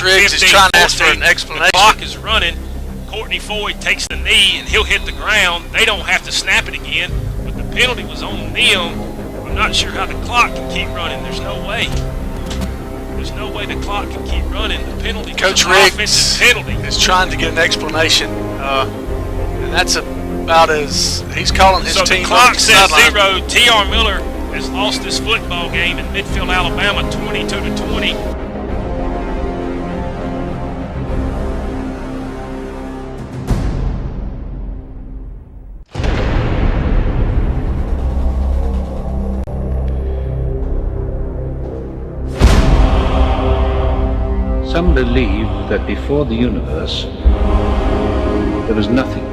Coach Riggs is trying to ask for an explanation. The clock is running. Courtney Floyd takes the knee and he'll hit the ground. They don't have to snap it again, but the penalty was on them. I'm not sure how the clock can keep running. There's no way. There's no way the clock can keep running. The penalty Coach was an Riggs offensive penalty. is trying to get an explanation, and that's about as he's calling his so team. The clock says sideline. 0. T.R. Miller has lost this football game in Midfield, Alabama, 22-20. Some believe that before the universe, there was nothing.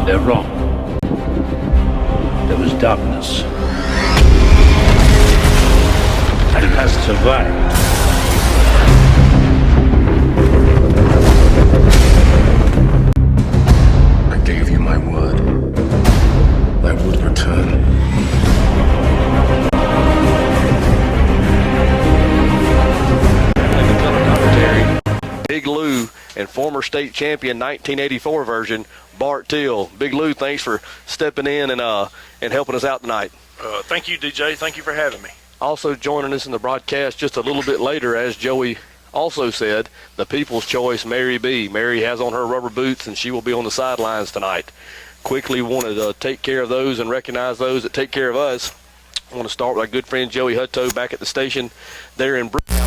They're wrong. There was darkness. And it has survived. I gave you my word. I would return. Big Lou and former state champion 1984 version, Bart Till. Big Lou, thanks for stepping in and helping us out tonight. Thank you, DJ. Thank you for having me. Also joining us in the broadcast just a little bit later, as Joey also said, the people's choice, Mary B. Mary has on her rubber boots, and she will be on the sidelines tonight. Quickly wanted to take care of those and recognize those that take care of us. I want to start with our good friend Joey Hutto back at the station there in Brooklyn.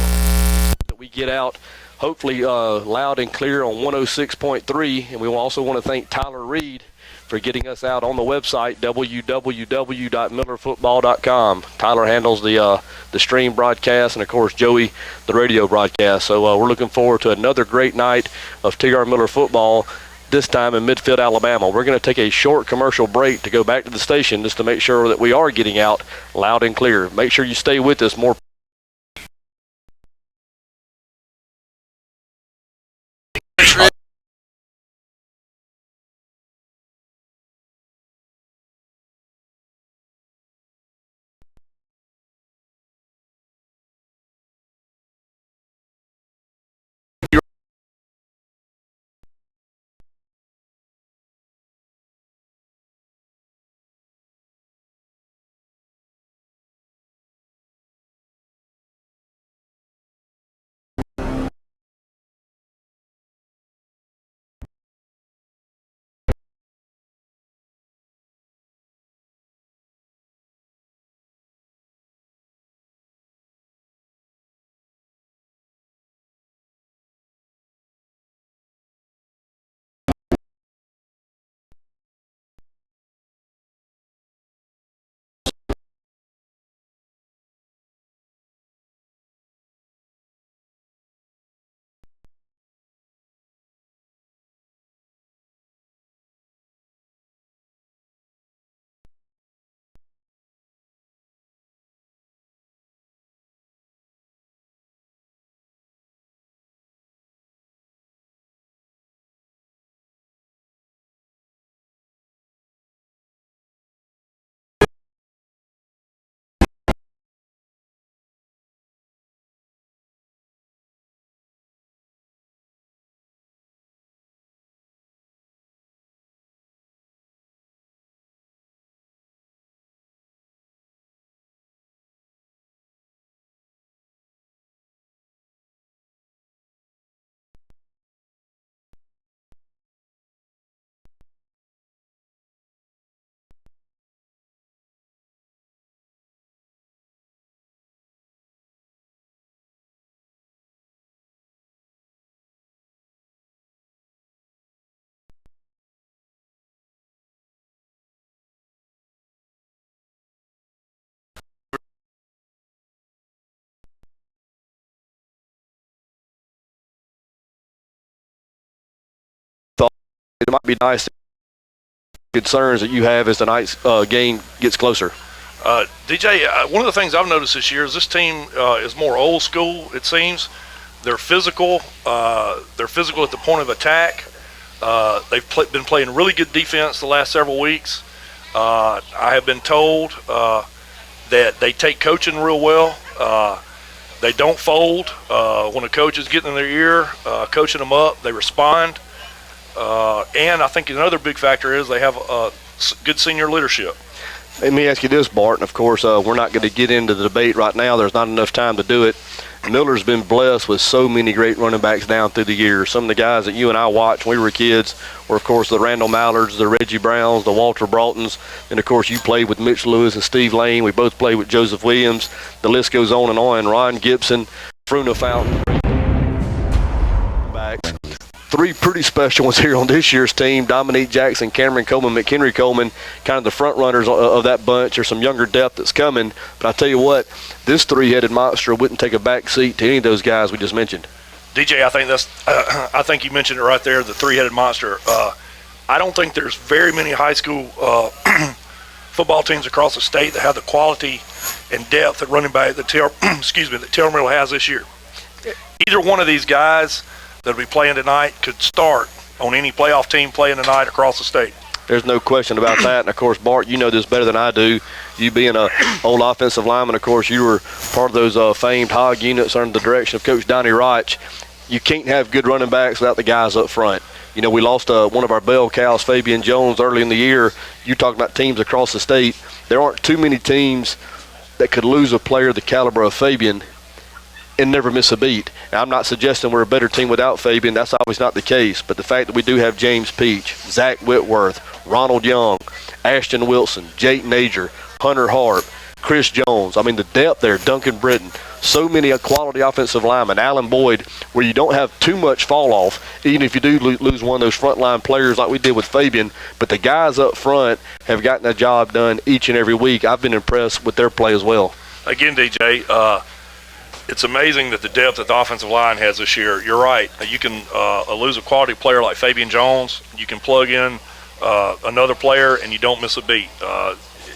That we get out hopefully loud and clear on 106.3, and we also want to thank Tyler Reed for getting us out on the website, www.millerfootball.com. Tyler handles the stream broadcast, and of course Joey the radio broadcast. So we're looking forward to another great night of T.R. Miller football, this time in Midfield, Alabama. We're going to take a short commercial break to go back to the station just to make sure that we are getting out loud and clear. Make sure you stay with us. More it might be nice concerns that you have as the night's game gets closer. DJ, one of the things I've noticed this year is this team is more old school, it seems. They're physical. They're physical at the point of attack. They've been playing really good defense the last several weeks. I have been told that they take coaching real well. They don't fold when a coach is getting in their ear, coaching them up. They respond. And I think another big factor is they have good senior leadership. Let me ask you this, Bart, and of course we're not going to get into the debate right now. There's not enough time to do it. Miller's been blessed with so many great running backs down through the years. Some of the guys that you and I watched when we were kids were, of course, the Randall Mallards, the Reggie Browns, the Walter Broughtons, and, of course, you played with Mitch Lewis and Steve Lane. We both played with Joseph Williams. The list goes on and on. Ron Gibson, Fruna Fountain. Backs. Three pretty special ones here on this year's team. Dominique Jackson, Cameron Coleman, McHenry Coleman, kind of the front runners of that bunch. There's some younger depth that's coming. But I tell you what, this three-headed monster wouldn't take a back seat to any of those guys we just mentioned. DJ, I think I think you mentioned it right there, the three-headed monster. I don't think there's very many high school football teams across the state that have the quality and depth at running back that Taylor Miller has this year. Either one of these guys that'll be playing tonight could start on any playoff team playing tonight across the state. There's no question about that. And, of course, Bart, you know this better than I do. You being an old offensive lineman, of course, you were part of those famed hog units under the direction of Coach Donnie Reich. You can't have good running backs without the guys up front. You know, we lost one of our bell cows, Fabian Jones, early in the year. You talk about teams across the state. There aren't too many teams that could lose a player the caliber of Fabian and never miss a beat. Now, I'm not suggesting we're a better team without Fabian. That's obviously not the case. But the fact that we do have James Peach, Zach Whitworth, Ronald Young, Ashton Wilson, Jake Nager, Hunter Harp, Chris Jones. I mean, the depth there, Duncan Britton. So many quality offensive linemen. Alan Boyd, where you don't have too much fall off, even if you do lose one of those frontline players like we did with Fabian. But the guys up front have gotten the job done each and every week. I've been impressed with their play as well. Again, DJ, it's amazing that the depth that the offensive line has this year. You're right. You can lose a quality player like Fabian Jones. You can plug in another player, and you don't miss a beat.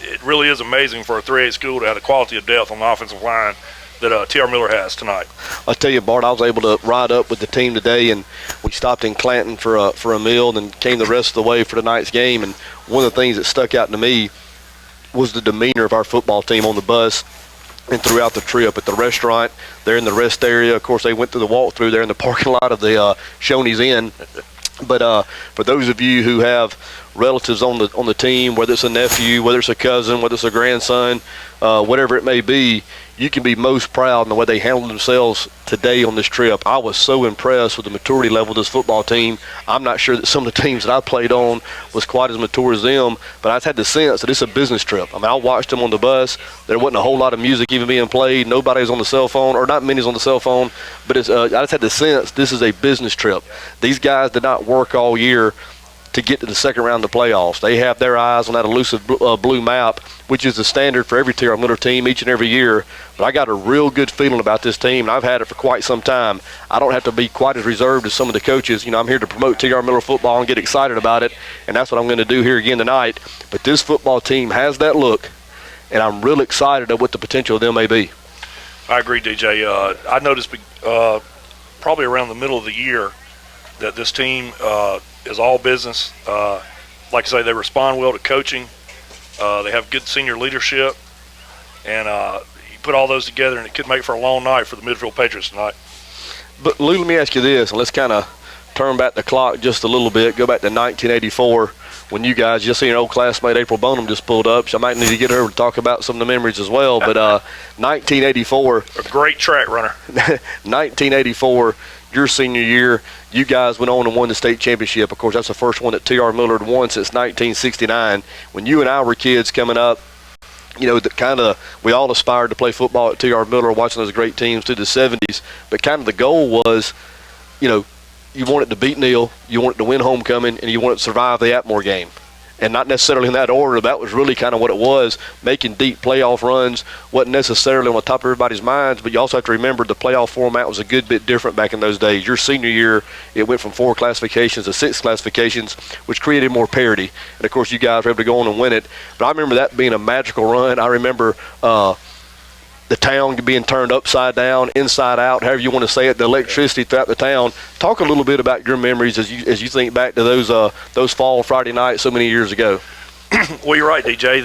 It really is amazing for a 3A school to have the quality of depth on the offensive line that T.R. Miller has tonight. I'll tell you, Bart, I was able to ride up with the team today, and we stopped in Clanton for a meal and came the rest of the way for tonight's game. And one of the things that stuck out to me was the demeanor of our football team on the bus and throughout the trip. At the restaurant, they're in the rest area. Of course, they went through the walkthrough there in the parking lot of the Shoney's Inn. But for those of you who have relatives on the team, whether it's a nephew, whether it's a cousin, whether it's a grandson, whatever it may be, you can be most proud in the way they handled themselves today on this trip. I was so impressed with the maturity level of this football team. I'm not sure that some of the teams that I played on was quite as mature as them, but I just had the sense that it's a business trip. I mean, I watched them on the bus. There wasn't a whole lot of music even being played. Nobody's on the cell phone, or not many's on the cell phone, but I just had the sense this is a business trip. These guys did not work all year to get to the second round of the playoffs. They have their eyes on that elusive blue map, which is the standard for every T.R. Miller team each and every year. But I got a real good feeling about this team, and I've had it for quite some time. I don't have to be quite as reserved as some of the coaches. You know, I'm here to promote T.R. Miller football and get excited about it, and that's what I'm going to do here again tonight. But this football team has that look, and I'm real excited at what the potential of them may be. I agree, DJ. I noticed probably around the middle of the year that this team is all business. Like I say, they respond well to coaching. They have good senior leadership. And you put all those together, and it could make for a long night for the Midfield Patriots tonight. But, Lou, let me ask you this, and let's kind of turn back the clock just a little bit, go back to 1984 when you guys, just seen your old classmate April Bonham just pulled up. So I might need to get her to talk about some of the memories as well. But 1984. A great track runner. 1984. Your senior year, you guys went on and won the state championship. Of course, that's the first one that T.R. Miller had won since 1969. When you and I were kids coming up, you know, we all aspired to play football at T.R. Miller, watching those great teams through the 70s. But kind of the goal was, you know, you wanted to beat Neal, you wanted to win homecoming, and you wanted to survive the Atmore game. And not necessarily in that order. That was really kind of what it was. Making deep playoff runs wasn't necessarily on the top of everybody's minds, but you also have to remember the playoff format was a good bit different back in those days. Your senior year, it went from 4 classifications to 6 classifications, which created more parity. And, of course, you guys were able to go on and win it. But I remember that being a magical run. I remember the town being turned upside down, inside out, however you want to say it, the electricity throughout the town. Talk a little bit about your memories as you think back to those fall Friday nights so many years ago. Well, you're right, DJ.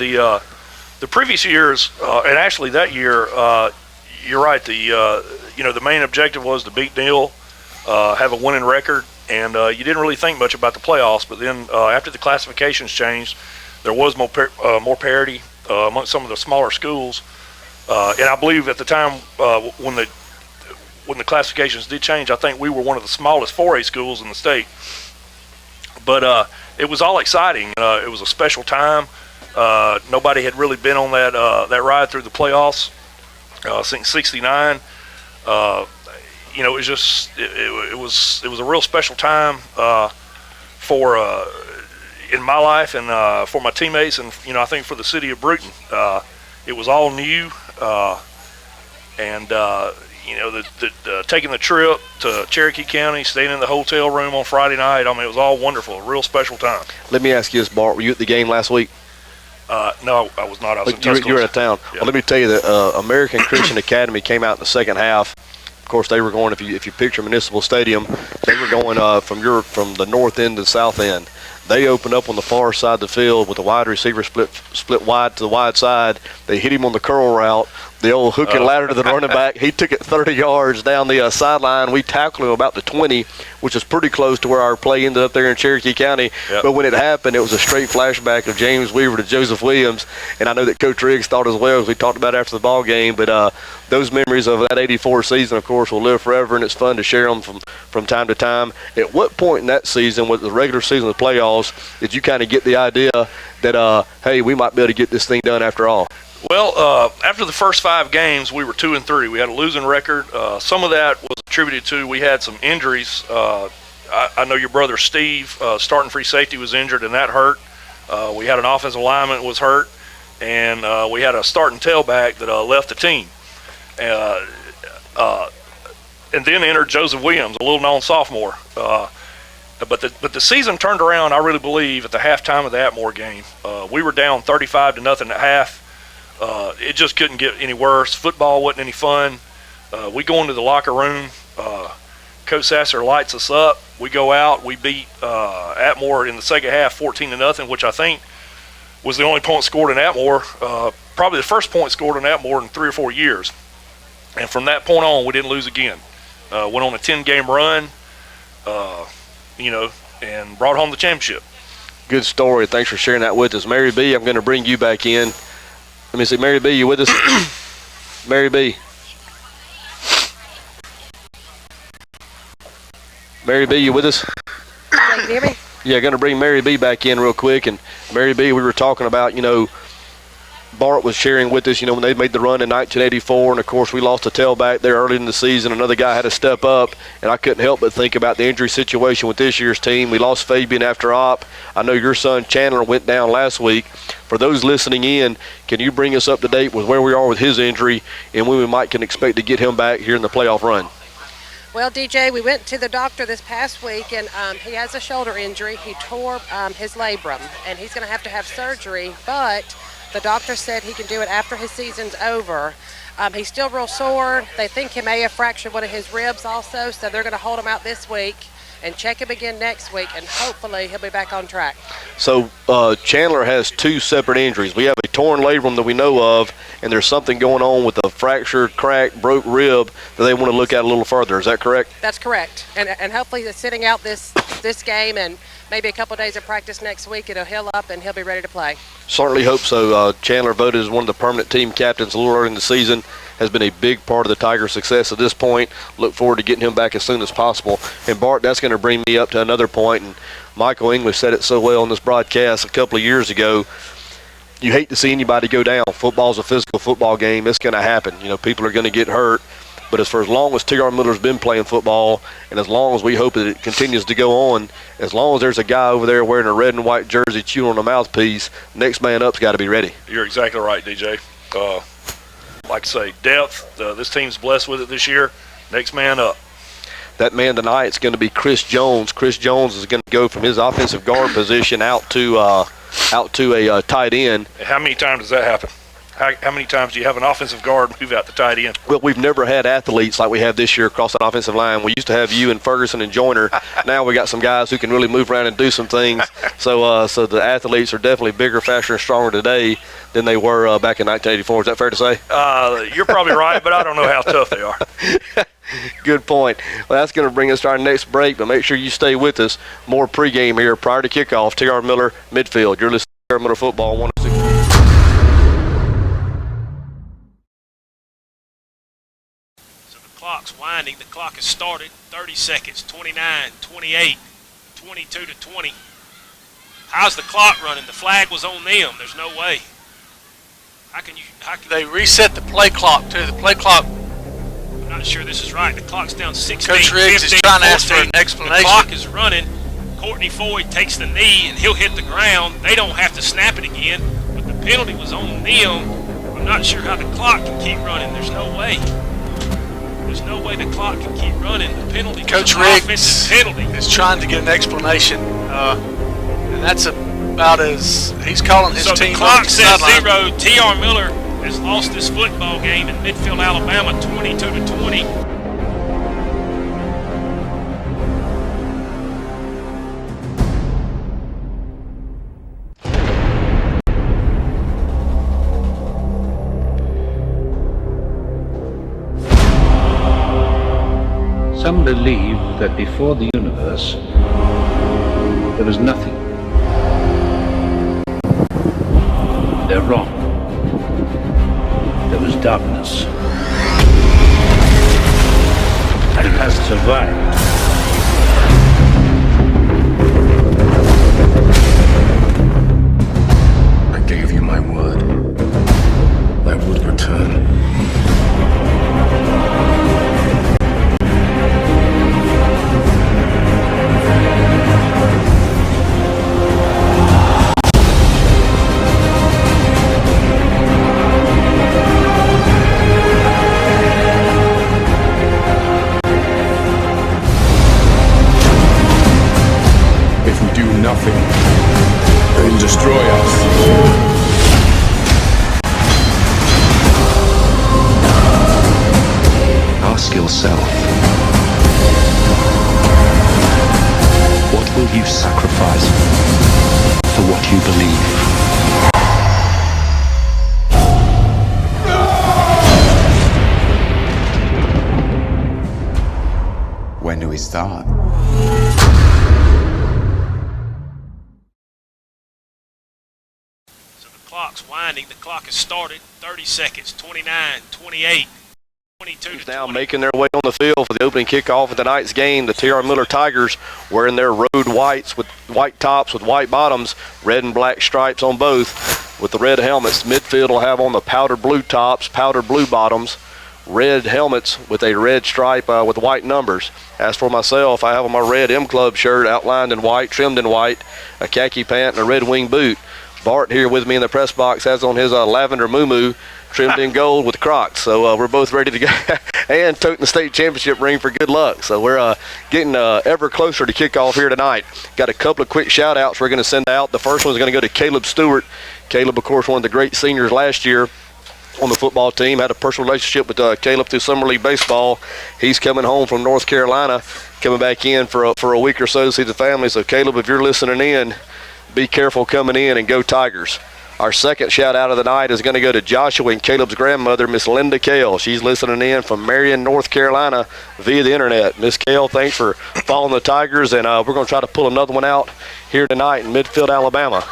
The previous years, and actually that year, you're right. The main objective was to beat Neal, have a winning record, and you didn't really think much about the playoffs. But then after the classifications changed, there was more parity among some of the smaller schools, and I believe at the time when the classifications did change, I think we were one of the smallest 4A schools in the state. But it was all exciting. It was a special time. Nobody had really been on that ride through the playoffs since '69. It was just it was a real special time for in my life and for my teammates, and I think for the city of Bruton. It was all new, and taking the trip to Cherokee County, staying in the hotel room on Friday night. I mean, it was all wonderful. A real special time. Let me ask you this, Bart. Were you at the game last week? No, I was not. I was in Tuscaloosa. You were out of town. Yeah. Well, let me tell you that American Christian Academy came out in the second half. Of course, they were going. If you picture Municipal Stadium, they were going from the north end to the south end. They opened up on the far side of the field with the wide receiver split wide to the wide side. They hit him on the curl route. The old hook and ladder to the running back. He took it 30 yards down the sideline. We tackled him about the 20, which is pretty close to where our play ended up there in Cherokee County. Yep. But when it happened, it was a straight flashback of James Weaver to Joseph Williams. And I know that Coach Riggs thought as well, as we talked about after the ball game. But those memories of that '84 season, of course, will live forever, and it's fun to share them from time to time. At what point in that season, with the regular season of the playoffs, did you kind of get the idea that, hey, we might be able to get this thing done after all? Well, after the first 5 games, we were 2-3. We had a losing record. Some of that was attributed to we had some injuries. I know your brother Steve, starting free safety, was injured, and that hurt. We had an offensive lineman that was hurt, and we had a starting tailback that left the team. And then entered Joseph Williams, a little-known sophomore. But the season turned around, I really believe, at the halftime of the Atmore game. We were down 35-0 at half. It just couldn't get any worse. Football wasn't any fun. We go into the locker room. Coach Sasser lights us up. We go out. We beat Atmore in the second half 14-0, which I think was the only point scored in Atmore. Probably the first point scored in Atmore in 3 or 4 years. And from that point on, we didn't lose again. Went on a 10-game run, and brought home the championship. Good story. Thanks for sharing that with us. Mary B., I'm going to bring you back in. Let me see. Mary B., you with us? Mary B. Mary B., you with us? Can you hear me? Yeah, going to bring Mary B. back in real quick. And Mary B., we were talking about, Bart was sharing with us, when they made the run in 1984, and of course we lost a tailback there early in the season. Another guy had to step up, and I couldn't help but think about the injury situation with this year's team. We lost Fabian after op. I know your son Chandler went down last week. For those listening in, can you bring us up to date with where we are with his injury and when we can expect to get him back here in the playoff run? Well, DJ, we went to the doctor this past week, and he has a shoulder injury. He tore his labrum, and he's going to have surgery, but the doctor said he can do it after his season's over. He's still real sore. They think he may have fractured one of his ribs also, so they're going to hold him out this week and check him again next week, and hopefully he'll be back on track. So Chandler has 2 separate injuries. We have a torn labrum that we know of, and there's something going on with a fractured, cracked, broke rib that they want to look at a little further. Is that correct? That's correct. And hopefully they're sitting out this game, and maybe a couple of days of practice next week, it'll heal up and he'll be ready to play. Certainly hope so. Chandler voted as one of the permanent team captains a little early in the season. Has been a big part of the Tigers' success at this point. Look forward to getting him back as soon as possible. And Bart, that's going to bring me up to another point, and Michael English said it so well on this broadcast a couple of years ago. You hate to see anybody go down. Football's a physical football game. It's going to happen. People are going to get hurt. But for as long as T.R. Miller's been playing football, and as long as we hope that it continues to go on, as long as there's a guy over there wearing a red and white jersey chewing on a mouthpiece, next man up's got to be ready. You're exactly right, DJ. Like I say, depth. This team's blessed with it this year. Next man up. That man tonight is going to be Chris Jones. Chris Jones is going to go from his offensive guard position out to a tight end. How many times does that happen? How many times do you have an offensive guard move out the tight end? Well, we've never had athletes like we have this year across that offensive line. We used to have you and Ferguson and Joyner. Now we got some guys who can really move around and do some things. So the athletes are definitely bigger, faster, and stronger today than they were back in 1984. Is that fair to say? You're probably right, but I don't know how tough they are. Good point. Well, that's going to bring us to our next break, but make sure you stay with us. More pregame here prior to kickoff. T.R. Miller, Midfield. You're listening to T.R. Miller Football 106. Clock's winding. The clock has started. 30 seconds. 29, 28, 22 to 20. How's the clock running? The flag was on them. There's no way. How can They reset the play clock too. The play clock. I'm not sure this is right. The clock's down 16. Coach Riggs 15, is trying to ask for 14. an explanation. The clock is running. Courtney Foy takes the knee and he'll hit the ground. They don't have to snap it again, but the penalty was on them. I'm not sure how the clock can keep running. There's no way. There's no way the clock can keep running. The penalty Coach was an Riggs offensive penalty. is trying to get an explanation, and that's about as he's calling his So team. the clock says sideline. 0. T.R. Miller has lost this football game in Midfield, Alabama, 22 to 20. Some believe that before the universe, there was nothing. They're wrong. There was darkness. And it has survived. I gave you my word. I would return. Nothing. They will destroy us. Ask yourself, what will you sacrifice for what you believe? When do we start? Clock's winding. The clock has started. 30 seconds. 29, 28, 22 to now 20. making their way on the field for the opening kickoff of tonight's game. The T.R. Miller Tigers wearing their road whites with white tops with white bottoms, red and black stripes on both with the red helmets. Midfield will have on the powder blue tops, powder blue bottoms, red helmets with a red stripe with white numbers. As for myself, I have on my red M Club shirt outlined in white, trimmed in white, a khaki pant, and a red wing boot. Bart here with me in the press box has on his lavender muumuu trimmed in gold with Crocs. So we're both ready to go and toting the state championship ring for good luck. So we're getting ever closer to kickoff here tonight. Got a couple of quick shout outs we're going to send out. The first one is going to go to Caleb Stewart. Caleb, of course, one of the great seniors last year on the football team. Had a personal relationship with Caleb through Summer League Baseball. He's coming home from North Carolina, coming back in for a week or so to see the family. So Caleb, if you're listening in, be careful coming in and go Tigers. Our second shout out of the night is going to go to Joshua and Caleb's grandmother, Miss Linda Kale. She's listening in from Marion, North Carolina via the internet. Miss Kale, thanks for following the Tigers, and we're going to try to pull another one out here tonight in Midfield, Alabama.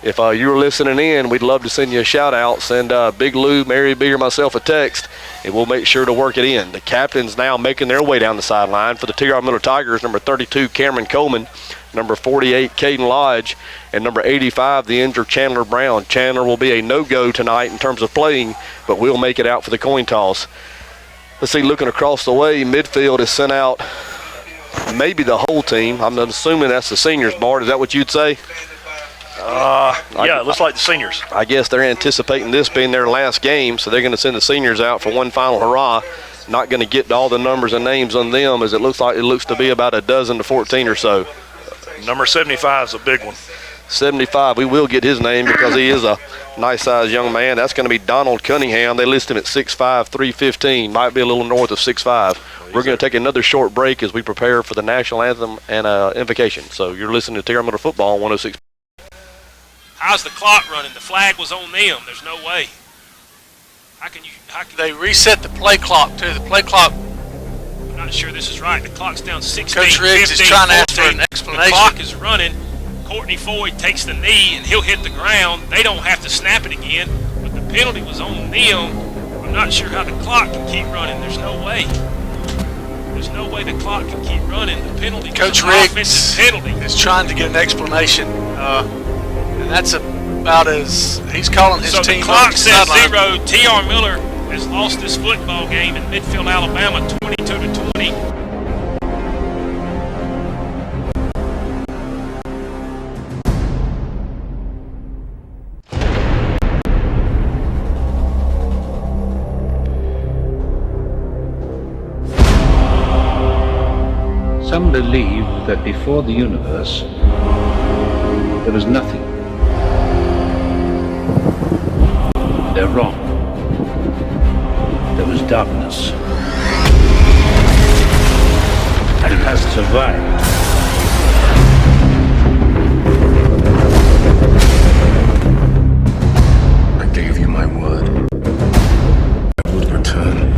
If you're listening in, we'd love to send you a shout out. Send Big Lou, Mary B, or myself a text, and we'll make sure to work it in. The captains now making their way down the sideline for the T.R. Miller Tigers. Number 32, Cameron Coleman. Number 48, Caden Lodge. And number 85, the injured Chandler Brown. Chandler will be a no-go tonight in terms of playing, but we'll make it out for the coin toss. Let's see, looking across the way, Midfield has sent out maybe the whole team. I'm assuming that's the seniors, Bart. Is that what you'd say? Yeah, it looks like the seniors. I guess they're anticipating this being their last game, so they're going to send the seniors out for one final hurrah. Not going to get all the numbers and names on them, as it looks to be about a dozen to 14 or so. Number 75 is a big one. 75. We will get his name because he is a nice-sized young man. That's going to be Donald Cunningham. They list him at 6'5", 315. Might be a little north of 6'5". We're going to take another short break as we prepare for the national anthem and invocation. So you're listening to T.R. Miller Football on 106. How's the clock running? The flag was on them. There's no way. How can They reset the play clock too. The play clock. I'm not sure this is right. The clock's down 16. Coach Riggs 15, is trying to ask for 14. an explanation. The clock is running. Courtney Foy takes the knee and he'll hit the ground. They don't have to snap it again, but the penalty was on them. I'm not sure how the clock can keep running. There's no way. There's no way the clock can keep running. The penalty Coach was an Riggs offensive penalty. is trying to get an explanation, and that's about as he's calling his So team. the clock says sideline. 0. T.R. Miller has lost this football game in Midfield, Alabama, 22-20. Some believe that before the universe, there was nothing. They're wrong. There was darkness. And it has survived. I gave you my word. I would return.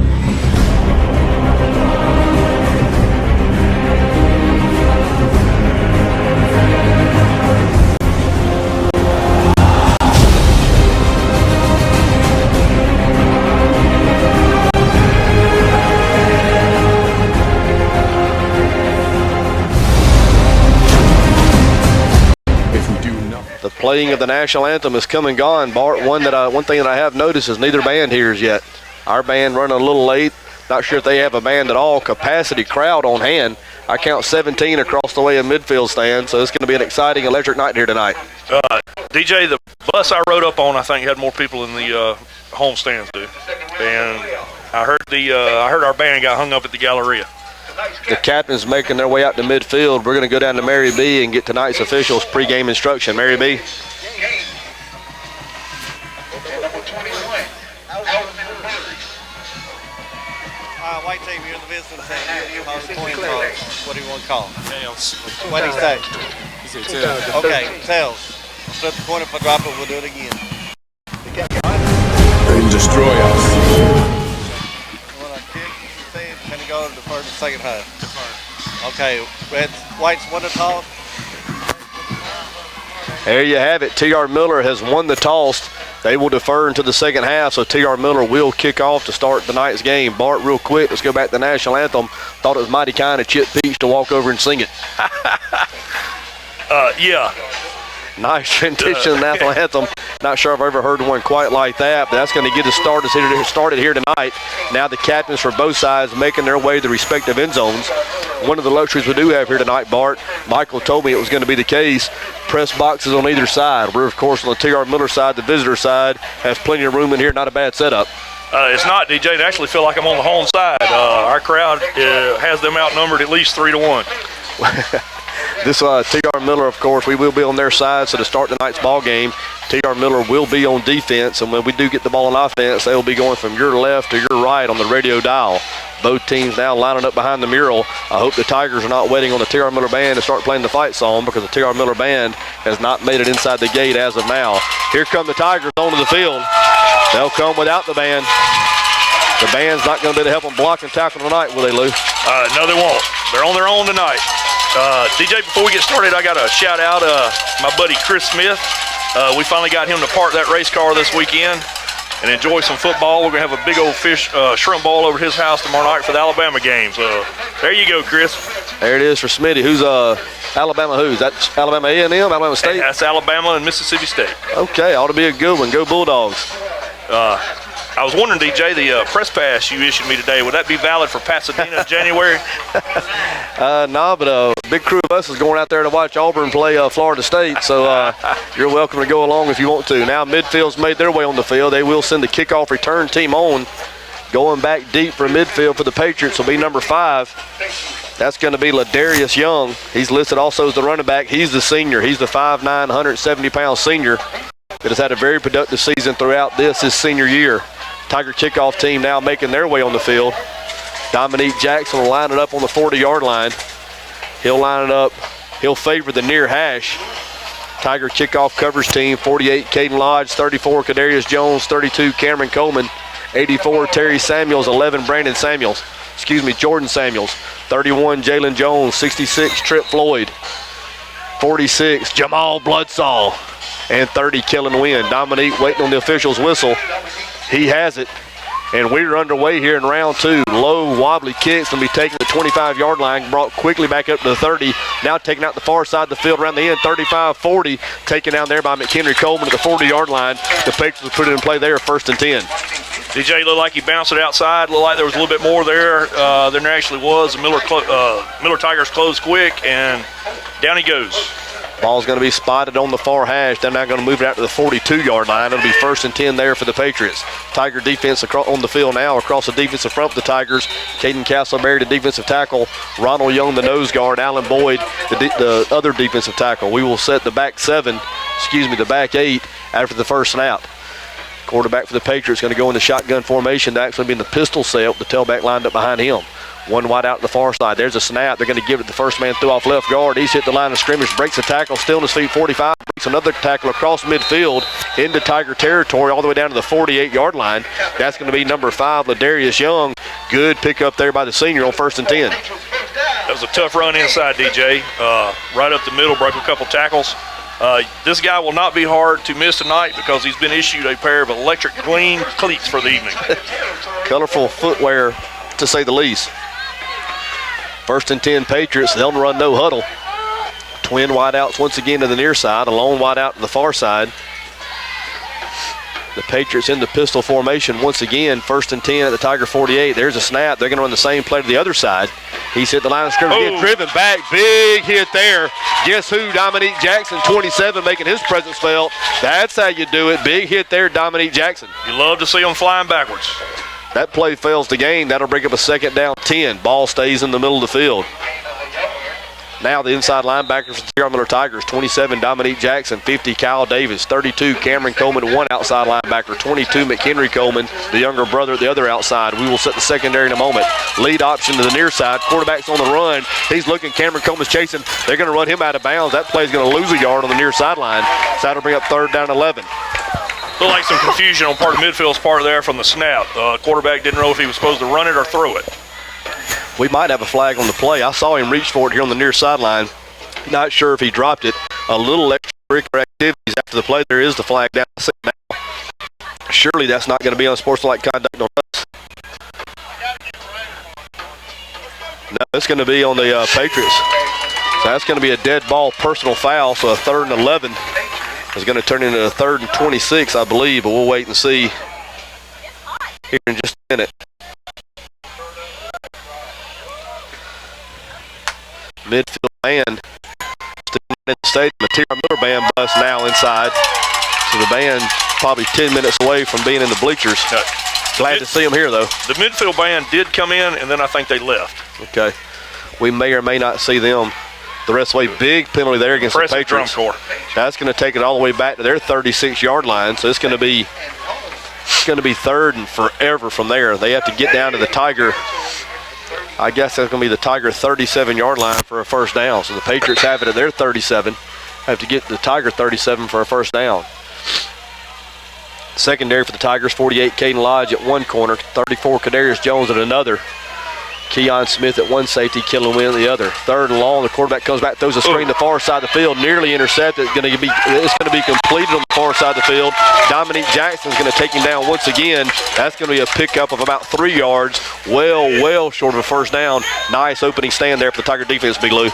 The playing of the national anthem is come and gone. Bart, one thing that I have noticed is neither band here is yet. Our band running a little late. Not sure if they have a band at all. Capacity crowd on hand. I count 17 across the way in midfield stand, so it's going to be an exciting electric night here tonight. DJ, the bus I rode up on, I think had more people in the home stands do. And I heard our band got hung up at the Galleria. The captain's making their way out to midfield. We're going to go down to Mary B and get tonight's officials pregame instruction. Mary B. White team, you're the visiting team. Call the coin toss. What do you want to call? Tails. What do you say? He said tails. Okay, tails. Flip the coin. If I drop it, we'll do it again. They'll destroy us. When I kick, you say it's going to go to the first and second half. Okay, Reds, Whites won the toss. There you have it. T.R. Miller has won the toss. They will defer into the second half, so T.R. Miller will kick off to start tonight's game. Bart, real quick, let's go back to the national anthem. Thought it was mighty kind of Chip Peach to walk over and sing it. Yeah. Nice rendition of the national anthem. Not sure I've ever heard one quite like that, but that's going to get us started here tonight. Now the captains for both sides making their way to the respective end zones. One of the luxuries we do have here tonight, Bart, Michael told me it was going to be the case. Press boxes on either side. We're, of course, on the T.R. Miller side. The visitor side has plenty of room in here. Not a bad setup. It's not, DJ. I actually feel like I'm on the home side. Our crowd has them outnumbered at least 3-1. This T.R. Miller, of course, we will be on their side. So to start tonight's ball game, T.R. Miller will be on defense. And when we do get the ball on offense, they will be going from your left to your right on the radio dial. Both teams now lining up behind the mural. I hope the Tigers are not waiting on the T.R. Miller Band to start playing the fight song, because the T.R. Miller Band has not made it inside the gate as of now. Here come the Tigers onto the field. They'll come without the band. The band's not going to be able to help them block and tackle tonight, will they, Lou? No, they won't. They're on their own tonight. DJ, before we get started, I got to shout out my buddy Chris Smith. We finally got him to park that race car this weekend and enjoy some football. We're going to have a big old shrimp ball over at his house tomorrow night for the Alabama game. So there you go, Chris. There it is for Smitty. Who's Alabama who? Is that Alabama A&M, Alabama State? That's Alabama and Mississippi State. Okay, ought to be a good one. Go Bulldogs. I was wondering, DJ, the press pass you issued me today, would that be valid for Pasadena in January? No, but a big crew of us is going out there to watch Auburn play Florida State, so you're welcome to go along if you want to. Now midfield's made their way on the field. They will send the kickoff return team on. Going back deep for midfield for the Patriots will be number 5. That's going to be Ladarius Young. He's listed also as the running back. He's the senior. He's the 5'9", 170-pound senior that has had a very productive season throughout his senior year. Tiger kickoff team now making their way on the field. Dominique Jackson will line it up on the 40-yard line. He'll line it up. He'll favor the near hash. Tiger kickoff coverage team, 48 Caden Lodge, 34 Kadarius Jones, 32 Cameron Coleman, 84 Terry Samuels, 11 Jordan Samuels, 31 Jalen Jones, 66 Trip Floyd, 46 Jamal Bloodsaw, and 30 Kellen Wynn. Dominique waiting on the official's whistle. He has it. And we're underway here in round 2. Low, wobbly kicks will be taken to the 25-yard line, brought quickly back up to the 30. Now taken out the far side of the field around the end, 35-40. Taken down there by McHenry Coleman at the 40-yard line. The Patriots will put it in play there, 1st and 10. DJ looked like he bounced it outside. Looked like there was a little bit more there than there actually was. The Miller Tigers closed quick, and down he goes. Ball's going to be spotted on the far hash. They're now going to move it out to the 42-yard line. It'll be 1st and 10 there for the Patriots. Tiger defense on the field now across the defensive front of the Tigers. Caden Castleberry, the defensive tackle. Ronald Young, the nose guard. Alan Boyd, the other defensive tackle. We will set the back 8 after the first snap. Quarterback for the Patriots going to go in the shotgun formation. That's going to be in the pistol set with the tailback lined up behind him. One wide out to the far side. There's a snap. They're going to give it to the first man through off left guard. He's hit the line of scrimmage, breaks a tackle, still on his feet, 45. Breaks another tackle across midfield into Tiger territory all the way down to the 48-yard line. That's going to be number 5, Ladarius Young. Good pickup there by the senior on 1st and 10. That was a tough run inside, DJ. Right up the middle, broke a couple tackles. This guy will not be hard to miss tonight because he's been issued a pair of electric green cleats for the evening. Colorful footwear, to say the least. 1st and 10 Patriots. They'll run no huddle. Twin wideouts once again to the near side. A lone wideout to the far side. The Patriots in the pistol formation once again. 1st and 10 at the Tiger 48. There's a snap. They're going to run the same play to the other side. He's hit the line of scrimmage. Getting driven back. Big hit there. Guess who? Dominique Jackson, 27, making his presence felt. That's how you do it. Big hit there, Dominique Jackson. You love to see him flying backwards. That play fails the game. That'll bring up a 2nd down 10. Ball stays in the middle of the field. Now the inside linebackers for the T.R. Miller Tigers, 27 Dominique Jackson, 50 Kyle Davis, 32 Cameron Coleman, 1 outside linebacker, 22 McHenry Coleman, the younger brother at the other outside. We will set the secondary in a moment. Lead option to the near side. Quarterback's on the run. He's looking. Cameron Coleman's chasing. They're going to run him out of bounds. That play's going to lose a yard on the near sideline. So that'll bring up 3rd down 11. Looked like some confusion on part of midfield's part there from the snap. Quarterback didn't know if he was supposed to run it or throw it. We might have a flag on the play. I saw him reach for it here on the near sideline. Not sure if he dropped it. A little extracurricular activities after the play. There is the flag down now. Surely that's not going to be unsportsmanlike conduct on us. No, it's going to be on the Patriots. So that's going to be a dead ball personal foul. So a 3rd and 11 is going to turn into a 3rd and 26, I believe. But we'll wait and see here in just a minute. Midfield band still in the stadium. The T.R. Miller band bus now inside. So the band probably 10 minutes away from being in the bleachers. Glad to see them here, though. The midfield band did come in, and then I think they left. Okay. We may or may not see them the rest of the way. Big penalty there against the Patriots. Drum corps. That's going to take it all the way back to their 36-yard line. So it's going to be 3rd and forever from there. They have to get down to the Tiger. I guess that's going to be the Tiger 37-yard line for a 1st down. So the Patriots have it at their 37. Have to get to the Tiger 37 for a 1st down. Secondary for the Tigers, 48 Caden Lodge at one corner, 34 Kadarius Jones at another. Keon Smith at one safety, Kellen Wynn at the other. 3rd and long, the quarterback comes back, throws a screen to the far side of the field, nearly intercepted. It's going to be completed on the far side of the field. Dominique Jackson's going to take him down once again. That's going to be a pickup of about 3 yards. Well short of a 1st down. Nice opening stand there for the Tiger defense, Big Lou.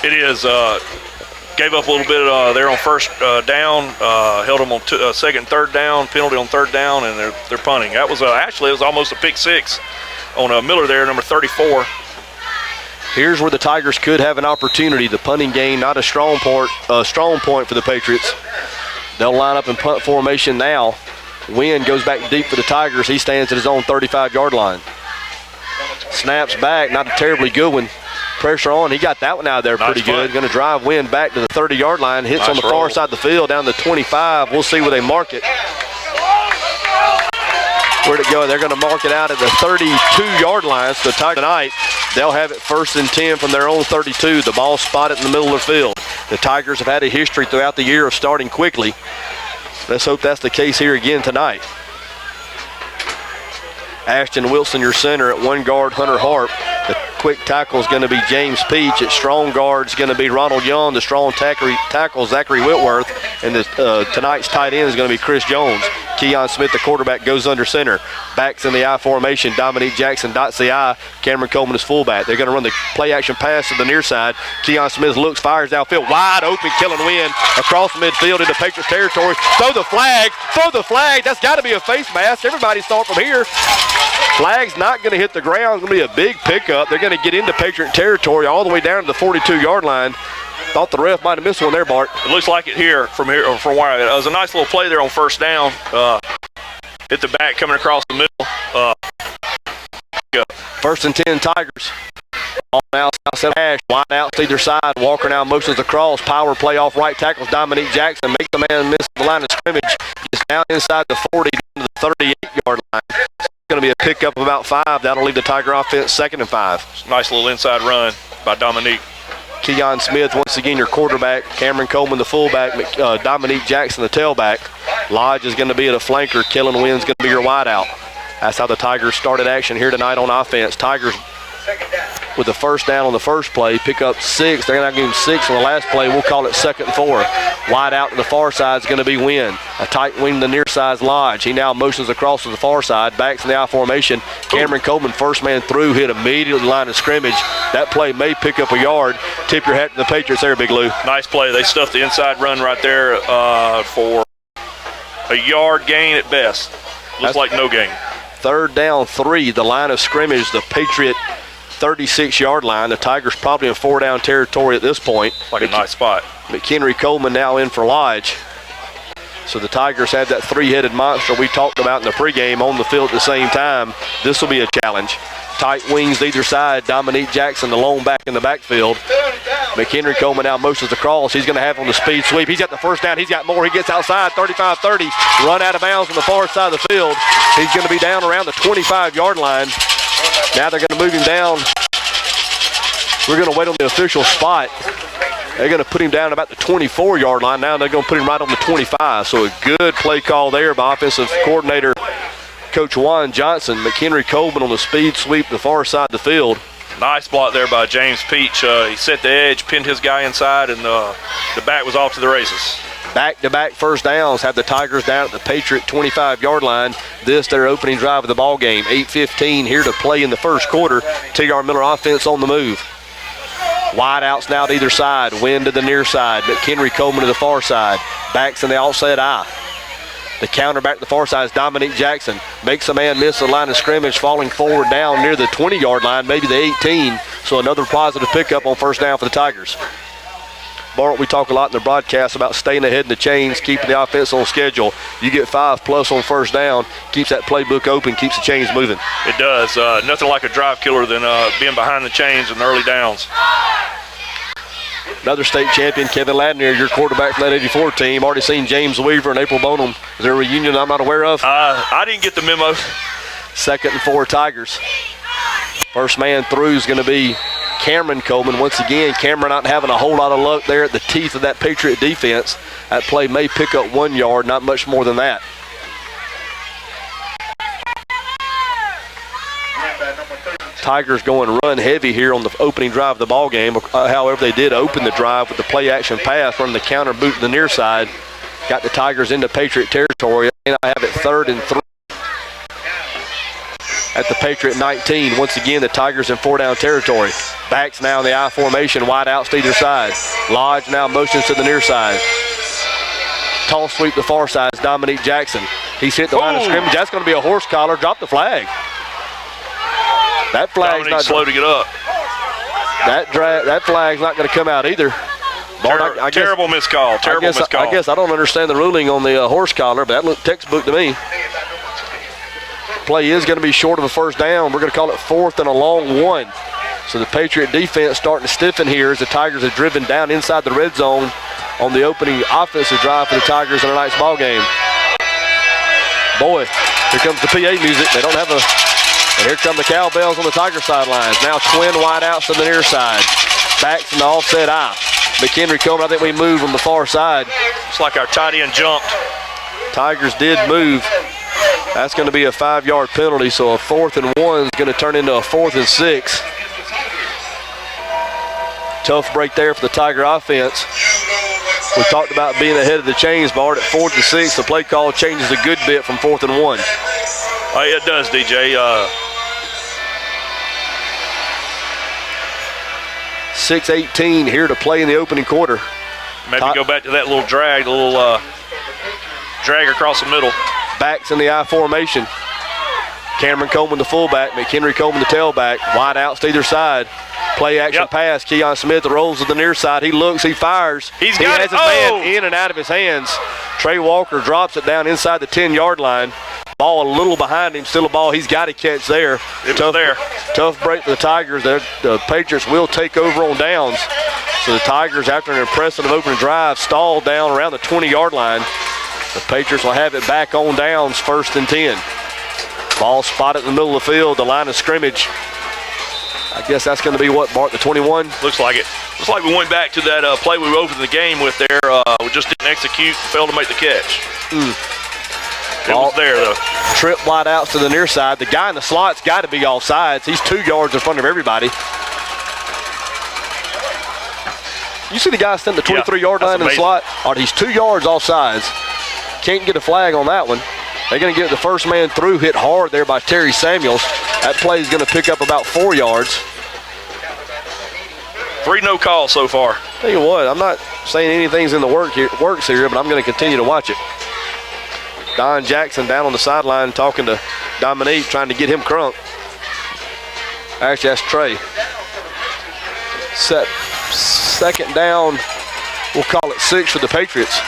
It is. Gave up a little bit there on 1st down. Held them on 2nd and 3rd down. Penalty on 3rd down, and they're punting. That was actually it was almost a pick 6 on Miller there, number 34. Here's where the Tigers could have an opportunity. The punting game, not a strong point for the Patriots. They'll line up in punt formation now. Wynn goes back deep for the Tigers. He stands at his own 35-yard line. Snaps back, not a terribly good one. Pressure on. He got that one out of there pretty good. Going to drive Wynn back to the 30-yard line. Hits on the far side of the field down to 25. We'll see where they mark it. Where'd it go? They're going to mark it out at the 32-yard line. So tonight, they'll have it 1st and 10 from their own 32. The ball spotted in the middle of the field. The Tigers have had a history throughout the year of starting quickly. Let's hope that's the case here again tonight. Ashton Wilson, your center. At 1 guard, Hunter Harp. The quick tackle is going to be James Peach. At strong guard is going to be Ronald Young. The strong tackle, Zachary Whitworth. And tonight's tight end is going to be Chris Jones. Keon Smith, the quarterback, goes under center. Backs in the I formation. Dominique Jackson dots the I. Cameron Coleman is fullback. They're going to run the play-action pass to the near side. Keon Smith looks, fires downfield. Wide open, Killen Wynn across midfield into Patriots territory. Throw the flag. Throw the flag. That's got to be a face mask. Everybody saw it from here. Flag's not going to hit the ground. It's going to be a big pickup. They're going to get into Patriot territory all the way down to the 42-yard line. Thought the ref might have missed one there, Bart. It looks like it from where it was a nice little play there on first down. Hit the back coming across the middle. 1st and 10 Tigers. Ball now south hash. Wide out to either side. Walker now motions across. Power play off right tackles. Dominique Jackson makes the man miss the line of scrimmage. Gets down inside the 40 to the 38-yard line. It's going to be a pickup of about 5. That'll leave the Tiger offense 2nd and 5. Nice little inside run by Dominique. Keon Smith, once again, your quarterback. Cameron Coleman, the fullback. Dominique Jackson, the tailback. Lodge is going to be at a flanker. Killen Wynn's going to be your wideout. That's how the Tigers started action here tonight on offense. Tigers with the first down on the first play, pick up 6. They're going to give him 6 on the last play. We'll call it 2nd and 4. Wide out to the far side is going to be Wynn. A tight wing to the near side Lodge. He now motions across to the far side. Backs in the I formation. Cameron Coleman, first man through, hit immediately line of scrimmage. That play may pick up a yard. Tip your hat to the Patriots there, Big Lou. Nice play. They stuffed the inside run right there for a yard gain at best. Looks like no gain. 3rd down 3. The line of scrimmage, the Patriot 36-yard line. The Tigers probably in 4-down territory at this point. Like a nice spot. McHenry Coleman now in for Lodge. So the Tigers had that 3-headed monster we talked about in the pregame on the field at the same time. This will be a challenge. Tight wings either side. Dominique Jackson, the lone back in the backfield. McHenry Coleman now motions across. He's going to have on the speed sweep. He's got the first down. He's got more. He gets outside, 35-30. Run out of bounds on the far side of the field. He's going to be down around the 25-yard line. Now they're going to move him down. We're going to wait on the official spot. They're going to put him down about the 24-yard line. Now they're going to put him right on the 25. So a good play call there by offensive coordinator Coach Juan Johnson. McHenry Coleman on the speed sweep the far side of the field. Nice block there by James Peach. He set the edge, pinned his guy inside, and the back was off to the races. Back-to-back first downs have the Tigers down at the Patriot 25-yard line. This their opening drive of the ball game. 8:15 here to play in the first quarter. T.R. Miller offense on the move. Wide outs now to either side. Wynn to the near side. McHenry Coleman to the far side. Backs in the offset I. The counter back to the far side is Dominique Jackson. Makes a man miss the line of scrimmage, falling forward down near the 20-yard line, maybe the 18. So another positive pickup on first down for the Tigers. Bart, we talk a lot in the broadcast about staying ahead in the chains, keeping the offense on schedule. You get 5+ on first down, keeps that playbook open, keeps the chains moving. It does. Nothing like a drive killer than being behind the chains in the early downs. Another state champion, Kevin Ladnier, your quarterback from that 84 team. Already seen James Weaver and April Bonham. Is there a reunion I'm not aware of? I didn't get the memo. 2nd and 4 Tigers. First man through is going to be Cameron Coleman. Once again, Cameron not having a whole lot of luck there at the teeth of that Patriot defense. That play may pick up 1 yard, not much more than that. Tigers going run heavy here on the opening drive of the ball game. However, they did open the drive with the play action pass, running the counter boot to the near side. Got the Tigers into Patriot territory. And I have it 3rd and 3 at the Patriot 19. Once again, the Tigers in 4-down territory. Backs now in the I formation, wide outs to either side. Lodge now motions to the near side. Toss sweep the far side is Dominique Jackson. He's hit the line of scrimmage. That's going to be a horse collar. Drop the flag. That flag's Dominique's not slow to get up. That flag's not going to come out either. Bart, terrible missed call. Terrible missed call. I guess I don't understand the ruling on the horse collar, but that looked textbook to me. Play is going to be short of a first down. We're going to call it 4th and a long 1. So the Patriot defense starting to stiffen here as the Tigers are driven down inside the red zone on the opening offensive drive for the Tigers in tonight's ball game. Boy, here comes the PA music. They don't have a, and here come the cowbells on the Tiger sidelines. Now twin wideouts to the near side. Backs in the offset eye. McHenry Coleman, I think we moved on the far side. It's like our tight end jumped. Tigers did move. That's going to be a 5-yard penalty, so a 4th and 1 is going to turn into a 4th and 6. Tough break there for the Tiger offense. We talked about being ahead of the chains, Bart. At 4th and 6, the play call changes a good bit from 4th and 1. It does, DJ. 6:18 here to play in the opening quarter. Maybe go back to that little drag, drag across the middle. Backs in the I formation. Cameron Coleman, the fullback. McHenry Coleman, the tailback. Wide outs to either side. Play action pass. Keon Smith rolls to the near side. He looks, he fires. He has his man in and out of his hands. Trey Walker drops it down inside the 10-yard line. Ball a little behind him, still a ball he's got to catch there. Tough break for the Tigers. The Patriots will take over on downs. So the Tigers, after an impressive opening drive, stalled down around the 20-yard line. The Patriots will have it back on downs, 1st and 10. Ball spotted in the middle of the field, the line of scrimmage. I guess that's going to be what, Bart, the 21? Looks like it. Looks like we went back to that play we opened the game with there. We just didn't execute, failed to make the catch. It was there, though. Trip wide outs to the near side. The guy in the slot's got to be offsides. He's 2 yards in front of everybody. You see the guy standing at the 23-yard line in the slot? He's 2 yards offsides. Can't get a flag on that one. They're going to get the first man through, hit hard there by Terry Samuels. That play is going to pick up about 4 yards. 3 no calls so far. Tell you what, I'm not saying anything's in the works here, but I'm going to continue to watch it. Don Jackson down on the sideline talking to Dominique, trying to get him crunk. Actually, that's Trey. Second down, we'll call it 6 for the Patriots.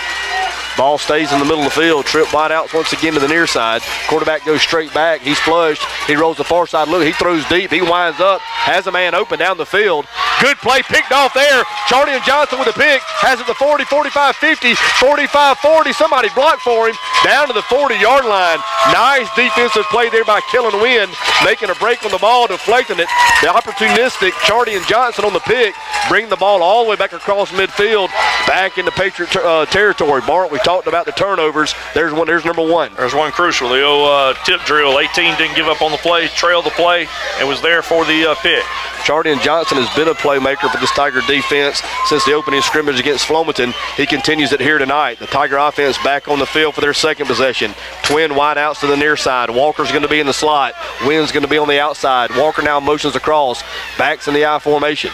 Ball stays in the middle of the field. Trip wide outs once again to the near side. Quarterback goes straight back. He's flushed. He rolls the far side look. He throws deep. He winds up. Has a man open down the field. Good play picked off there. Charlie and Johnson with a pick. Has it the 40, 45, 50, 45, 40. Somebody blocked for him. Down to the 40-yard line. Nice defensive play there by Kellen Wynn. Making a break on the ball, deflecting it. The opportunistic Charlie and Johnson on the pick. Bring the ball all the way back across midfield. Back into Patriot territory. Bart, we talked about the turnovers. There's number 1. There's one crucial. The old tip drill. 18 didn't give up on the play, trailed the play, and was there for the pick. Charlie and Johnson has been a playmaker for this Tiger defense since the opening scrimmage against Flomaton. He continues it here tonight. The Tiger offense back on the field for their second possession. Twin wide outs to the near side. Walker's going to be in the slot. Wynn's going to be on the outside. Walker now motions across. Backs in the I formation.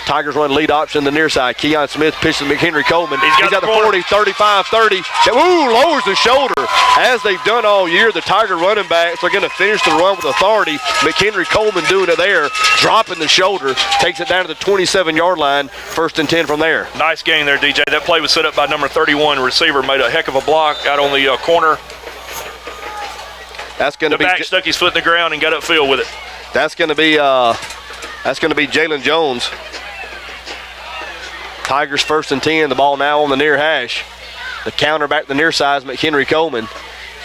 Tigers run lead option on the near side. Keon Smith pitches McHenry Coleman. He's got the 40, 35, 30. Lowers the shoulder. As they've done all year, the Tiger running backs are going to finish the run with authority. McHenry Coleman doing it there, dropping the shoulder, takes it down to the 27-yard line, 1st and 10 from there. Nice gain there, DJ. That play was set up by number 31. Receiver made a heck of a block out on the corner. That's going to be the back stuck his foot in the ground and got upfield with it. That's going to be Jalen Jones. Tigers 1st and 10. The ball now on the near hash. The counter back to the near side is McHenry Coleman.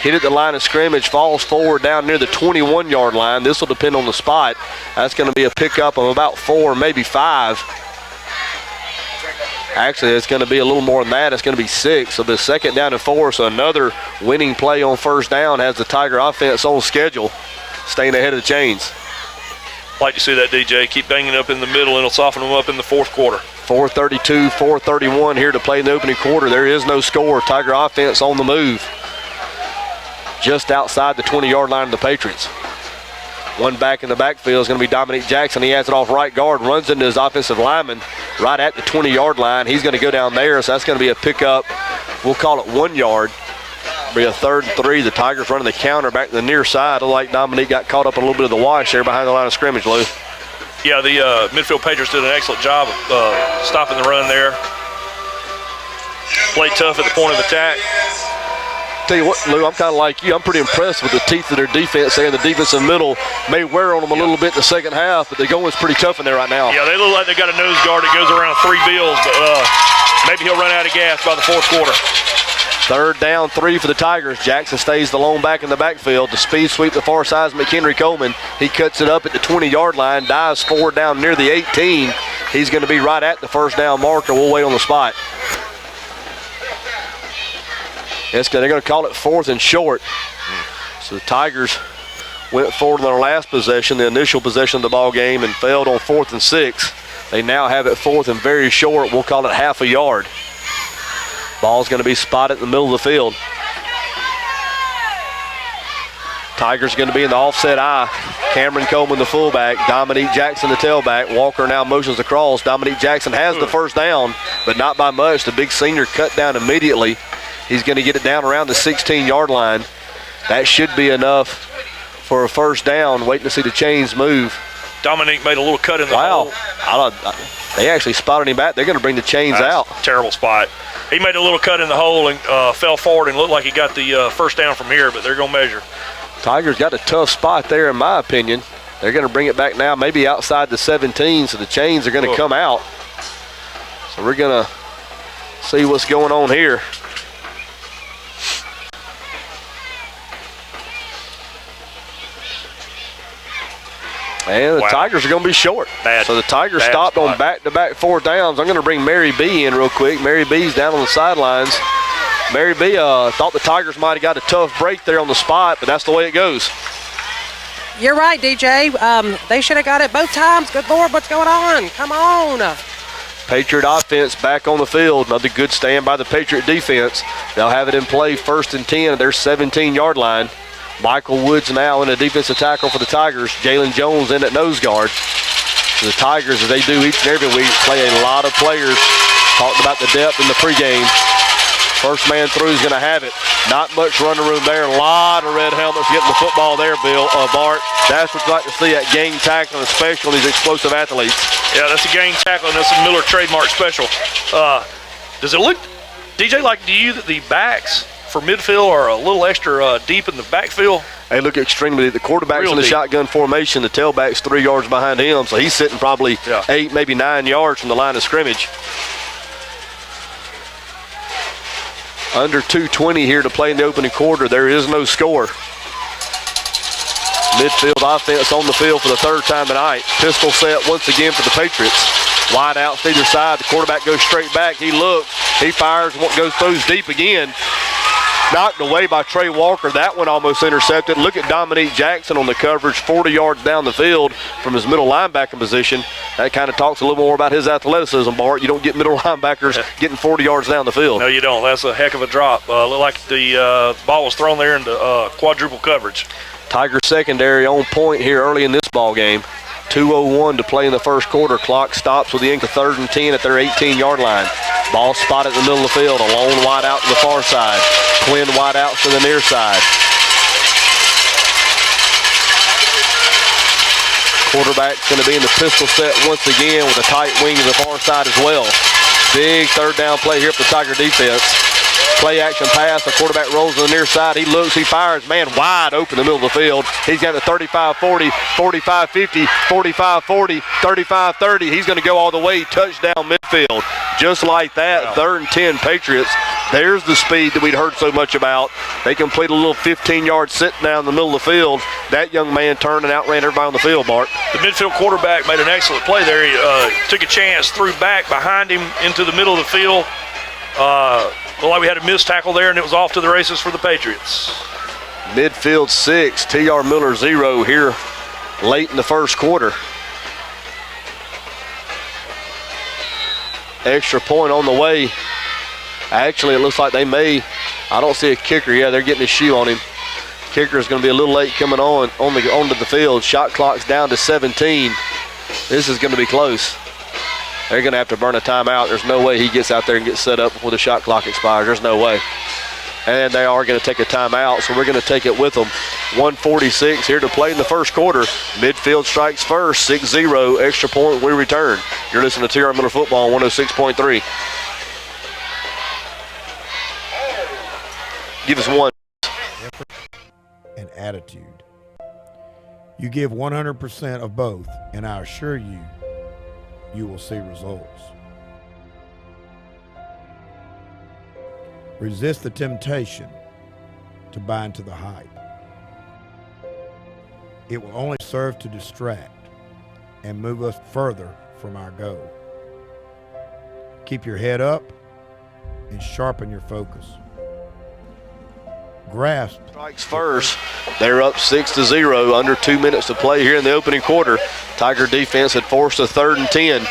Hit at the line of scrimmage, falls forward down near the 21-yard line. This will depend on the spot. That's going to be a pickup of about 4, maybe 5. Actually, it's going to be a little more than that. It's going to be 6. So the 2nd down and 4. So another winning play on 1st down has the Tiger offense on schedule, staying ahead of the chains. Like to see that, DJ. Keep banging up in the middle, and it'll soften them up in the 4th quarter. 4:32, 4:31 here to play in the opening quarter. There is no score. Tiger offense on the move. Just outside the 20-yard line of the Patriots. One back in the backfield is going to be Dominique Jackson. He has it off right guard, runs into his offensive lineman right at the 20-yard line. He's going to go down there, so that's going to be a pickup. We'll call it 1 yard. Be a 3rd and 3. The Tigers running the counter back to the near side. Looked like Dominique got caught up in a little bit of the wash there behind the line of scrimmage, Lou. Yeah, the midfield Patriots did an excellent job of stopping the run there. Played tough at the point of attack. tell you what, Lou, I'm kind of like you. I'm pretty impressed with the teeth of their defense there. And the defensive middle may wear on them a little bit in the second half, but the going's pretty tough in there right now. Yeah, they look like they got a nose guard that goes around 3 bills, but maybe he'll run out of gas by the fourth quarter. 3rd down, 3 for the Tigers. Jackson stays the lone back in the backfield. The speed sweep the far side is McHenry Coleman. He cuts it up at the 20-yard line, dives forward down near the 18. He's going to be right at the first down marker. We'll wait on the spot. They're going to call it 4th and short. So the Tigers went forward in their last possession, the initial possession of the ball game, and failed on 4th and 6. They now have it 4th and very short. We'll call it half a yard. Ball's going to be spotted in the middle of the field. Tigers going to be in the offset eye. Cameron Coleman, the fullback. Dominique Jackson, the tailback. Walker now motions across. Dominique Jackson has the first down, but not by much. The big senior cut down immediately. He's going to get it down around the 16-yard line. That should be enough for a first down. Waiting to see the chains move. Dominique made a little cut in the hole. They actually spotted him back. They're going to bring the chains out. Terrible spot. He made a little cut in the hole and fell forward and looked like he got the first down from here, but they're going to measure. Tigers got a tough spot there, in my opinion. They're going to bring it back now, maybe outside the 17, so the chains are going to come out. So we're going to see what's going on here. And the Tigers are going to be short. So the Tigers stopped on back-to-back 4th downs. I'm going to bring Mary B in real quick. Mary B's down on the sidelines. Mary B thought the Tigers might have got a tough break there on the spot, but that's the way it goes. You're right, DJ. They should have got it both times. Good Lord, what's going on? Come on. Patriot offense back on the field. Another good stand by the Patriot defense. They'll have it in play 1st and 10 at their 17-yard line. Michael Woods now in a defensive tackle for the Tigers. Jalen Jones in at nose guard. The Tigers, as they do each and every week, play a lot of players. Talked about the depth in the pregame. First man through is going to have it. Not much running room there. A lot of red helmets getting the football there, Bart. That's what you like to see, that gang tackling, especially on these explosive athletes. Yeah, that's a gang tackle, and that's a Miller trademark special. Does it look, DJ, like to you that the backs for midfield are a little extra deep in the backfield? They look extremely deep. The quarterback's Real in the deep. shotgun formation. The tailback's 3 yards behind him, so he's sitting probably 8, maybe 9 yards from the line of scrimmage. Under 2:20 here to play in the opening quarter. There is no score. Midfield offense on the field for the 3rd time tonight. Pistol set once again for the Patriots. Wide out to either side. The quarterback goes straight back. He looks. He fires. Throws deep again. Knocked away by Trey Walker. That one almost intercepted. Look at Dominique Jackson on the coverage, 40 yards down the field from his middle linebacker position. That kind of talks a little more about his athleticism, Bart. You don't get middle linebackers getting 40 yards down the field. No, you don't. That's a heck of a drop. Looked like the ball was thrown there into quadruple coverage. Tiger secondary on point here early in this ball game. 2:01 to play in the first quarter. Clock stops with the ink of 3rd and 10 at their 18-yard line. Ball spotted in the middle of the field. A lone wide out to the far side. Twin wide outs to the near side. Quarterback's going to be in the pistol set once again with a tight wing to the far side as well. Big 3rd down play here for the Tiger defense. Play action pass. The quarterback rolls to the near side. He looks. He fires. Man, wide open in the middle of the field. He's got the 35-40, 45-50, 45-40, 35-30. He's going to go all the way. Touchdown midfield. Just like that, 3rd and 10 Patriots. There's the speed that we'd heard so much about. They complete a little 15-yard sit down in the middle of the field. That young man turned and outran everybody on the field, Bart. The midfield quarterback made an excellent play there. He took a chance, threw back behind him into the middle of the field. Looked like we had a missed tackle there, and it was off to the races for the Patriots. Midfield 6, T.R. Miller 0 here late in the first quarter. Extra point on the way. Actually, it looks like they may. I don't see a kicker. Yeah, they're getting a shoe on him. Kicker is going to be a little late coming onto the field. Shot clock's down to 17. This is going to be close. They're going to have to burn a timeout. There's no way he gets out there and gets set up before the shot clock expires. There's no way. And they are going to take a timeout, so we're going to take it with them. 1:46 here to play in the first quarter. Midfield strikes first, 6-0. Extra point, we return. You're listening to TR Miller Football on 106.3. Give us one. effort and attitude. You give 100% of both, and I assure you, you will see results. Resist the temptation to buy into the hype. It will only serve to distract and move us further from our goal. Keep your head up and sharpen your focus. Grasp. Strikes first. They're up 6-0. Under 2 minutes to play here in the opening quarter. Tiger defense had forced a 3rd and 10.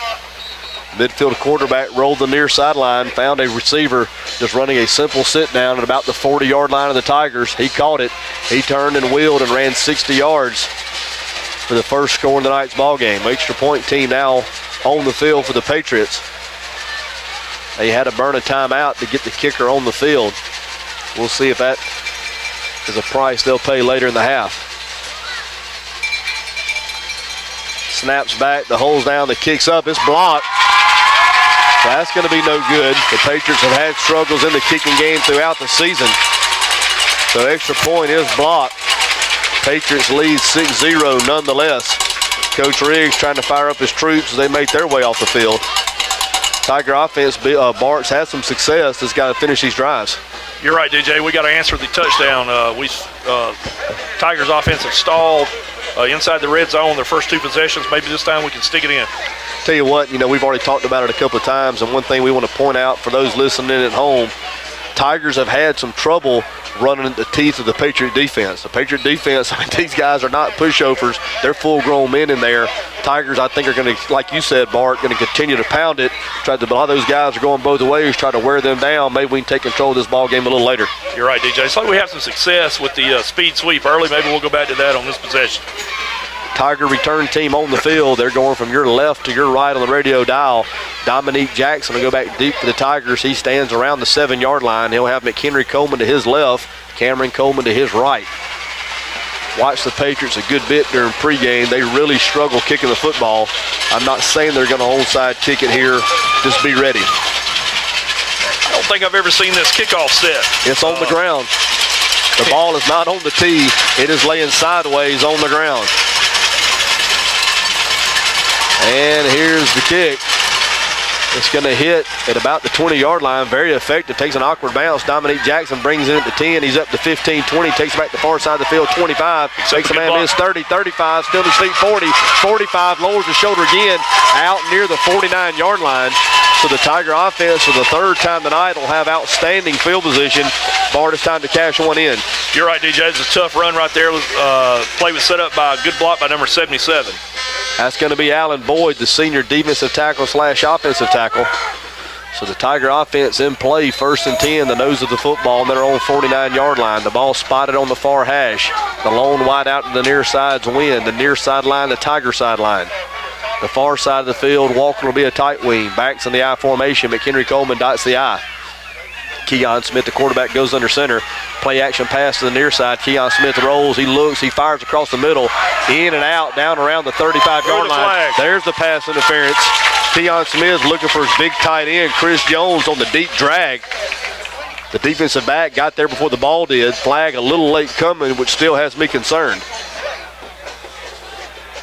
Midfield quarterback rolled the near sideline, found a receiver just running a simple sit down at about the 40-yard line of the Tigers. He caught it. He turned and wheeled and ran 60 yards for the first score in the night's ball game. Extra point team now on the field for the Patriots. They had to burn a timeout to get the kicker on the field. We'll see if that is a price they'll pay later in the half. Snaps back, the hole's down, the kick's up, it's blocked. So that's going to be no good. The Patriots have had struggles in the kicking game throughout the season. So extra point is blocked. Patriots lead 6-0 nonetheless. Coach Riggs trying to fire up his troops as they make their way off the field. Tiger offense, Bart's had some success. Has got to finish these drives. You're right, DJ. We got to answer the touchdown. Tigers offense have stalled inside the red zone their first 2 possessions. Maybe this time we can stick it in. Tell you what, we've already talked about it a couple of times, and one thing we want to point out for those listening at home, Tigers have had some trouble running at the teeth of the Patriot defense. The Patriot defense, these guys are not pushovers. They're full-grown men in there. Tigers, I think, are going to, like you said, Bart, going to continue to pound it. A lot of those guys are going both ways, try to wear them down. Maybe we can take control of this ball game a little later. You're right, DJ. It's like we have some success with the speed sweep early. Maybe we'll go back to that on this possession. Tiger return team on the field. They're going from your left to your right on the radio dial. Dominique Jackson will go back deep for the Tigers. He stands around the 7-yard line. He'll have McHenry Coleman to his left, Cameron Coleman to his right. Watch the Patriots a good bit during pregame. They really struggle kicking the football. I'm not saying they're going to onside kick it here. Just be ready. I don't think I've ever seen this kickoff set. It's on the ground. The ball is not on the tee. It is laying sideways on the ground. And here's the kick. It's going to hit at about the 20-yard line. Very effective. Takes an awkward bounce. Dominique Jackson brings it at the 10. He's up to 15, 20. Takes it back to the far side of the field, 25. Takes a man miss, 30, 35. Still to his feet, 40, 45. Lowers the shoulder again. Out near the 49-yard line. So the Tiger offense for the 3rd time tonight will have outstanding field position. Bart, it's time to cash one in. You're right, DJ. It's a tough run right there. Play was set up by a good block by number 77. That's going to be Alan Boyd, the senior defensive tackle / offensive tackle. So the Tiger offense in play, 1st and 10, the nose of the football, and they're on 49-yard line. The ball spotted on the far hash. The lone wide out to the near side's win. The near sideline, the Tiger sideline. The far side of the field, Walker will be a tight wing. Backs in the I formation. McHenry Coleman dots the I. Keon Smith, the quarterback, goes under center. Play action pass to the near side. Keon Smith rolls. He looks. He fires across the middle. In and out, down around the 35-yard line. There's the pass interference. Keon Smith looking for his big tight end, Chris Jones, on the deep drag. The defensive back got there before the ball did. Flag a little late coming, which still has me concerned.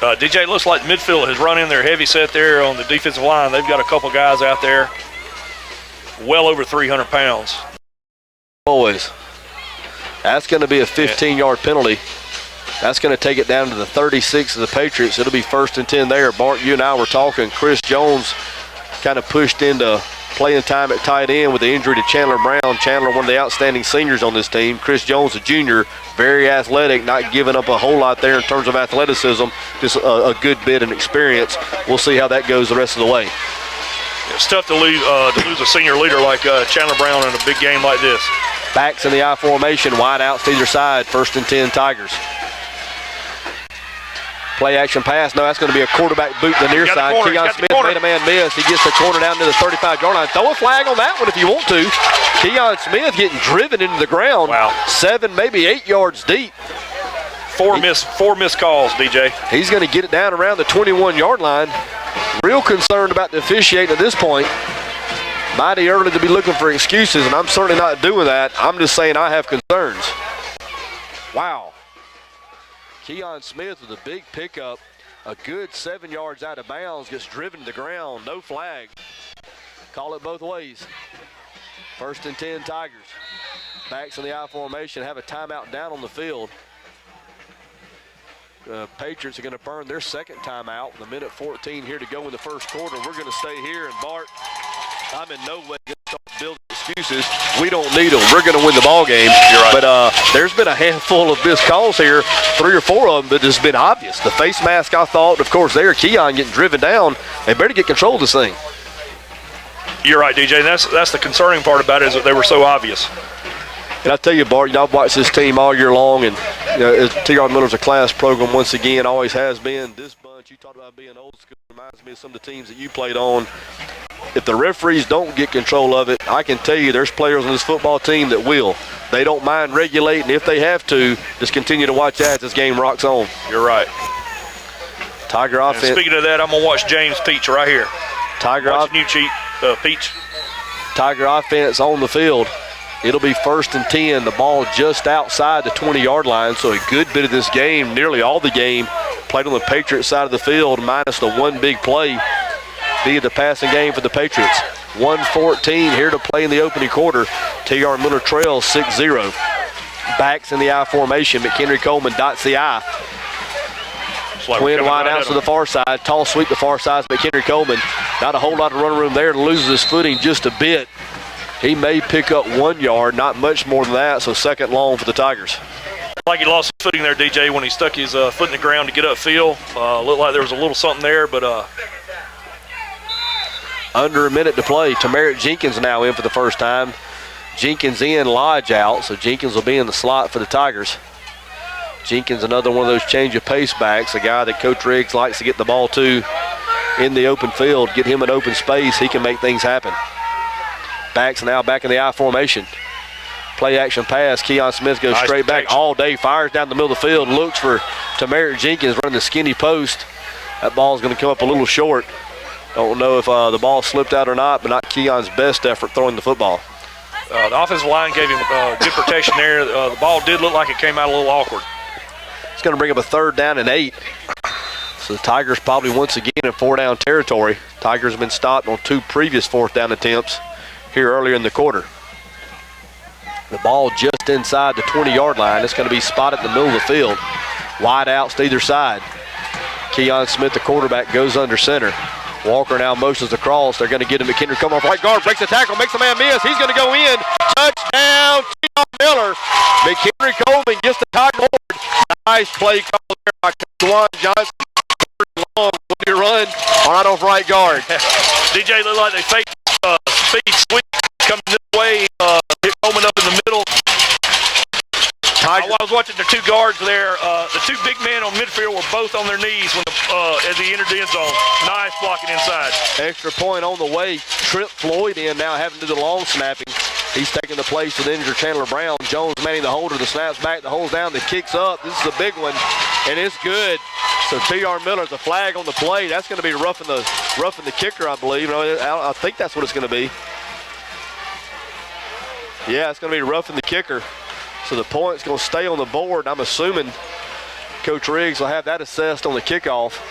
DJ, looks like Midfield has run in their heavy set there on the defensive line. They've got a couple guys out there well over 300 pounds. Boys, that's going to be a 15-yard penalty. That's going to take it down to the 36 of the Patriots. It'll be 1st and 10 there. Bart, you and I were talking. Chris Jones kind of pushed into playing time at tight end with the injury to Chandler Brown. Chandler, one of the outstanding seniors on this team. Chris Jones, a junior, very athletic, not giving up a whole lot there in terms of athleticism, just a good bit and experience. We'll see how that goes the rest of the way. It's tough to lose a senior leader like Chandler Brown in a big game like this. Backs in the I formation, wide outs to either side, 1st and 10 Tigers. Play action pass. No, that's going to be a quarterback boot to the near side. Keon Smith made a man miss. He gets the corner down to the 35-yard line. Throw a flag on that one if you want to. Keon Smith getting driven into the ground. Wow. 7, maybe 8 yards deep. Four missed calls, DJ. He's going to get it down around the 21-yard line. Real concerned about the officiating at this point. Mighty early to be looking for excuses, and I'm certainly not doing that. I'm just saying I have concerns. Wow. Keon Smith with a big pickup. A good 7 yards out of bounds. Gets driven to the ground. No flag. Call it both ways. 1st and 10 Tigers. Backs in the I formation. Have a timeout down on the field. Patriots are going to burn their second timeout. With a minute 14 here to go in the first quarter. We're going to stay here. And Bart, I'm in no way going to start building excuses. We don't need them. We're going to win the ball game. You're right. But there's been a handful of missed calls here, 3 or 4 of them, but it's been obvious. The face mask, I thought, of course, there, Keon getting driven down. They better get control of this thing. You're right, DJ. That's the concerning part about it, is that they were so obvious. And I tell you, Bart, I've watched this team all year long, and T.R. Miller's a class program once again, always has been. This bunch, you talked about being old school, reminds me of some of the teams that you played on. If the referees don't get control of it, I can tell you there's players on this football team that will. They don't mind regulating if they have to. Just continue to watch that as this game rocks on. You're right. Tiger offense. And speaking of that, I'm going to watch James Peach right here. Watching you, Peach. Tiger offense on the field. It'll be 1st and 10. The ball just outside the 20-yard line, so a good bit of this game, nearly all the game, played on the Patriots side of the field, minus the one big play via the passing game for the Patriots. 1:14 here to play in the opening quarter. T.R. Miller trails 6-0. Backs in the I formation. McHenry Coleman dots the I. Twin wide outs to the far side. Tall sweep to far side. McHenry Coleman. Not a whole lot of running room there. Loses his footing just a bit. He may pick up 1 yard, not much more than that, so 2nd long for the Tigers. Like he lost his footing there, DJ, when he stuck his foot in the ground to get upfield. Looked like there was a little something there, but under a minute to play. Tamarick Jenkins now in for the first time. Jenkins in, Lodge out, so Jenkins will be in the slot for the Tigers. Jenkins, another one of those change of pace backs, a guy that Coach Riggs likes to get the ball to in the open field, get him in open space. He can make things happen. Backs now back in the I formation. Play action pass. Keon Smith goes straight back all day, fires down the middle of the field, looks for Tamarick Jenkins running the skinny post. That ball's going to come up a little short. Don't know if the ball slipped out or not, but not Keon's best effort throwing the football. The offensive line gave him good protection there. The ball did look like it came out a little awkward. It's going to bring up a 3rd down and 8. So the Tigers probably once again in 4-down territory. Tigers have been stopped on 2 previous 4th down attempts here earlier in the quarter. The ball just inside the 20-yard line. It's going to be spotted in the middle of the field. Wide outs to either side. Keon Smith, the quarterback, goes under center. Walker now motions across. They're going to get him. McHenry come off right guard, breaks the tackle, makes a man miss. He's going to go in. Touchdown, T.R. Miller. McHenry Coleman gets the Tiger board. Nice play call there by Juwan Johnson. Long run right off right guard. DJ looked like they faked speed sweep coming this way. Hit Coleman up in the middle. I was watching the 2 guards there. The 2 big men on midfield were both on their knees when as he entered the end zone. Nice blocking inside. Extra point on the way. Trip Floyd in now having to do the long snapping. He's taking the place of the injured Chandler Brown. Jones manning the holder. The snaps back. The holds down. The kicks up. This is a big one, and it's good. So T.R. Miller's a flag on the play. That's going to be roughing the kicker, I believe. I think that's what it's going to be. Yeah, it's going to be roughing the kicker. So the point's going to stay on the board. I'm assuming Coach Riggs will have that assessed on the kickoff.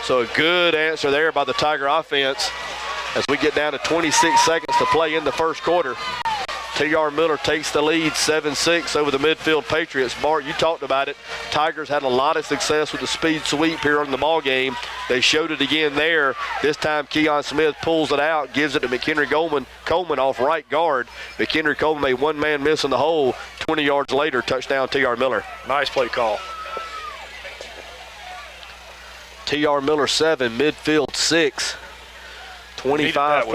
So a good answer there by the Tiger offense as we get down to 26 seconds to play in the first quarter. T.R. Miller takes the lead 7-6 over the Midfield Patriots. Bart, you talked about it. Tigers had a lot of success with the speed sweep here in the ball game. They showed it again there. This time Keon Smith pulls it out, gives it to McHenry Coleman off right guard. McHenry Coleman made one man miss in the hole. 20 yards later, touchdown T.R. Miller. Nice play call. T.R. Miller 7, Midfield 6. 25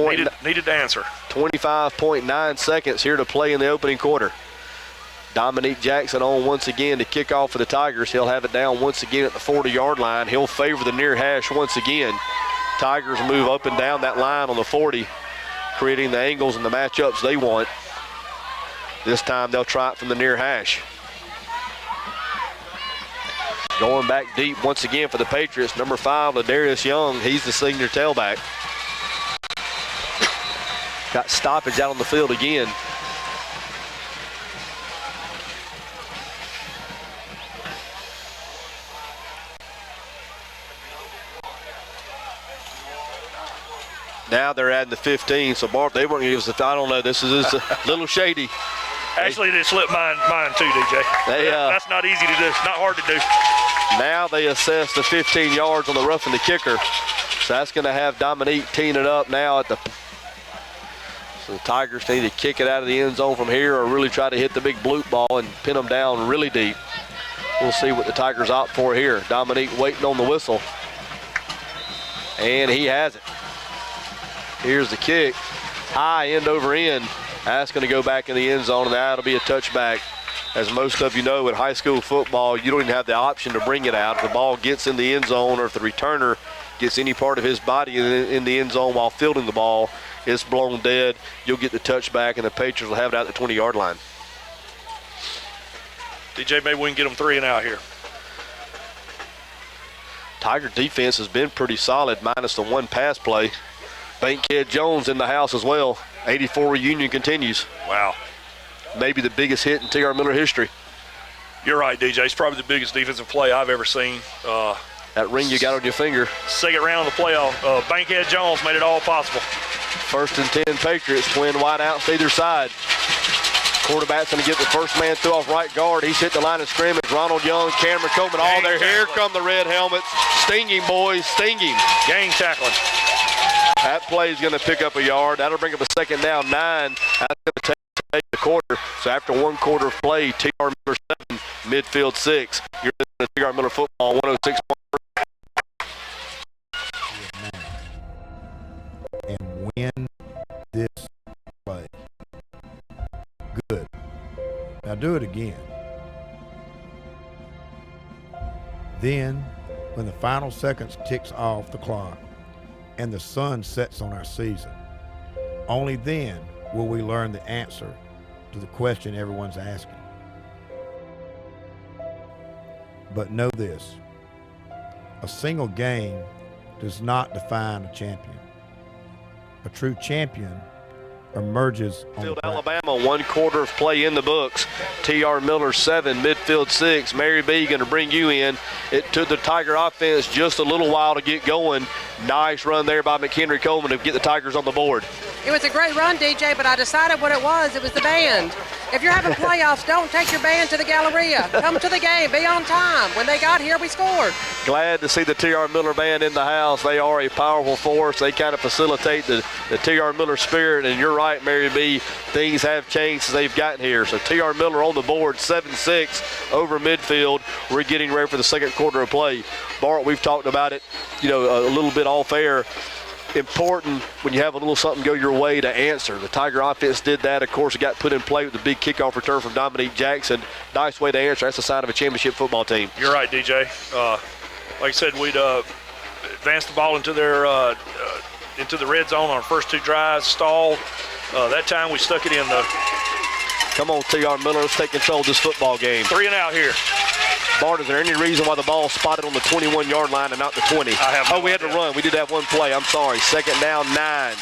needed to answer. 25.9 seconds here to play in the opening quarter. Dominique Jackson on once again to kick off for the Tigers. He'll have it down once again at the 40-yard line. He'll favor the near hash once again. Tigers move up and down that line on the 40, creating the angles and the matchups they want. This time they'll try it from the near hash. Going back deep once again for the Patriots, number 5, Ladarius Young. He's the senior tailback. Got stoppage out on the field again. Now they're adding the 15. So, Bart, they weren't going to give us I don't know. This is a little shady. Actually, they slipped mine too, DJ. That's not easy to do. It's not hard to do. Now they assess the 15 yards on the roughing the kicker. So that's going to have Dominique teeing it up now at the. So the Tigers need to kick it out of the end zone from here or really try to hit the big bloop ball and pin them down really deep. We'll see what the Tigers opt for here. Dominique waiting on the whistle. And he has it. Here's the kick. High end over end. That's going to go back in the end zone, and that'll be a touchback. As most of you know, in high school football, you don't even have the option to bring it out. If the ball gets in the end zone or if the returner gets any part of his body in the end zone while fielding the ball, it's blown dead. You'll get the touchback, and the Patriots will have it out at the 20-yard line. DJ, maybe we can get them 3 and out here. Tiger defense has been pretty solid, minus the one pass play. Bankhead Jones in the house as well. 84 reunion continues. Wow. Maybe the biggest hit in T.R. Miller history. You're right, DJ. It's probably the biggest defensive play I've ever seen. That ring you got on your finger. Second round of the playoff. Bankhead Jones made it all possible. 1st and 10 Patriots, twin wide outs to either side. Quarterback's going to get the first man through off right guard. He's hit the line of scrimmage. Ronald Young, Cameron Coleman, all there. Here come the red helmets. Sting him, boys. Sting him. Gang tackling. That play is going to pick up a yard. That'll bring up a second down 9. That's going to take the quarter. So after 1 quarter of play, T.R. Miller 7, Midfield 6. You're listening to T.R. Miller Football 106. And win this play. Good. Now do it again. Then, when the final seconds ticks off the clock and the sun sets on our season, only then will we learn the answer to the question everyone's asking. But know this, a single game does not define a champion. A true champion emerges on Midfield, Alabama, 1 quarter of play in the books. T.R. Miller 7, Midfield 6. Mary B going to bring you in. It took the Tiger offense just a little while to get going. Nice run there by McHenry Coleman to get the Tigers on the board. It was a great run, DJ, but I decided what it was. It was the band. If you're having playoffs, don't take your band to the Galleria. Come to the game. Be on time. When they got here, we scored. Glad to see the T.R. Miller band in the house. They are a powerful force. They kind of facilitate the T.R. Miller spirit. And you're right, Mary B. Things have changed since they've gotten here. So T.R. Miller on the board, 7-6 over Midfield. We're getting ready for the 2nd quarter of play. Bart, we've talked about it, a little bit off air. Important when you have a little something go your way to answer. The Tiger offense did that. Of course, it got put in play with the big kickoff return from Dominique Jackson. Nice way to answer. That's a sign of a championship football team. You're right, DJ. Like I said, we'd advanced the ball into the red zone on our first 2 drives, stalled. That time we stuck it in the. Come on, T.R. Miller. Let's take control of this football game. 3 and out here. Bart, is there any reason why the ball spotted on the 21-yard line and not the 20? We had to run. We did have 1 play. I'm sorry. 2nd down, 9.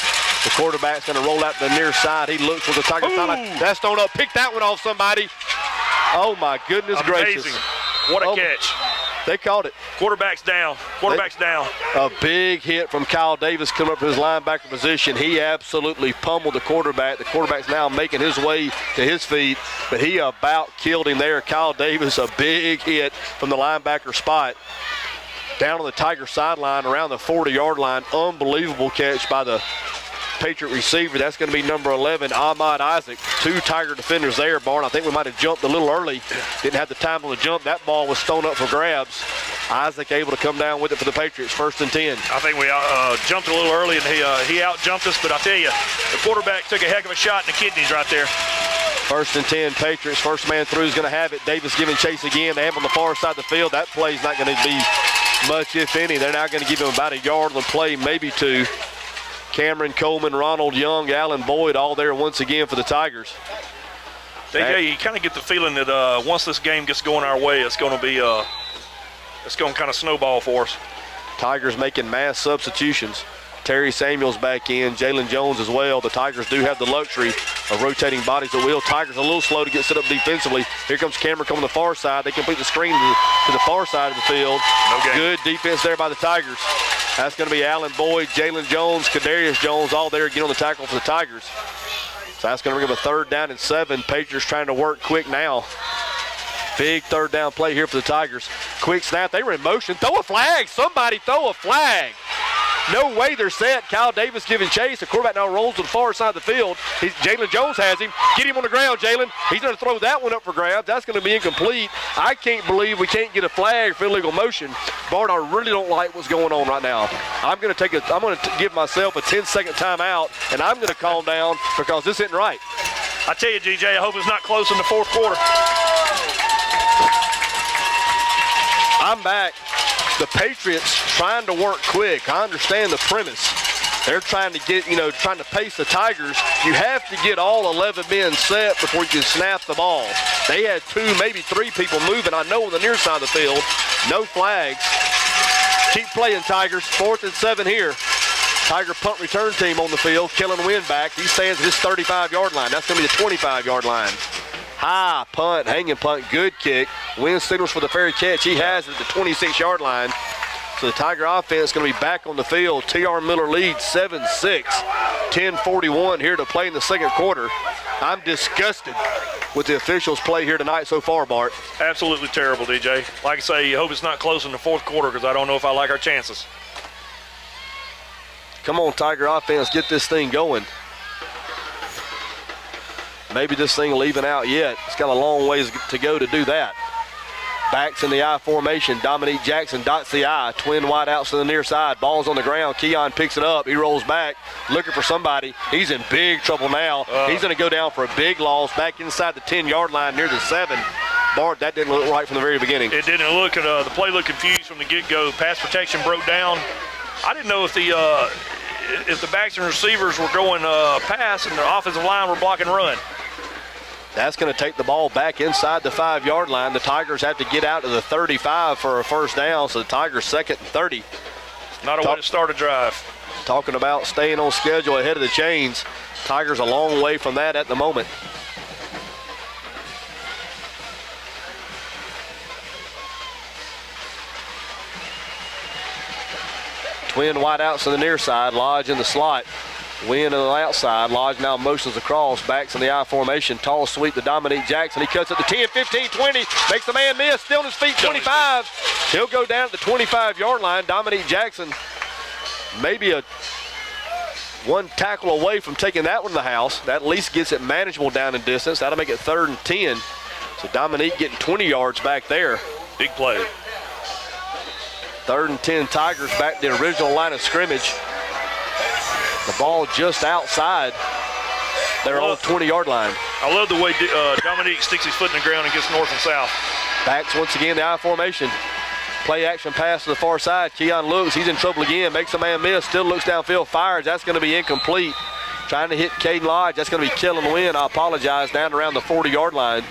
The quarterback's going to roll out to the near side. He looks for the Tiger sideline. That's thrown up. Pick that one off, somebody. Oh, my goodness gracious. What a catch. They caught it. Quarterback's down. Down. A big hit from Kyle Davis coming up to his linebacker position. He absolutely pummeled the quarterback. The quarterback's now making his way to his feet, but he about killed him there. Kyle Davis, a big hit from the linebacker spot. Down on the Tiger sideline around the 40-yard line. Unbelievable catch by the Patriot receiver. That's going to be number 11, Ahmad Isaac. 2 Tiger defenders there, Barn. I think we might have jumped a little early. Didn't have the time on the jump. That ball was thrown up for grabs. Isaac able to come down with it for the Patriots. 1st and 10. I think we jumped a little early, and he out-jumped us. But I tell you, the quarterback took a heck of a shot in the kidneys right there. 1st and 10, Patriots. First man through is going to have it. Davis giving chase again. They have on the far side of the field. That play's not going to be much, if any. They're now going to give him about a yard on the play, maybe 2. Cameron Coleman, Ronald Young, Allen Boyd, all there once again for the Tigers. DJ, you kind of get the feeling that once this game gets going our way, it's going to be it's going to kind of snowball for us. Tigers making mass substitutions. Terry Samuels back in, Jalen Jones as well. The Tigers do have the luxury of rotating bodies at will. Tigers a little slow to get set up defensively. Here comes Cameron coming to the far side. They complete the screen to the far side of the field. No game. Good defense there by the Tigers. That's going to be Allen Boyd, Jalen Jones, Kadarius Jones, all there get on the tackle for the Tigers. So that's going to bring up a 3rd down and 7. Patriots trying to work quick now. Big 3rd down play here for the Tigers. Quick snap. They were in motion. Throw a flag. Somebody throw a flag. No way they're set. Kyle Davis giving chase. The quarterback now rolls to the far side of the field. Jalen Jones has him. Get him on the ground, Jalen. He's going to throw that one up for grabs. That's going to be incomplete. I can't believe we can't get a flag for illegal motion. Bart, I really don't like what's going on right now. I'm going to give myself a 10-second timeout, and I'm going to calm down because this isn't right. I tell you, DJ, I hope it's not close in the 4th quarter. I'm back. The Patriots trying to work quick. I understand the premise. They're trying to get, trying to pace the Tigers. You have to get all 11 men set before you can snap the ball. They had 2, maybe 3 people moving, I know, on the near side of the field. No flags. Keep playing, Tigers. 4th and 7 here. Tiger punt return team on the field. Kellen Wynn back. He stands at his 35-yard line. That's going to be the 25-yard line. High punt, hanging punt, good kick. Wynn signals for the fair catch. He has it at the 26-yard line. So the Tiger offense going to be back on the field. T.R. Miller leads 7-6. 10:41 here to play in the 2nd quarter. I'm disgusted with the officials' play here tonight so far, Bart. Absolutely terrible, DJ. Like I say, I hope it's not close in the 4th quarter because I don't know if I like our chances. Come on, Tiger offense, get this thing going. Maybe this thing will even out yet. It's got a long ways to go to do that. Backs in the I formation. Dominique Jackson dots the I. Twin wide outs to the near side. Ball's on the ground. Keon picks it up. He rolls back, looking for somebody. He's in big trouble now. He's going to go down for a big loss back inside the 10-yard line near the 7. Bart, that didn't look right from the very beginning. It didn't look. The play looked confused from the get-go. Pass protection broke down. I didn't know if the backs and receivers were going pass and the offensive line were blocking run. That's going to take the ball back inside the 5-yard line. The Tigers have to get out to the 35 for a 1st down, so the Tigers 2nd and 30. Not a way to start a drive. Talking about staying on schedule ahead of the chains. Tigers a long way from that at the moment. Twin wide outs to the near side. Lodge in the slot. Wynn on the outside. Lodge now motions across. Backs in the I formation. Tall sweep to Dominique Jackson. He cuts it to 10, 15, 20. Makes the man miss. Still on his feet. 25. He'll go down at the 25-yard line. Dominique Jackson maybe a 1 tackle away from taking that one to the house. That at least gets it manageable down in distance. That'll make it 3rd and 10. So Dominique getting 20 yards back there. Big play. 3rd and 10 Tigers back to the original line of scrimmage. The ball just outside their own 20-yard line. I love the way Dominique sticks his foot in the ground and gets north and south. Backs once again the I formation. Play action pass to the far side. Keon looks. He's in trouble again. Makes a man miss. Still looks downfield. Fires. That's going to be incomplete. Trying to hit Caden Lodge. That's going to be Kellen Wynn. I apologize. Down around the 40-yard line.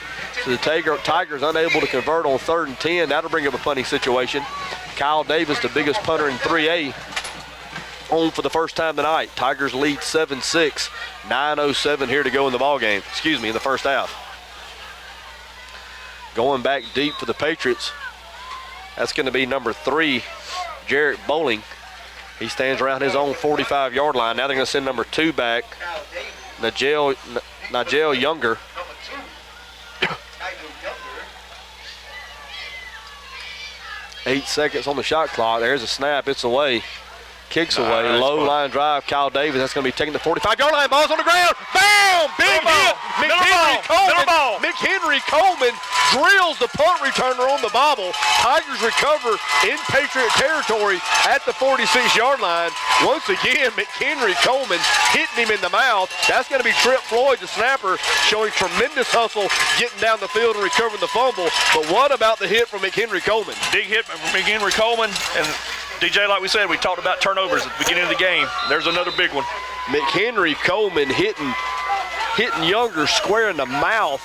So the Tigers unable to convert on 3rd and 10. That'll bring up a punting situation. Kyle Davis, the biggest punter in 3A. On for the first time tonight. Tigers lead 7-6. 9:07 here to go in the ball game. Excuse me, in the 1st half. Going back deep for the Patriots. That's going to be number 3, Jarrett Bowling. He stands around his own 45-yard line. Now they're going to send number 2 back, Nigel Younger. 8 seconds on the shot clock. There's a snap. It's away. Kicks away. Low line drive. Kyle Davis. That's going to be taking the 45-yard line. Ball's on the ground. Bam! Big hit. McHenry Coleman drills the punt returner on the bobble. Tigers recover in Patriot territory at the 46-yard line. Once again, McHenry Coleman hitting him in the mouth. That's going to be Trent Floyd, the snapper, showing tremendous hustle, getting down the field and recovering the fumble. But what about the hit from McHenry Coleman? Big hit from McHenry Coleman. And DJ, like we said, we talked about turnovers at the beginning of the game. There's another big one. McHenry Coleman hitting Younger square in the mouth.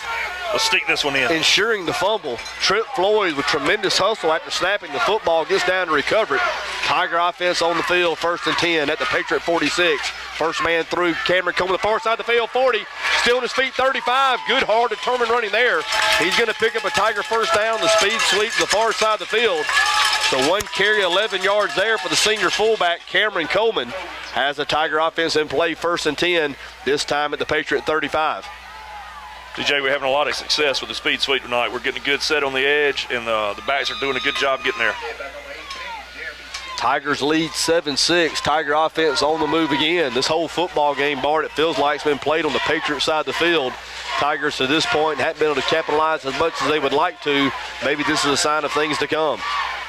Let's stick this one in. Ensuring the fumble. Trent Floyd with tremendous hustle after snapping the football gets down to recover it. Tiger offense on the field, 1st and 10 at the Patriot 46. First man through, Cameron Coleman, the far side of the field, 40. Still on his feet, 35. Good, hard, determined running there. He's going to pick up a Tiger 1st down, the speed sweep to the far side of the field. So 1 carry, 11 yards there for the senior fullback, Cameron Coleman. Has the Tiger offense in play, 1st and 10, this time at the Patriot 35. DJ, we're having a lot of success with the speed sweep tonight. We're getting a good set on the edge, and the backs are doing a good job getting there. Tigers lead 7-6. Tiger offense on the move again. This whole football game, Bart, it feels like it's been played on the Patriot side of the field. Tigers to this point haven't been able to capitalize as much as they would like to. Maybe this is a sign of things to come.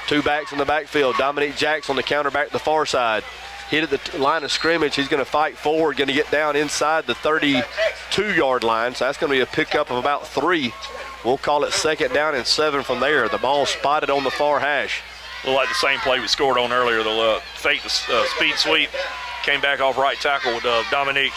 2 backs in the backfield. Dominique Jackson on the counterback to the far side. Hit at the line of scrimmage. He's going to fight forward, going to get down inside the 32-yard line. So that's going to be a pickup of about 3. We'll call it 2nd down and 7 from there. The ball spotted on the far hash. A little like the same play we scored on earlier. They'll fake the speed sweep. Came back off right tackle with Dominique.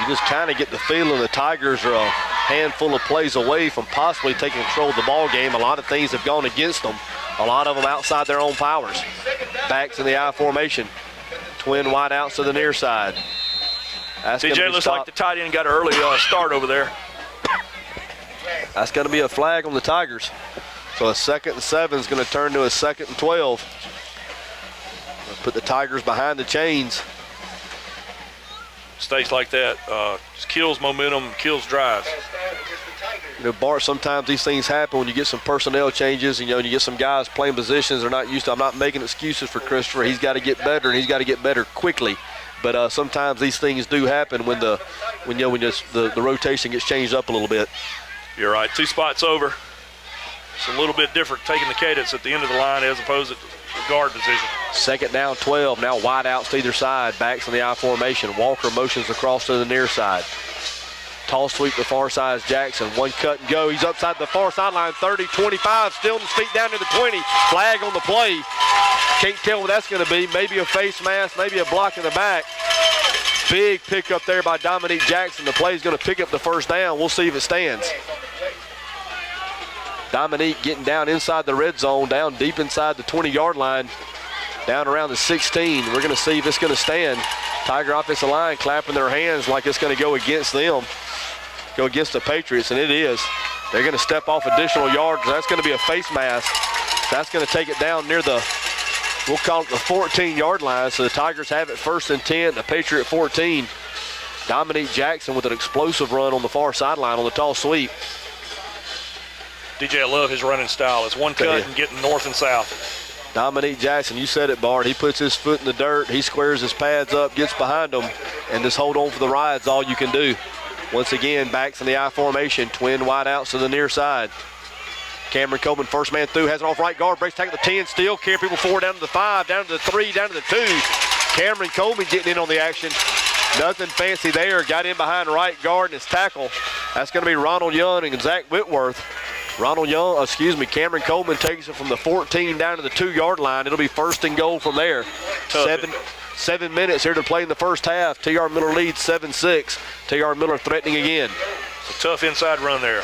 You just kind of get the feeling the Tigers are a handful of plays away from possibly taking control of the ball game. A lot of things have gone against them. A lot of them outside their own powers. Backs in the I formation. Twin wide outs to the near side. That's TJ, looks like the tight end got an early start over there. That's going to be a flag on the Tigers. So a 2nd and 7 is going to turn to a 2nd and 12. Put the Tigers behind the chains. Mistakes like that just kills momentum, kills drives. You know, Bart, sometimes these things happen when you get some personnel changes, and, you know, you get some guys playing positions they're not used to. I'm not making excuses for Christopher. He's got to get better, and he's got to get better quickly. But sometimes these things do happen when the rotation gets changed up a little bit. You're right. 2 spots over. It's a little bit different taking the cadence at the end of the line as opposed to the guard position. 2nd down, 12. Now wide outs to either side. Backs in the I formation. Walker motions across to the near side. Toss sweep to far side is Jackson. 1 cut and go. He's upside the far sideline. 30, 25. Still on his feet down to the 20. Flag on the play. Can't tell what that's going to be. Maybe a face mask, maybe a block in the back. Big pickup there by Dominique Jackson. The play is going to pick up the 1st down. We'll see if it stands. Dominique getting down inside the red zone, down deep inside the 20-yard line, down around the 16. We're going to see if it's going to stand. Tiger offensive line clapping their hands like it's going to go against them, go against the Patriots, and it is. They're going to step off additional yards. That's going to be a face mask. That's going to take it down near the, we'll call it the 14-yard line. So the Tigers have it 1st and 10, the Patriot 14. Dominique Jackson with an explosive run on the far sideline on the tall sweep. DJ, I love his running style. It's 1 cut and getting north and south. Dominique Jackson, you said it, Bart. He puts his foot in the dirt. He squares his pads up, gets behind them, and just hold on for the ride is all you can do. Once again, backs in the I formation. Twin wide outs to the near side. Cameron Coleman, 1st man through, has it off right guard, breaks tackle the 10, still carrying people forward down to the 5, down to the 3, down to the 2. Cameron Coleman getting in on the action. Nothing fancy there. Got in behind right guard and his tackle. That's going to be Ronald Young and Zach Whitworth. Cameron Coleman takes it from the 14 down to the 2-yard line. It'll be 1st and goal from there. 7 minutes here to play in the 1st half. T.R. Miller leads 7-6. T.R. Miller threatening again. It's a tough inside run there.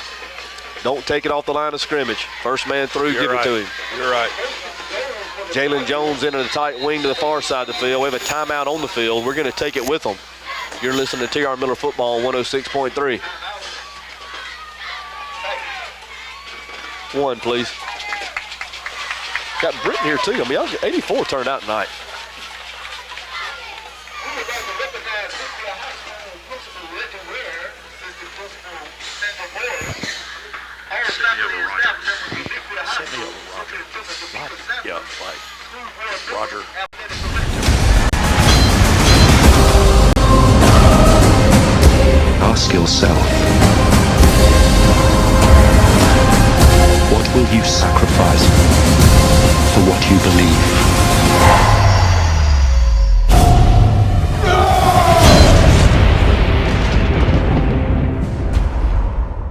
Don't take it off the line of scrimmage. 1st man through, give it to him. You're right. Jalen Jones into the tight wing to the far side of the field. We have a timeout on the field. We're going to take it with them. You're listening to T.R. Miller Football on 106.3. 1, please. Got Britton here, too. I mean, 84 turned out tonight. Yeah, like Roger. Ask yourself, what will you sacrifice for what you believe?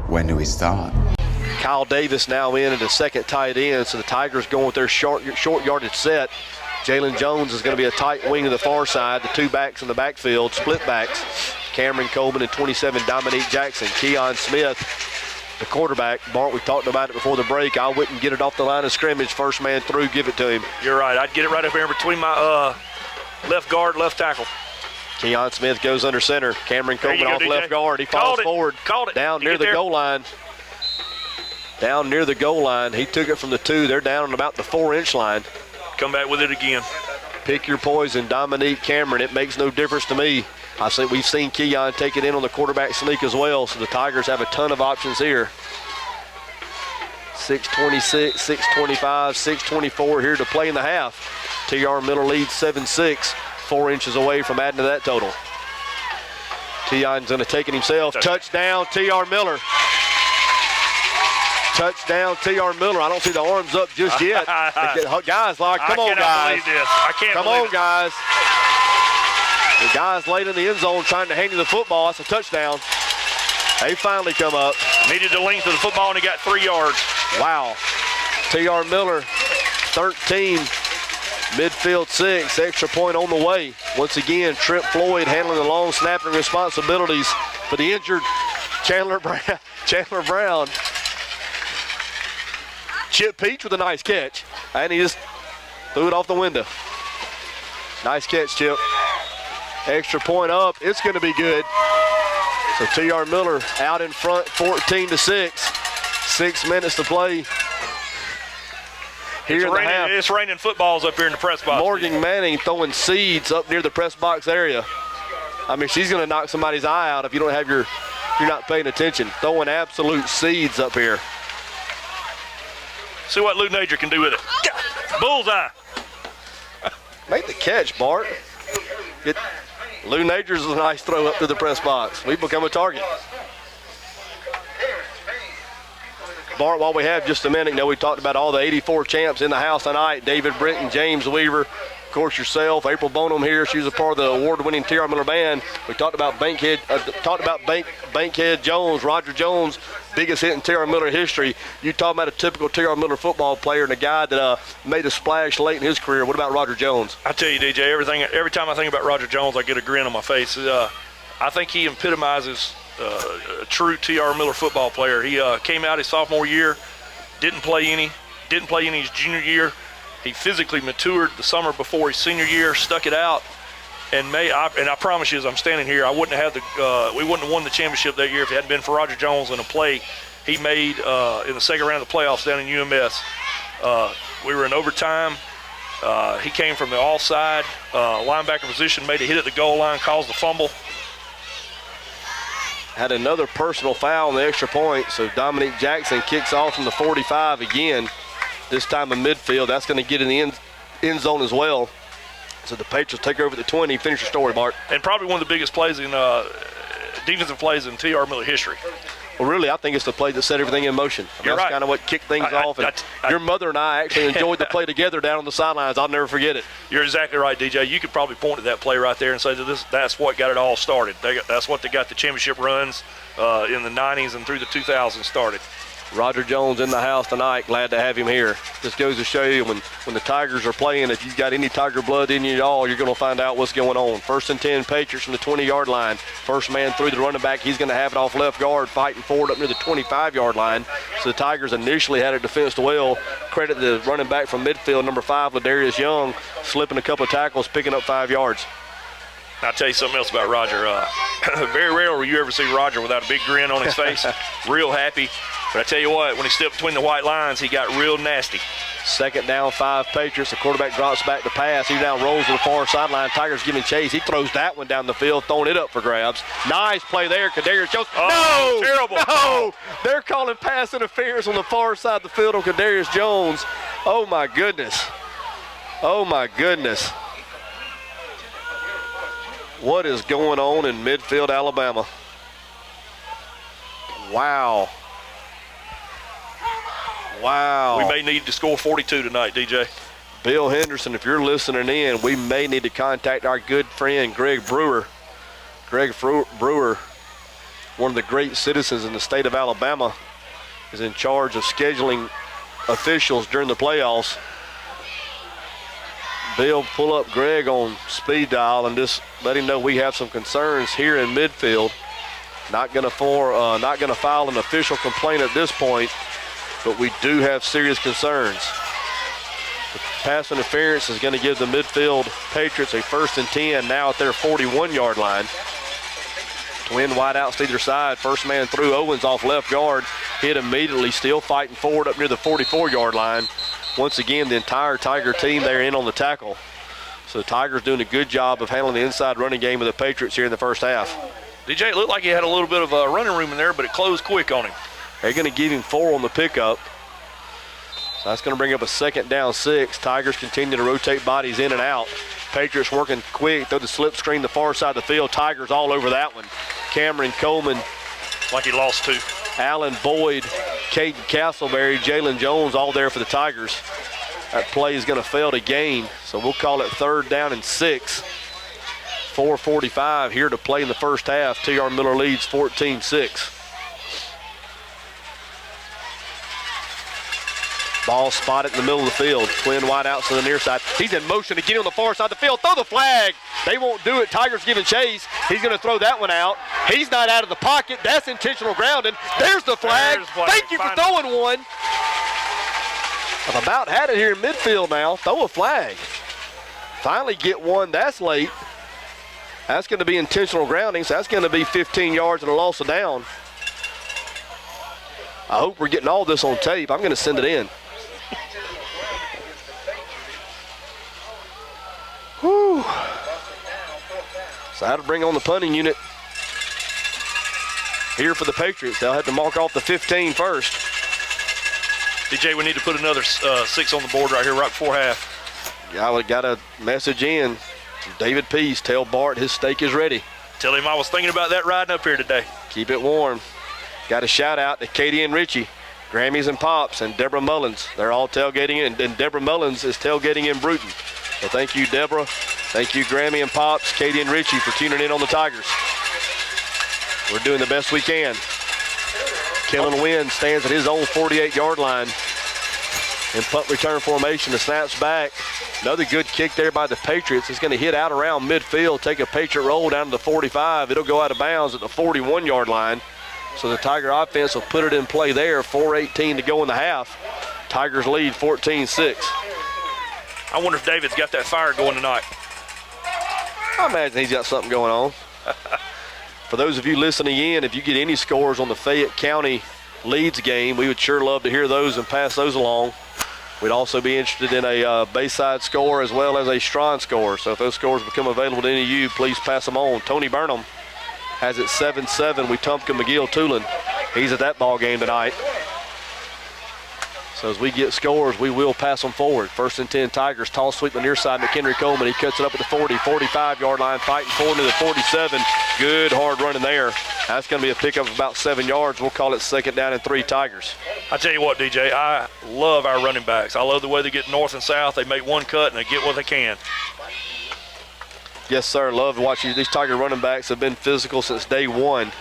When do we start? Kyle Davis now in at the 2nd tight end, so the Tigers going with their short yardage set. Jalen Jones is going to be a tight wing to the far side. The 2 backs in the backfield, split backs. Cameron Coleman and 27, Dominique Jackson. Keon Smith, the quarterback. Bart, we talked about it before the break. I wouldn't get it off the line of scrimmage. 1st man through, give it to him. You're right. I'd get it right up here between my left guard, left tackle. Keon Smith goes under center. Cameron Coleman off DJ. left guard. He falls forward. Called it. Down You near get the there? goal line. Down near the goal line. He took it from the 2. They're down on about the 4-inch line. Come back with it again. Pick your poison, Dominique Cameron. It makes no difference to me. We've seen Keon take it in on the quarterback sneak as well, so the Tigers have a ton of options here. 6:26, 6:25, 6:24 here to play in the half. T.R. Miller leads 7-6, 4 inches away from adding to that total. Keon's going to take it himself. Touchdown, T.R. Miller. Touchdown, T.R. Miller. I don't see the arms up just yet. Guys, like, come on, guys. I can't Come believe on, it. guys. The guys late in the end zone trying to hand you the football. That's a touchdown. They finally come up. Needed the length of the football, and he got 3 yards. Wow. T.R. Miller, 13. Midfield 6. Extra point on the way. Once again, Trent Floyd handling the long snapping responsibilities for the injured Chandler Brown. Chip Peach with a nice catch. And he just threw it off the window. Nice catch, Chip. Extra point up. It's going to be good. So T.R. Miller out in front, 14-6. 6 minutes to play. Here in the half. It's raining footballs up here in the press box. Morgan Manning throwing seeds up near the press box area. I mean, she's going to knock somebody's eye out if you don't have you're not paying attention. Throwing absolute seeds up here. See what Lou Nager can do with it. Bullseye. Make the catch, Bart. Lou Nager's a nice throw up to the press box. We've become a target. Bart, while we have just a minute, we talked about all the 84 champs in the house tonight. David Britton, James Weaver, of course yourself, April Bonham here. She was a part of the award-winning T.R. Miller Band. We talked about Bankhead Jones, Roger Jones, biggest hit in T.R. Miller history. You talk about a typical T.R. Miller football player and a guy that made a splash late in his career. What about Roger Jones? I tell you, DJ, every time I think about Roger Jones, I get a grin on my face. I think he epitomizes a true T.R. Miller football player. He came out his sophomore year, didn't play any his junior year. He physically matured the summer before his senior year, stuck it out, and I promise you, as I'm standing here, we wouldn't have won the championship that year if it hadn't been for Roger Jones and a play he made in the second round of the playoffs down in UMS. We were in overtime. He came from the offside linebacker position, made a hit at the goal line, caused the fumble. Had another personal foul on the extra point, so Dominique Jackson kicks off from the 45 again, this time in midfield. That's going to get in the end zone as well. So the Patriots take over at the 20. Finish your story, Bart. And probably one of the biggest plays in defensive plays in T.R. Miller history. Well, really, I think it's the play that set everything in motion. You're that's right. kind of what kicked things off. And your mother and I actually enjoyed the play together down on the sidelines. I'll never forget it. You're exactly right, DJ. You could probably point to that play right there and say that's what got it all started. That's what they got the championship runs in the 90s and through the 2000s started. Roger Jones in the house tonight. Glad to have him here. This goes to show you when the Tigers are playing, if you've got any Tiger blood in you at all, you're going to find out what's going on. 1st and 10, Patriots from the 20-yard line. First man through the running back. He's going to have it off left guard, fighting forward up near the 25-yard line. So the Tigers initially had it defensed well. Credit the running back from midfield, number 5, Ladarius Young, slipping a couple of tackles, picking up 5 yards. I'll tell you something else about Roger. Very rare will you ever see Roger without a big grin on his face. Real happy. But I tell you what, when he stepped between the white lines, he got real nasty. 2nd down, 5 Patriots. The quarterback drops back to pass. He now rolls to the far sideline. Tigers giving chase. He throws that one down the field, throwing it up for grabs. Nice play there. Kadarius Jones. Oh, no! Terrible. No! They're calling pass interference on the far side of the field on Kadarius Jones. Oh, my goodness. Oh, my goodness. What is going on in Midfield, Alabama? Wow. Wow. We may need to score 42 tonight, DJ. Bill Henderson, if you're listening in, we may need to contact our good friend Greg Brewer. Greg Brewer, one of the great citizens in the state of Alabama, is in charge of scheduling officials during the playoffs. Bill, pull up Greg on speed dial and just let him know we have some concerns here in midfield. Not going to file an official complaint at this point, but we do have serious concerns. Pass interference is going to give the Midfield Patriots a 1st and 10 now at their 41-yard line. Twin wideouts to either side. First man through. Owens off left guard. Hit immediately. Still fighting forward up near the 44-yard line. Once again, the entire Tiger team there in on the tackle. So the Tigers doing a good job of handling the inside running game of the Patriots here in the first half. DJ, it looked like he had a little bit of running room in there, but it closed quick on him. They're going to give him 4 on the pickup. So that's going to bring up a 2nd down 6. Tigers continue to rotate bodies in and out. Patriots working quick, throw the slip screen the far side of the field. Tigers all over that one. Cameron Coleman. Like he lost 2. Allen Boyd, Caden Castleberry, Jalen Jones all there for the Tigers. That play is going to fail to gain, so we'll call it 3rd down and 6. 4:45 here to play in the first half. T.R. Miller leads 14-6. Ball spotted in the middle of the field. Twin wideouts to the near side. He's in motion to get on the far side of the field. Throw the flag. They won't do it. Tigers giving chase. He's going to throw that one out. He's not out of the pocket. That's intentional grounding. There's the flag. Thank you for throwing one. I've about had it here in midfield now. Throw a flag. Finally get one. That's late. That's going to be intentional grounding, so that's going to be 15 yards and a loss of down. I hope we're getting all this on tape. I'm going to send it in. Whew. So that'll bring on the punting unit here for the Patriots. They'll have to mark off the 15 first. DJ, we need to put another 6 on the board right here, right before half. Yeah, I got a message in. David Pease, tell Bart his steak is ready. Tell him I was thinking about that riding up here today. Keep it warm. Got a shout out to Katie and Richie, Grammys and Pops, and Deborah Mullins. They're all tailgating, and Deborah Mullins is tailgating in Bruton. So thank you, Deborah. Thank you, Grammy and Pops, Katie and Richie, for tuning in on the Tigers. We're doing the best we can. Kellen Wynn stands at his own 48-yard line. In punt return formation, the snaps back. Another good kick there by the Patriots. It's going to hit out around midfield, take a Patriot roll down to the 45. It'll go out of bounds at the 41-yard line. So the Tiger offense will put it in play there. 4:18 to go in the half. Tigers lead 14-6. I wonder if David's got that fire going tonight. I imagine he's got something going on. For those of you listening in, if you get any scores on the Fayette County Leeds game, we would sure love to hear those and pass those along. We'd also be interested in a Bayside score as well as a Strachan score. So if those scores become available to any of you, please pass them on. Tony Burnham has it 7-7. Wetumpka McGill Tulin. He's at that ball game tonight. So as we get scores, we will pass them forward. 1st and 10 Tigers. Toss sweep on the near side. McHenry Coleman. He cuts it up at the 40, 45-yard line. Fighting forward to the 47. Good hard running there. That's going to be a pickup of about 7 yards. We'll call it 2nd down and 3 Tigers. I tell you what, DJ, I love our running backs. I love the way they get north and south. They make one cut and they get what they can. Yes, sir. Love to watch these Tiger running backs. Have been physical since day one.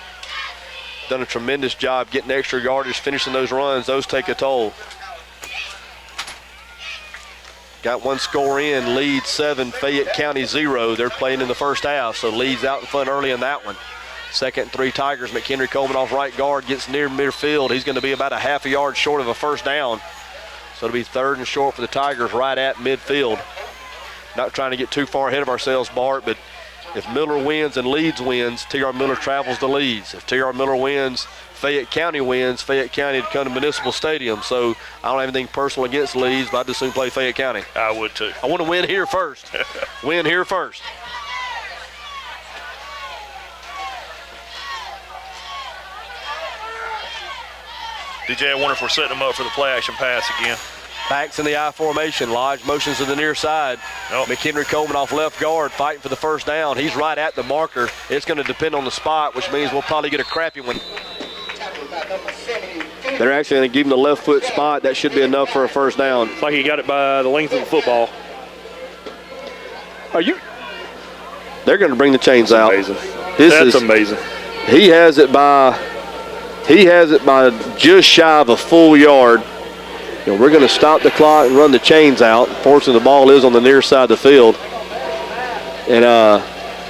Done a tremendous job getting extra yardage, finishing those runs. Those take a toll. Got one score in, Leeds 7, Fayette County 0. They're playing in the first half, so Leeds out in front early in that one. 2nd and 3 Tigers. McHenry Coleman off right guard, gets near midfield. He's going to be about a half a yard short of a 1st down. So it'll be 3rd and short for the Tigers right at midfield. Not trying to get too far ahead of ourselves, Bart, but if Miller wins and Leeds wins, T.R. Miller travels to Leeds. If T.R. Miller wins, Fayette County wins, Fayette County to come to Municipal Stadium. So I don't have anything personal against Leeds, but I'd just soon play Fayette County. I would too. I want to win here first. Win here first. DJ, I wonder if we're setting them up for the play action pass again. Backs in the I formation. Lodge motions to the near side. Nope. McHenry Coleman off left guard, fighting for the 1st down. He's right at the marker. It's going to depend on the spot, which means we'll probably get a crappy one. They're actually going to give him the left foot spot. That should be enough for a 1st down. It's like he got it by the length of the football. They're going to bring the chains out. Amazing. That's amazing. He has it by just shy of a full yard. And we're going to stop the clock and run the chains out. Fortunately, the ball is on the near side of the field. And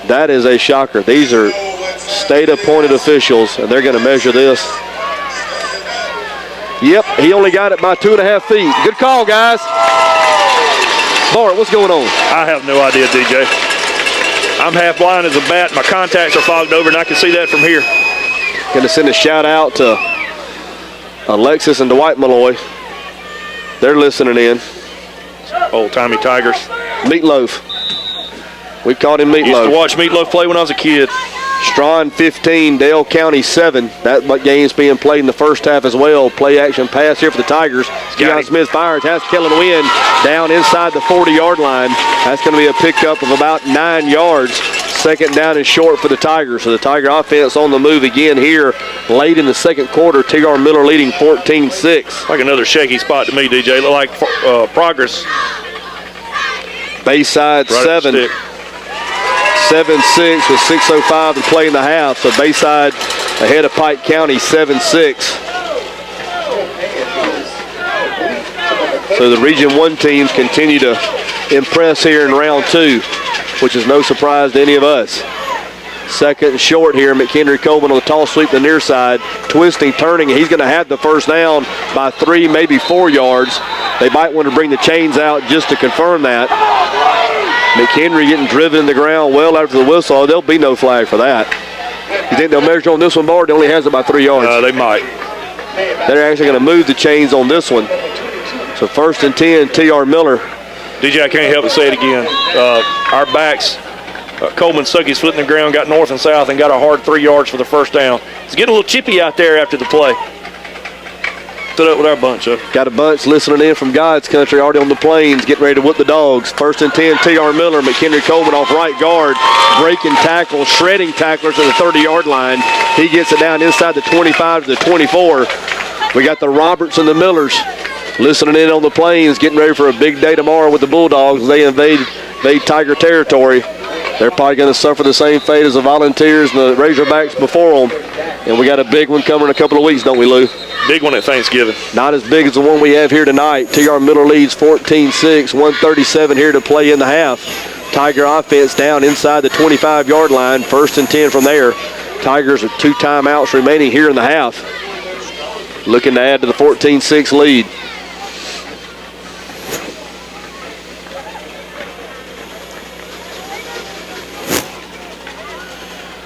that is a shocker. These are state-appointed officials, and they're going to measure this. Yep, he only got it by 2.5 feet. Good call, guys. Bart, what's going on? I have no idea, DJ. I'm half blind as a bat. My contacts are fogged over, and I can see that from here. Going to send a shout out to Alexis and Dwight Malloy. They're listening in. Old-timey Tigers. Meatloaf. We called him Meatloaf. Used to watch Meatloaf play when I was a kid. Strawn 15, Dale County 7. That game's being played in the first half as well. Play action pass here for the Tigers. Keon Smith fires, has Kellen Wynn down inside the 40-yard line. That's going to be a pickup of about 9 yards. Second down and short for the Tigers. So the Tiger offense on the move again here late in the second quarter. T.R. Miller leading 14-6. Like another shaky spot to me, DJ. Look like progress. Bayside right 7. 7-6 with 6:05 to play in the half. So Bayside ahead of Pike County 7-6. So the Region 1 teams continue to impress here in round 2, which is no surprise to any of us. Second and short here. McHenry Coleman on the toss sweep the near side. Twisting, turning. He's going to have the first down by 3, maybe 4 yards. They might want to bring the chains out just to confirm that. McHenry getting driven in the ground well after the whistle. There'll be no flag for that. You think they'll measure on this one, Bart? It only has about 3 yards. They might. They're actually going to move the chains on this one. So first and 10, T.R. Miller. DJ, I can't help but say it again. Our backs, Coleman stuck his foot in the ground, got north and south, and got a hard 3 yards for the first down. It's getting a little chippy out there after the play. Stood up with our bunch, huh? Got a bunch listening in from God's country, already on the plains, getting ready to whoop the dogs. First and 10, T.R. Miller. McHenry Coleman off right guard, breaking tackles, shredding tacklers at the 30-yard line. He gets it down inside the 25 to the 24. We got the Roberts and the Millers listening in on the plains, getting ready for a big day tomorrow with the Bulldogs. They invade Tiger territory. They're probably going to suffer the same fate as the Volunteers and the Razorbacks before them. And we got a big one coming in a couple of weeks, don't we, Lou? Big one at Thanksgiving. Not as big as the one we have here tonight. T.R. Miller leads 14-6, 1:37 here to play in the half. Tiger offense down inside the 25-yard line. First and 10 from there. Tigers with 2 timeouts remaining here in the half. Looking to add to the 14-6 lead.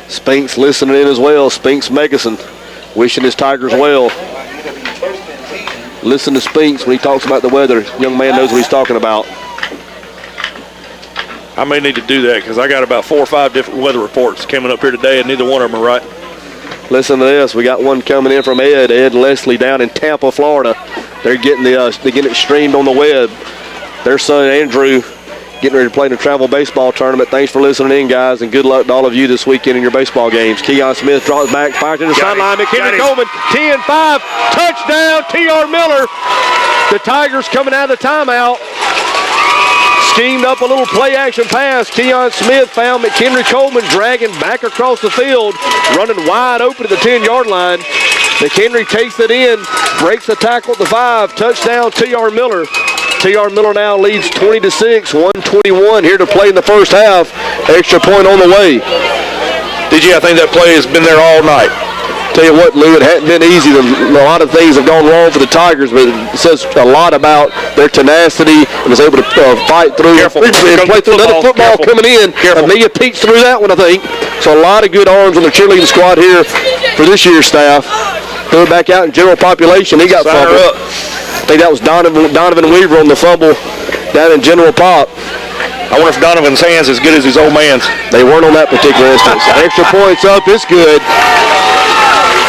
Spinks listening in as well. Spinks Megason wishing his Tigers well. Listen to Spinks when he talks about the weather. Young man knows what he's talking about. I may need to do that because I got about 4 or 5 different weather reports coming up here today, and neither one of them are right. Listen to this. We got one coming in from Ed and Leslie down in Tampa, Florida. They're getting it streamed on the web. Their son Andrew getting ready to play in a travel baseball tournament. Thanks for listening in, guys, and good luck to all of you this weekend in your baseball games. Keon Smith draws back, fires to the sideline. McHenry Coleman, 10-5, touchdown, T.R. Miller. The Tigers coming out of the timeout. Schemed up a little play-action pass. Keon Smith found McHenry Coleman dragging back across the field, running wide open at the 10-yard line. McHenry takes it in, breaks the tackle at the 5. Touchdown, T.R. Miller. T.R. Miller now leads 20-6, 1:21 here to play in the first half. Extra point on the way. DG, I think that play has been there all night. Tell you what, Lou, it hadn't been easy. A lot of things have gone wrong for the Tigers, but it says a lot about their tenacity and was able to fight through. Careful. And play through another football coming in. Amelia Pete's through that one, I think. So a lot of good arms on the cheerleading squad here for this year's staff. Threw it back out in general population. He got fumbled. I think that was Donovan Weaver on the fumble down in general pop. I wonder if Donovan's hand's as good as his old man's. They weren't on that particular instance. Extra points up, it's good.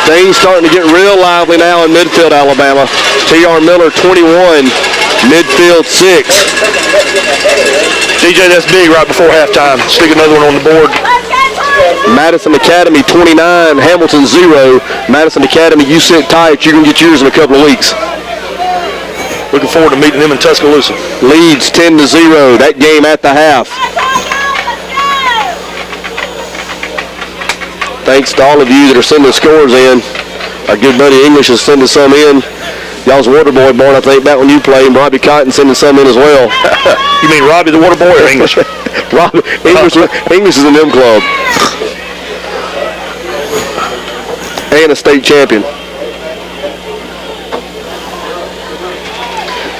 Things starting to get real lively now in Midfield, Alabama. T.R. Miller 21, Midfield 6. DJ, that's big right before halftime. Stick another one on the board. Madison Academy 29, Hamilton 0. Madison Academy, you sit tight. You're going to get yours in a couple of weeks. Looking forward to meeting them in Tuscaloosa. Leads 10-0. That game at the half. Thanks to all of you that are sending scores in. Our good buddy English is sending some in. Y'all's water boy born, I think, back when you played. And Robbie Cotton sending some in as well. You mean Robbie the water boy or English? English is in them club. And a state champion.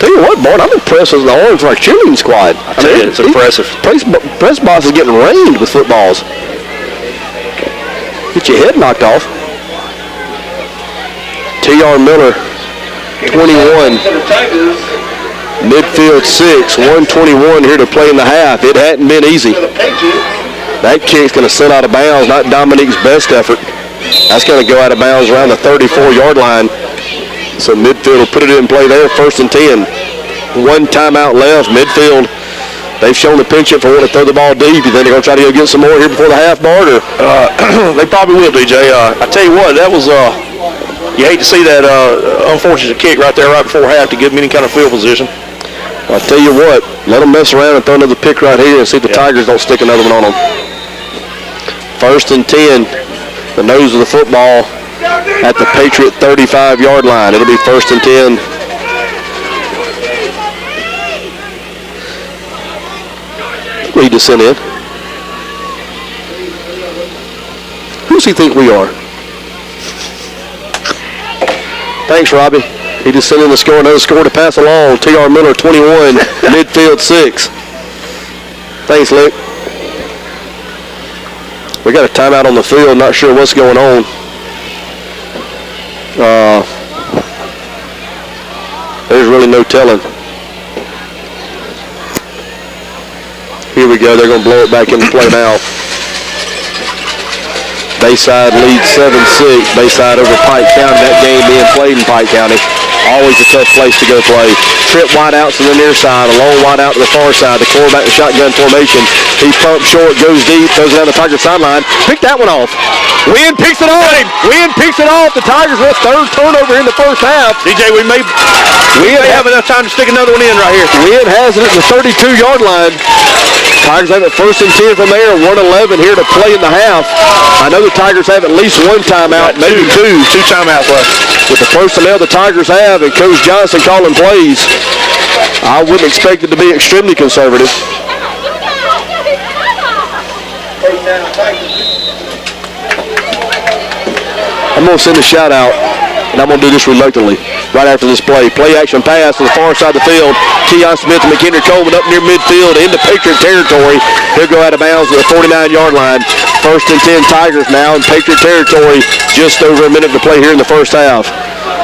tell you what, Bart, I'm impressed with the Orange for our cheerleading squad. I mean, it's impressive. Press box is getting rained with footballs. Get your head knocked off. T.R. Miller, 21. Midfield 6, 121 here to play in the half. It hadn't been easy. That kick's going to sit out of bounds, not Dominique's best effort. That's going to go out of bounds around the 34-yard line. So Midfield will put it in play there, 1st and 10. One timeout left. Midfield, they've shown the penchant for wanting to throw the ball deep. You think they're going to try to go get some more here before the half, Bart? They probably will, DJ. I tell you what, that was, you hate to see that unfortunate kick right there right before half to give them any kind of field position. I'll tell you what, let them mess around and throw another pick right here and see if the Tigers don't stick another one on them. 1st and 10, the nose of the football at the Patriot 35-yard line. It'll be 1st and 10. Read this in. Who does he think we are? Thanks, Robbie. He just sent in the score, another score to pass along. T.R. Miller, 21, Midfield 6. Thanks, Lick. We got a timeout on the field, not sure what's going on. There's really no telling. Here we go, they're going to blow it back into play now. Bayside leads 7-6. Bayside over Pike County. That game being played in Pike County. Always a tough place to go play. Trip wideouts to the near side. A long wide out to the far side. The quarterback in shotgun formation. He pumps short, goes deep, throws it down the Tiger sideline. Pick that one off. Wynn picks it off. Wynn picks it off. The Tigers with 3rd turnover in the first half. DJ, we may have enough time to stick another one in right here. Wynn has it at the 32-yard line. Tigers have it 1st and 10 from there. 1:11 here to play in the half. I know the Tigers have at least one timeout, maybe two. Two timeouts left. With the personnel the Tigers have and Coach Johnson calling plays, I wouldn't expect it to be extremely conservative. I'm going to send a shout out, and I'm going to do this reluctantly right after this play. Play action pass to the far side of the field. Keon Smith and McKendry Coleman up near midfield into Patriot territory. He'll go out of bounds at the 49-yard line. 1st and 10 Tigers now in Patriot territory. Just over a minute to play here in the first half.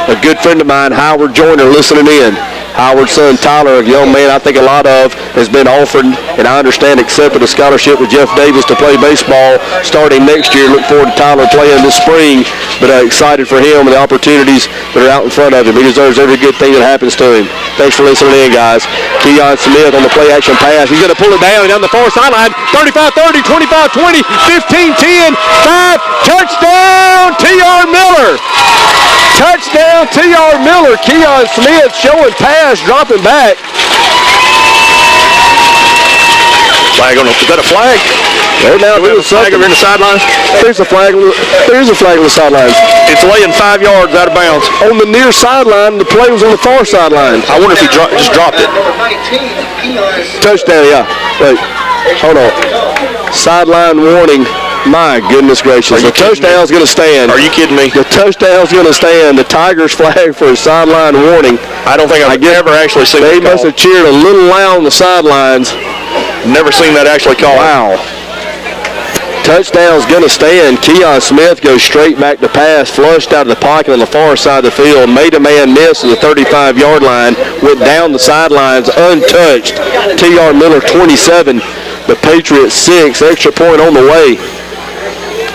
A good friend of mine, Howard Joyner, listening in. Howard's son Tyler, a young man I think a lot of, has been offered, and I understand accepted a scholarship with Jeff Davis to play baseball starting next year. Look forward to Tyler playing this spring, but excited for him and the opportunities that are out in front of him. He deserves every good thing that happens to him. Thanks for listening in, guys. Keon Smith on the play action pass. He's going to pull it down the far sideline. 35-30, 25-20, 15-10, 5, touchdown, T.R. Miller. Touchdown, T.R. Miller. Keon Smith showing pass, dropping back. Flag on the, is that a flag? They're now doing flag over in the sidelines. There's a flag. There's a flag on the sidelines. It's laying 5 yards out of bounds. On the near sideline, the play was on the far sideline. I wonder if he just dropped it. Touchdown, yeah. Wait, hold on. Sideline warning. My goodness gracious. The touchdown's going to stand. Are you kidding me? The touchdown's going to stand. The Tigers flag for a sideline warning. I don't think I've ever actually seen that. They must have cheered a little loud on the sidelines. Never seen that actually called. Wow. Touchdown's going to stand. Keon Smith goes straight back to pass, flushed out of the pocket on the far side of the field, made a man miss at the 35-yard line, went down the sidelines untouched. T.R. Miller 27, the Patriots 6, extra point on the way.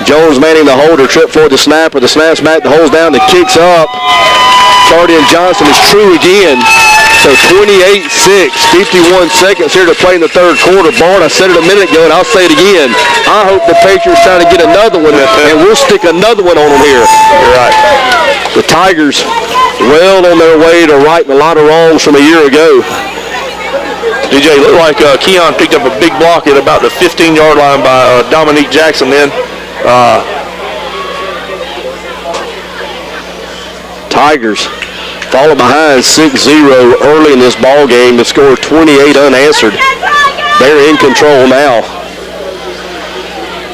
Jones manning the holder, trip for the snapper. The snap's back, the hole's down, the kick's up. Cardian Johnson is true again. So 28-6, 51 seconds here to play in the third quarter. Bart, I said it a minute ago, and I'll say it again. I hope the Patriots try to get another one, and we'll stick another one on them here. You're right. The Tigers well on their way to righting a lot of wrongs from a year ago. DJ, looked like Keon picked up a big block at about the 15-yard line by Dominique Jackson then. Tigers falling behind 6-0 early in this ball game to score 28 unanswered. They're in control now.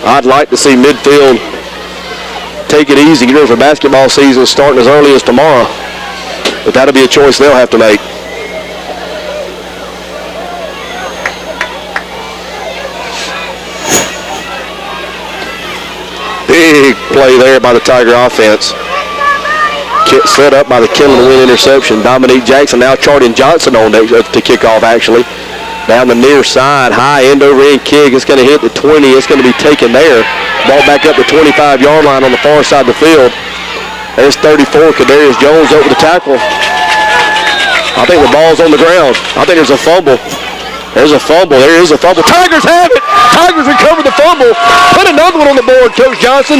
I'd like to see Midfield take it easy, get ready for basketball season starting as early as tomorrow. But that'll be a choice they'll have to make. play there by the Tiger offense. Set up by the Killen Wynn interception. Dominique Jackson now charting Johnson on to kick off, actually. Down the near side, high end over end kick. It's going to hit the 20. It's going to be taken there. Ball back up the 25-yard line on the far side of the field. There's 34, Kadarius Jones over the tackle. I think the ball's on the ground. I think there's a fumble. There's a fumble. There is a fumble. Tigers have it. Tigers recover the fumble. Put another one on the board, Coach Johnson.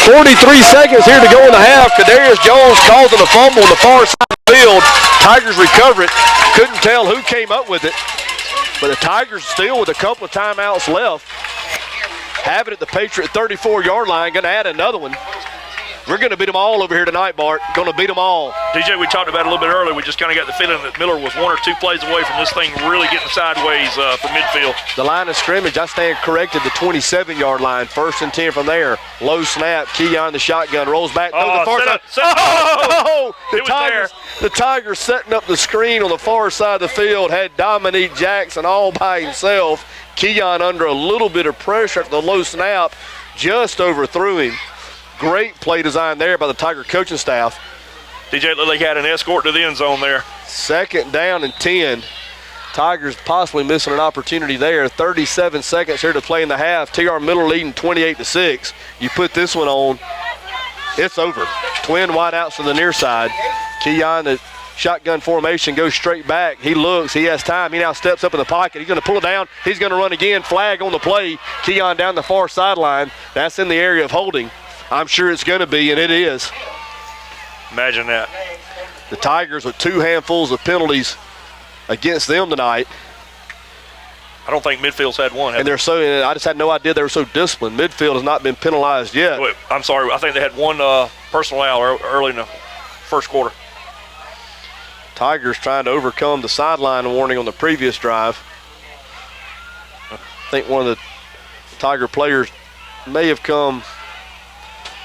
43 seconds here to go in the half. Kadarius Jones causing a fumble on the far side of the field. Tigers recover it. Couldn't tell who came up with it. But the Tigers still with a couple of timeouts left. Have it at the Patriot 34-yard line. Going to add another one. We're going to beat them all over here tonight, Bart. Going to beat them all. DJ, we talked about it a little bit earlier. We just kind of got the feeling that Miller was 1 or 2 plays away from this thing really getting sideways for midfield. The line of scrimmage, I stand corrected, the 27-yard line. 1st and 10 from there. Low snap. Keon the shotgun rolls back. The far side. The Tigers setting up the screen on the far side of the field. Had Dominique Jackson all by himself. Keon under a little bit of pressure at the low snap. Just overthrew him. Great play design there by the Tiger coaching staff. DJ Lilly had an escort to the end zone there. 2nd down and 10. Tigers possibly missing an opportunity there. 37 seconds here to play in the half. TR Miller leading 28-6. You put this one on, it's over. Twin wideouts from the near side. Keon, the shotgun formation, goes straight back. He looks, he has time. He now steps up in the pocket. He's going to pull it down. He's going to run again. Flag on the play. Keon down the far sideline. That's in the area of holding. I'm sure it's going to be, and it is. Imagine that. The Tigers with 2 handfuls of penalties against them tonight. I don't think midfield's had one. And they're so, I just had no idea they were so disciplined. Midfield has not been penalized yet. Wait, I'm sorry. I think they had one personal foul early in the first quarter. Tigers trying to overcome the sideline warning on the previous drive. I think one of the Tiger players may have come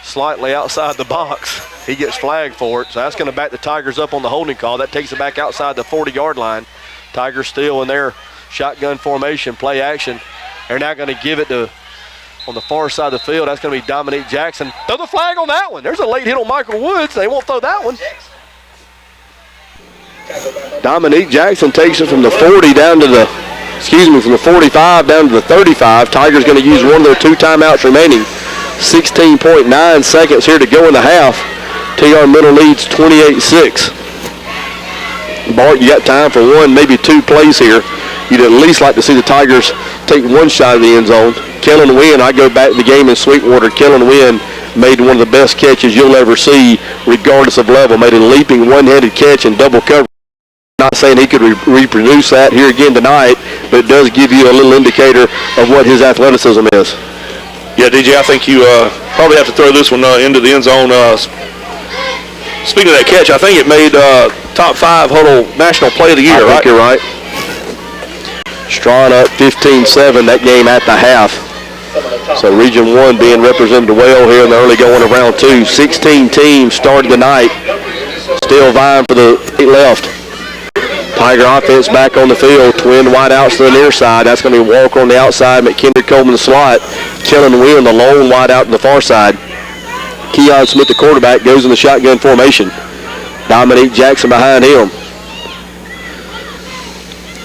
slightly outside the box. He gets flagged for it, so that's going to back the Tigers up on the holding call. That takes it back outside the 40-yard line. Tigers still in their shotgun formation, play action. They're now going to give it to, on the far side of the field, that's going to be Dominique Jackson. Throw the flag on that one. There's a late hit on Michael Woods. They won't throw that one. Dominique Jackson takes it from the 40 down to the, from the 45 down to the 35. Tigers going to use one of their 2 timeouts remaining. 16.9 seconds here to go in the half. TR Miller leads 28-6. Bart, you got time for 1, maybe 2 plays here. You'd at least like to see the Tigers take 1 shot of the end zone. Killen Wynn, I go back to the game in Sweetwater. Killen Wynn made one of the best catches you'll ever see, regardless of level. Made a leaping one-handed catch in double coverage. Not saying he could reproduce that here again tonight, but it does give you a little indicator of what his athleticism is. Yeah, DJ, I think you probably have to throw this one into the end zone. Speaking of that catch, I think it made top 5 Hudl National Play of the Year, I think you're right. Strawn up 15-7 that game at the half. So Region 1 being represented well here in the early going of round 2. 16 teams started the night. Still vying for the 8 left. Tiger offense back on the field. Twin wideouts to the near side. That's going to be Walker on the outside. McKendry Coleman the slot. Killen Wynn the lone wideout to the far side. Keon Smith, the quarterback, goes in the shotgun formation. Dominique Jackson behind him.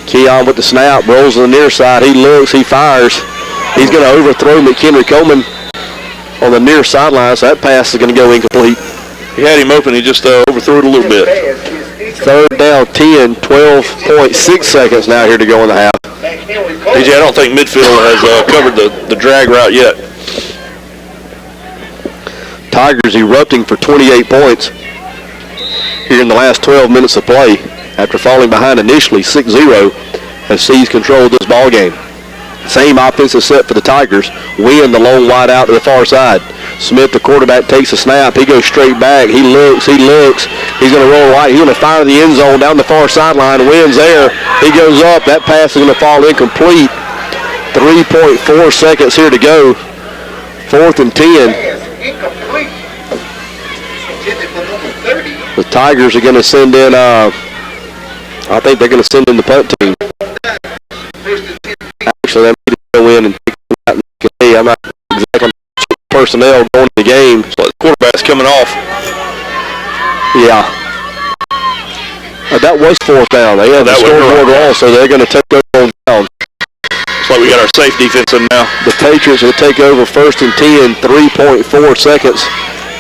Keon with the snap, rolls to the near side. He looks, he fires. He's going to overthrow McKendry Coleman on the near sideline, so that pass is going to go incomplete. He had him open, he just overthrew it a little bit. 3rd down, 10, 12.6 seconds now here to go in the half. DJ, I don't think midfield has covered the drag route yet. Tigers erupting for 28 points here in the last 12 minutes of play. After falling behind initially 6-0, has seized control of this ball game. Same offensive set for the Tigers. Wynn the lone wide out to the far side. Smith, the quarterback, takes a snap. He goes straight back. He looks. He's going to roll right. He's going to fire the end zone down the far sideline. Wynn's there. He goes up. That pass is going to fall incomplete. 3.4 seconds here to go. 4th and 10. The Tigers are going to send in, I think they're going to send in the punt team. Actually, they may go in and take it out. I'm not exactly sure personnel going to the game. So the quarterback's coming off. Yeah. That was 4th down. They have the scoreboard wrong, so they're going to take over on down. Looks like we got our safe defense in now. The Patriots will take over 1st and 10, 3.4 seconds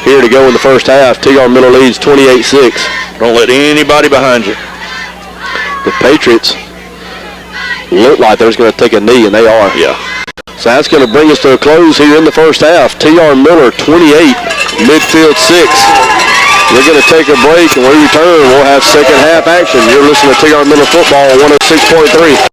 here to go in the first half. TR Miller leads 28-6. Don't let anybody behind you. The Patriots look like they're going to take a knee, and they are. Yeah. So that's going to bring us to a close here in the first half. TR Miller 28, Midfield 6. We're going to take a break, and when we return, we'll have second half action. You're listening to TR Miller Football on 106.3.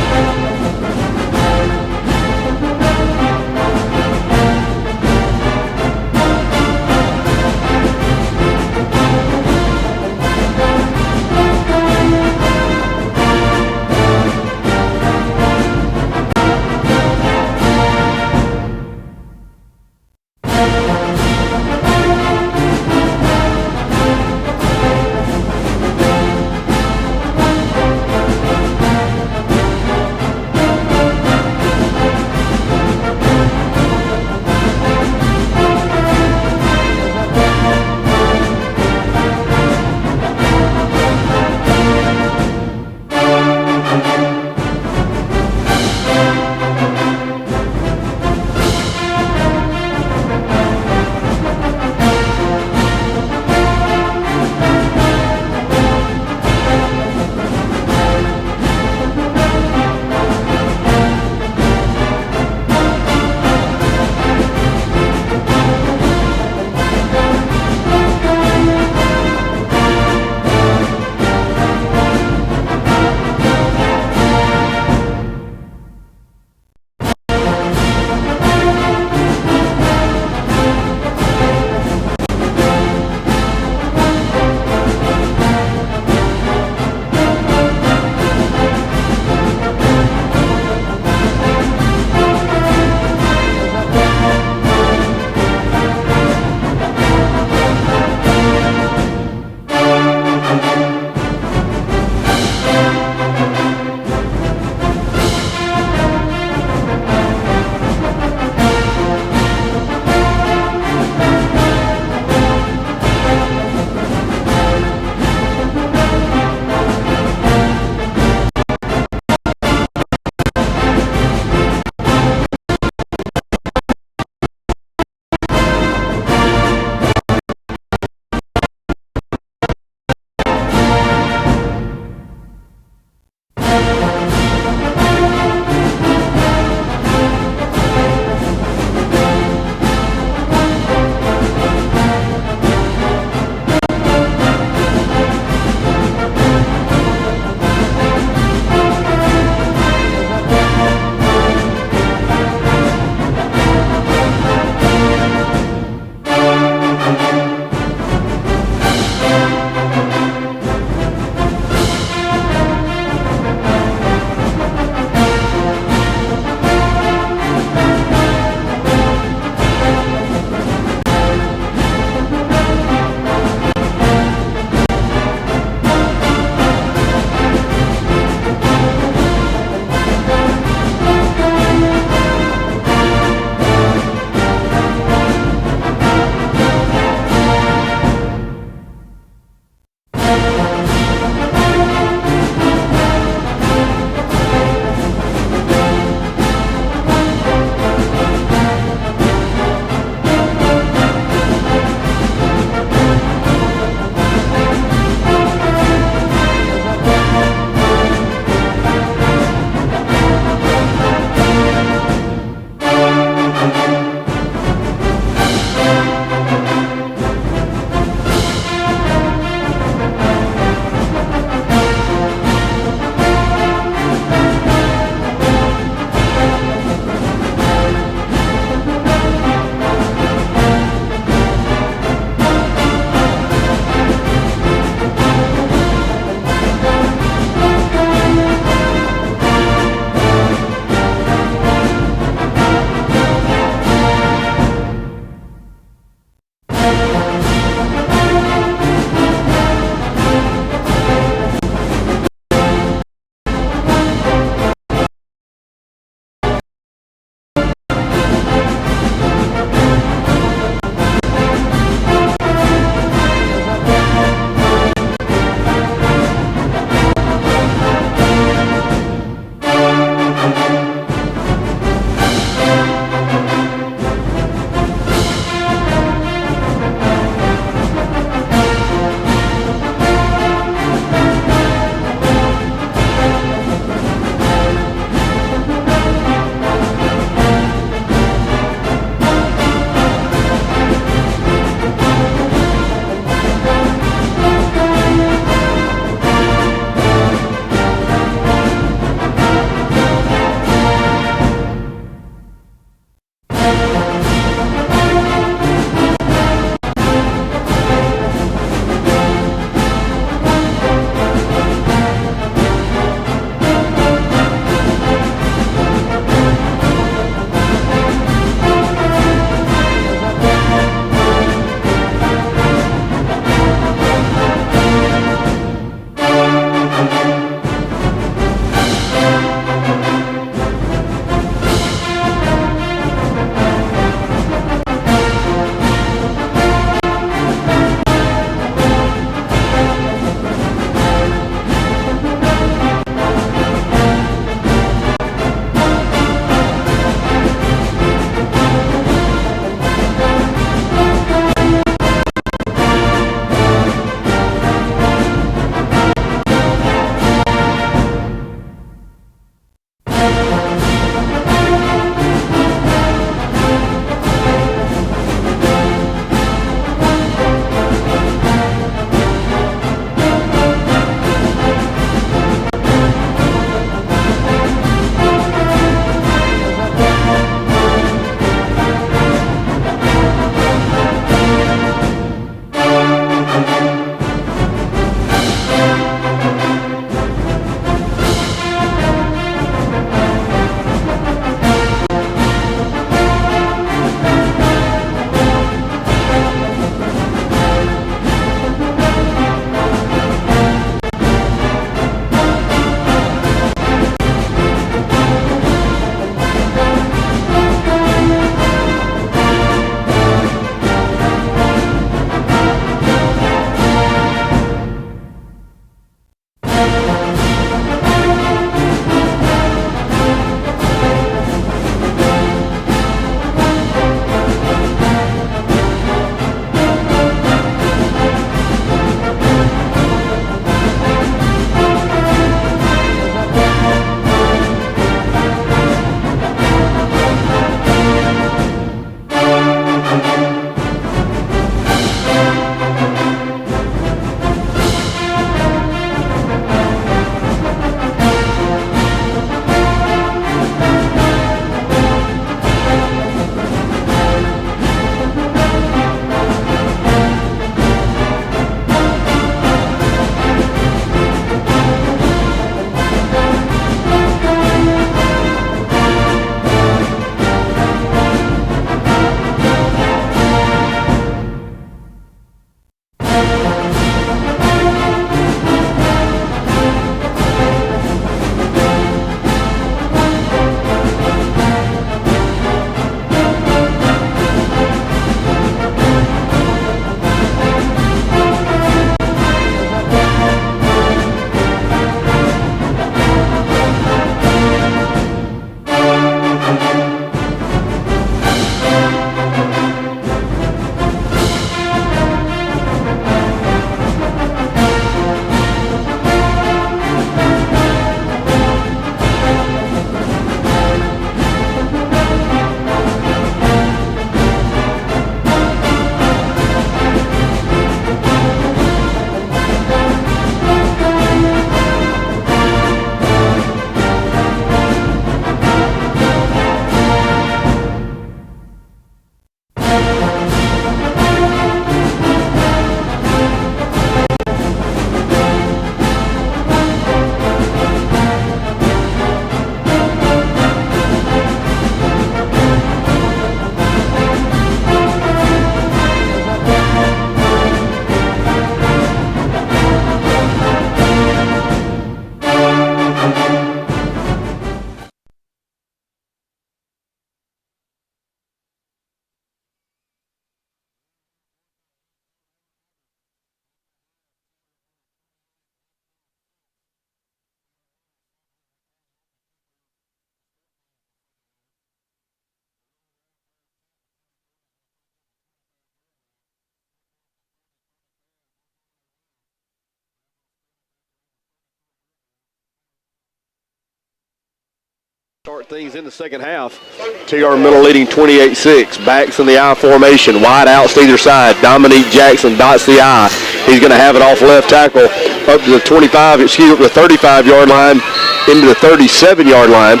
start things in the second half. TR Miller leading 28-6. Backs in the I formation. Wide outs to either side. Dominique Jackson dots the I. He's going to have it off left tackle up to the 35-yard line into the 37-yard line.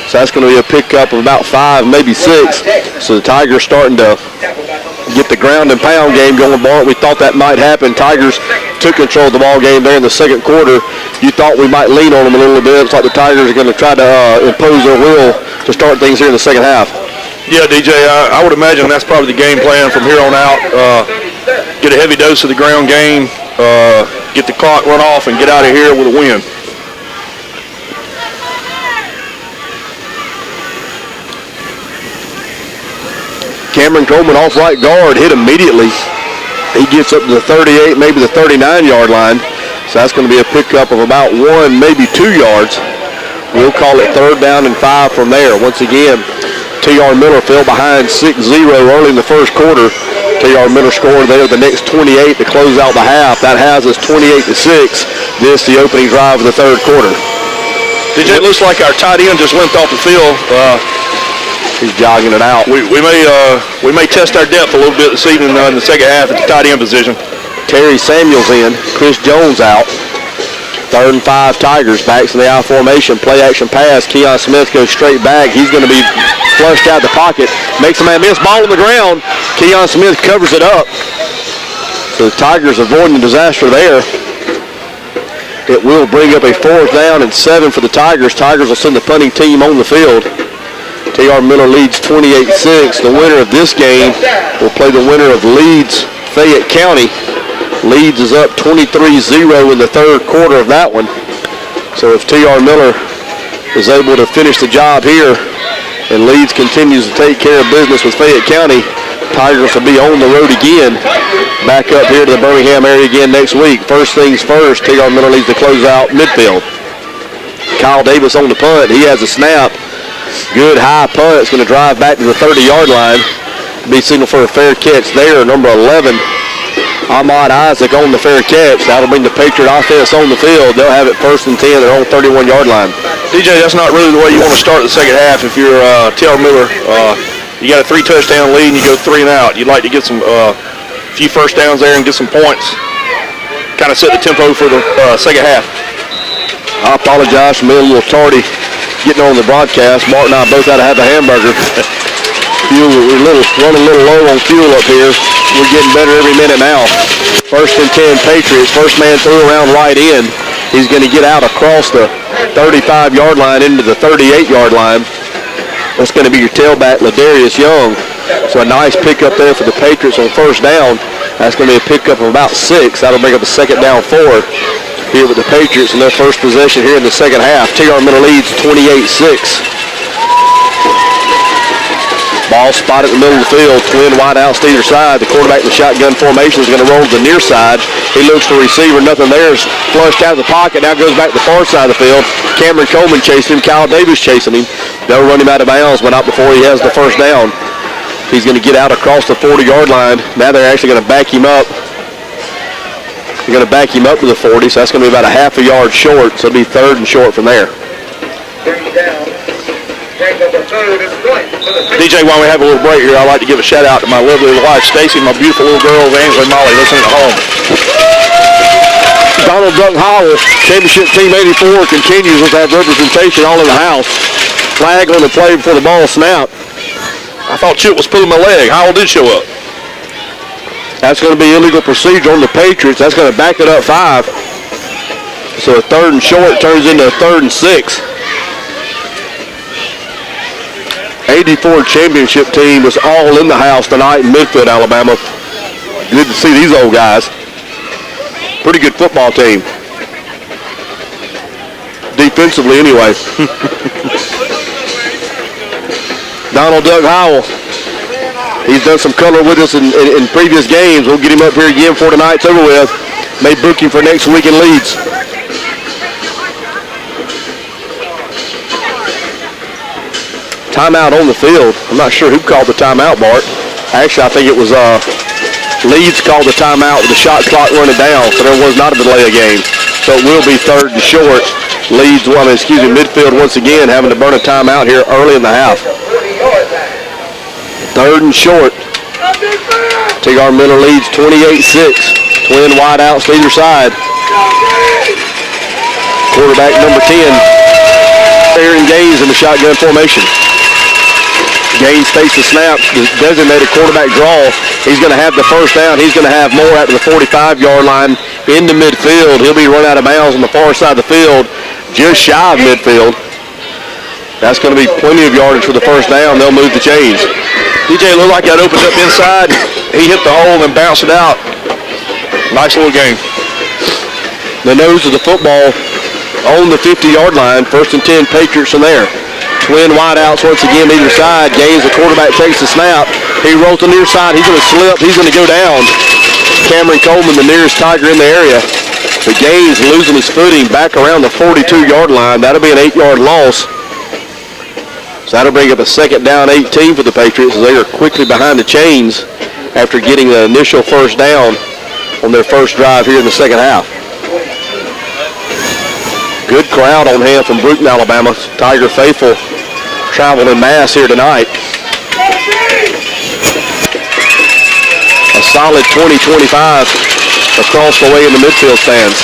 So that's going to be a pickup of about 5, maybe 6. So the Tigers starting to get the ground and pound game going. Bart, we thought that might happen. Tigers took control of the ball game there in the second quarter. You thought we might lean on them a little bit. It's like the Tigers are going to try to impose their will to start things here in the second half. Yeah, DJ, I would imagine that's probably the game plan from here on out. Get a heavy dose of the ground game, get the clock run off, and get out of here with a win. Cameron Coleman off right guard, hit immediately. He gets up to the 38, maybe the 39-yard line. So that's going to be a pickup of about 1, maybe 2 yards. We'll call it 3rd down and 5 from there. Once again, TR Miller fell behind 6-0 early in the first quarter. TR Miller scored there the next 28 to close out the half. That has us 28-6. This the opening drive of the third quarter. DJ, it looks like our tight end just limped off the field. He's jogging it out. We may test our depth a little bit this evening in the second half at the tight end position. Terry Samuels in. Chris Jones out. 3rd and 5 Tigers. Backs in the I formation. Play action pass. Keon Smith goes straight back. He's going to be flushed out the pocket. Makes a man miss. Ball on the ground. Keon Smith covers it up. So the Tigers avoiding the disaster there. It will bring up a 4th down and 7 for the Tigers. Tigers will send the punting team on the field. TR Miller leads 28-6. The winner of this game will play the winner of Leeds-Fayette County. Leeds is up 23-0 in the third quarter of that one. So if TR Miller is able to finish the job here and Leeds continues to take care of business with Fayette County, Tigers will be on the road again, back up here to the Birmingham area again next week. First things first, TR Miller leads to close out midfield. Kyle Davis on the punt. He has a snap. Good high punt. It's going to drive back to the 30-yard line. Be signaled for a fair catch there. Number 11, Ahmad Isaac on the fair catch. That'll bring the Patriot offense on the field. They'll have it 1st and 10. They're on 31-yard line. DJ, that's not really the way you want to start the second half. If you're TR Miller, you got a 3-touchdown lead and you go 3 and out. You'd like to get some few first downs there and get some points. Kind of set the tempo for the second half. I apologize for being a little tardy getting on the broadcast. Mark and I both had to have a hamburger. We're running a little low on fuel up here. We're getting better every minute now. 1st and 10 Patriots. First man through around right in. He's going to get out across the 35-yard line into the 38-yard line. That's going to be your tailback, Ladarius Young. So a nice pickup there for the Patriots on 1st down. That's going to be a pickup of about 6. That'll bring up a 2nd down 4 here with the Patriots in their first possession here in the second half. TR Miller leads 28-6. Ball spotted in the middle of the field. Twin wide outs to either side. The quarterback in the shotgun formation is going to roll to the near side. He looks for receiver. Nothing there. Is flushed out of the pocket. Now goes back to the far side of the field. Cameron Coleman chasing him. Kyle Davis chasing him. They'll run him out of bounds, but not before he has the 1st down. He's going to get out across the 40-yard line. Now they're actually going to back him up. They're going to back him up to the 40, so that's going to be about a half a yard short. So it'll be 3rd and short from there. DJ, while we have a little break here, I'd like to give a shout out to my lovely wife, Stacy, and my beautiful little girls, Angela and Molly, listening at home. Donald Duck Howell, championship team 84, continues with that representation all in the house. Flag on the play before the ball snapped. I thought Chip was pulling my leg. Howell did show up. That's going to be illegal procedure on the Patriots. That's going to back it up 5. So a 3rd and short turns into a 3rd and 6. 84 championship team was all in the house tonight in Midfield, Alabama. Good to see these old guys. Pretty good football team. Defensively anyway. Donald Doug Howell. He's done some color with us in previous games. We'll get him up here again before tonight's over with. May book him for next week in Leeds. Timeout on the field. I'm not sure who called the timeout, Bart. Actually, I think it was Leeds called the timeout with the shot clock running down, so there was not a delay of game. So it will be 3rd and short Midfield once again having to burn a timeout here early in the half. 3rd and short. TR Miller leads 28-6. Twin wideouts to either side. Quarterback number 10, Aaron Gaines in the shotgun formation. Gaines takes the snap, the designated quarterback draw. He's going to have the first down. He's going to have more at the 45-yard line into midfield. He'll be run out of bounds on the far side of the field, just shy of midfield. That's going to be plenty of yardage for the first down. They'll move the chains. DJ looked like that opened up inside. He hit the hole and bounced it out. Nice little game. The nose of the football on the 50-yard line. 1st and 10 Patriots from there. Twin wideouts once again either side. Gaines, the quarterback, takes the snap. He rolls to the near side. He's going to slip. He's going to go down. Cameron Coleman, the nearest Tiger in the area. But Gaines losing his footing back around the 42-yard line. That'll be an 8-yard loss. So that'll bring up a 2nd down 18 for the Patriots as they are quickly behind the chains after getting the initial first down on their first drive here in the second half. Good crowd on hand from Brewton, Alabama. Tiger faithful traveling in mass here tonight. A solid 20-25 across the way in the midfield stands.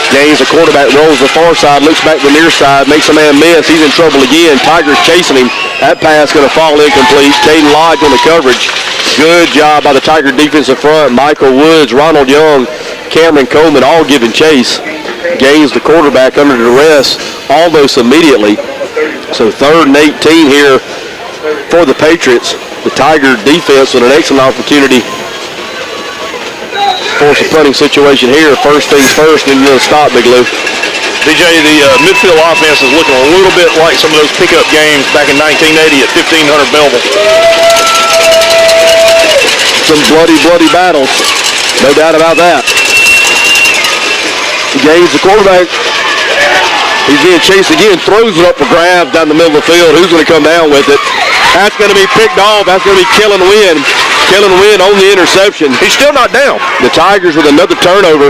Gaines, the quarterback, rolls the far side, looks back to the near side, makes a man miss. He's in trouble again. Tigers chasing him. That pass going to fall incomplete. Caden Lodge on the coverage. Good job by the Tiger defensive front. Michael Woods, Ronald Young, Cameron Coleman all giving chase. Gaines, the quarterback, under duress almost immediately. So 3rd and 18 here for the Patriots. The Tiger defense with an excellent opportunity force a punting situation here. First things first, and you'll stop, Big Lou. DJ, the midfield offense is looking a little bit like some of those pickup games back in 1980 at 1500 Belleville. Some bloody battles. No doubt about that. Gaines, the quarterback, he's being chased again, throws it up for grabs down the middle of the field. Who's going to come down with it? That's going to be picked off. That's going to be Kellen Wynn. Kellen Wynn on the interception. He's still not down. The Tigers with another turnover.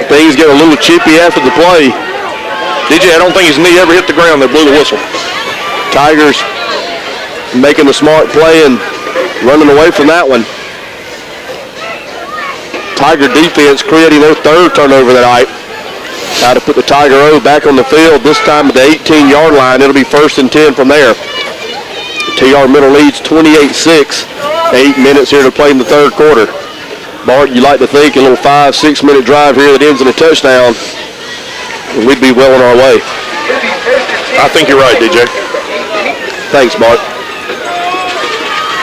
Things get a little chippy after the play. DJ, I don't think his knee ever hit the ground. They blew the whistle. Tigers making the smart play and running away from that one. Tiger defense creating their 3rd turnover that night. Now to put the Tiger O back on the field, this time at the 18-yard line. It'll be 1st and 10 from there. TR Miller leads 28-6. 8 minutes here to play in the 3rd quarter. Bart, you like to think a little 5-6 minute drive here that ends in a touchdown, and we'd be well on our way. I think you're right, DJ. Thanks, Bart.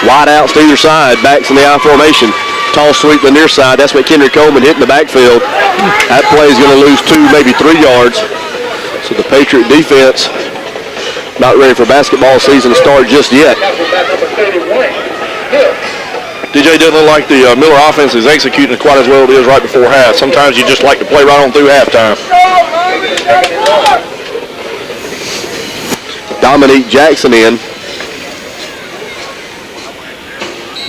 Wide outs to either side, backs in the I formation. Toss sweep to the near side. That's McHenry Coleman hitting the backfield. That play is going to lose 2, maybe 3 yards. So the Patriot defense not ready for basketball season to start just yet. DJ, doesn't look like the Miller offense is executing quite as well as it is right before half. Sometimes you just like to play right on through halftime. Dominique Jackson in.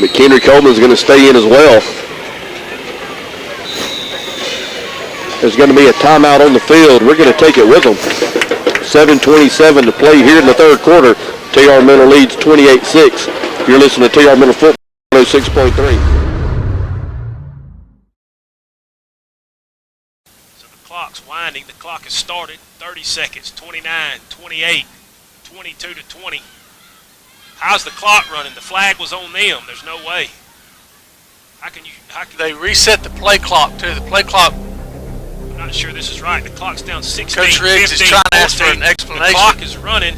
McHenry Coleman's going to stay in as well. There's going to be a timeout on the field. We're going to take it with them. 7:27 to play here in the 3rd quarter. TR Miller leads 28-6. You're listening to TR Miller Football 106.3. So the clock's winding. The clock has started. 30 seconds. 29, 28, 22 to 20. How's the clock running? The flag was on them. There's no way. How can they reset the play clock too? The play clock. I'm not sure this is right. The clock's down 16, Coach Riggs 15, is trying to ask 14. for an explanation. The clock is running.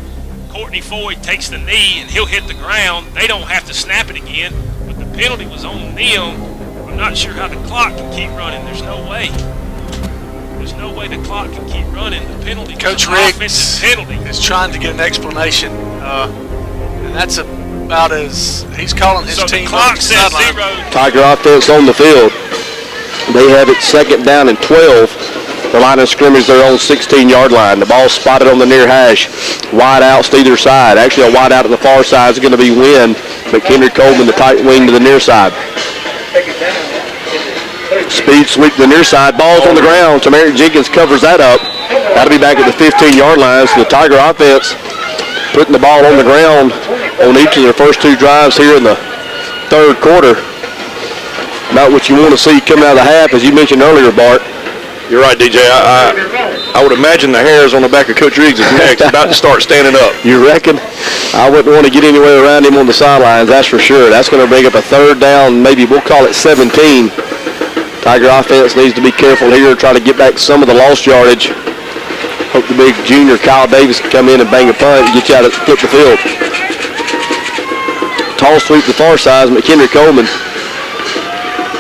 Courtney Foy takes the knee and he'll hit the ground. They don't have to snap it again, but the penalty was on them. I'm not sure how the clock can keep running. There's no way. There's no way the clock can keep running. The penalty Coach was an Riggs offensive penalty. is trying to get an explanation, and that's about as he's calling his So team. the clock says 0. Tiger offense on the field. They have it 2nd down and 12. The line of scrimmage, their own 16-yard line. The ball spotted on the near hash. Wide outs to either side. Actually, a wide out to the far side is going to be Wynn. McHenry Coleman, the tight wing to the near side. Speed sweep to the near side. Ball's on the ground. Tamarick Jenkins covers that up. That'll be back at the 15-yard line. So the Tiger offense putting the ball on the ground on each of their first two drives here in the third quarter. Not what you want to see coming out of the half, as you mentioned earlier, Bart. You're right, DJ. I would imagine the hairs on the back of Coach Riggs' neck is about to start standing up. You reckon? I wouldn't want to get anywhere around him on the sidelines, that's for sure. That's going to bring up a third down, maybe we'll call it 17. Tiger offense needs to be careful here, try to get back some of the lost yardage. Hope the big junior Kyle Davis can come in and bang a punt and get you out of flip the field. Tall sweep to the far side, McHenry Coleman.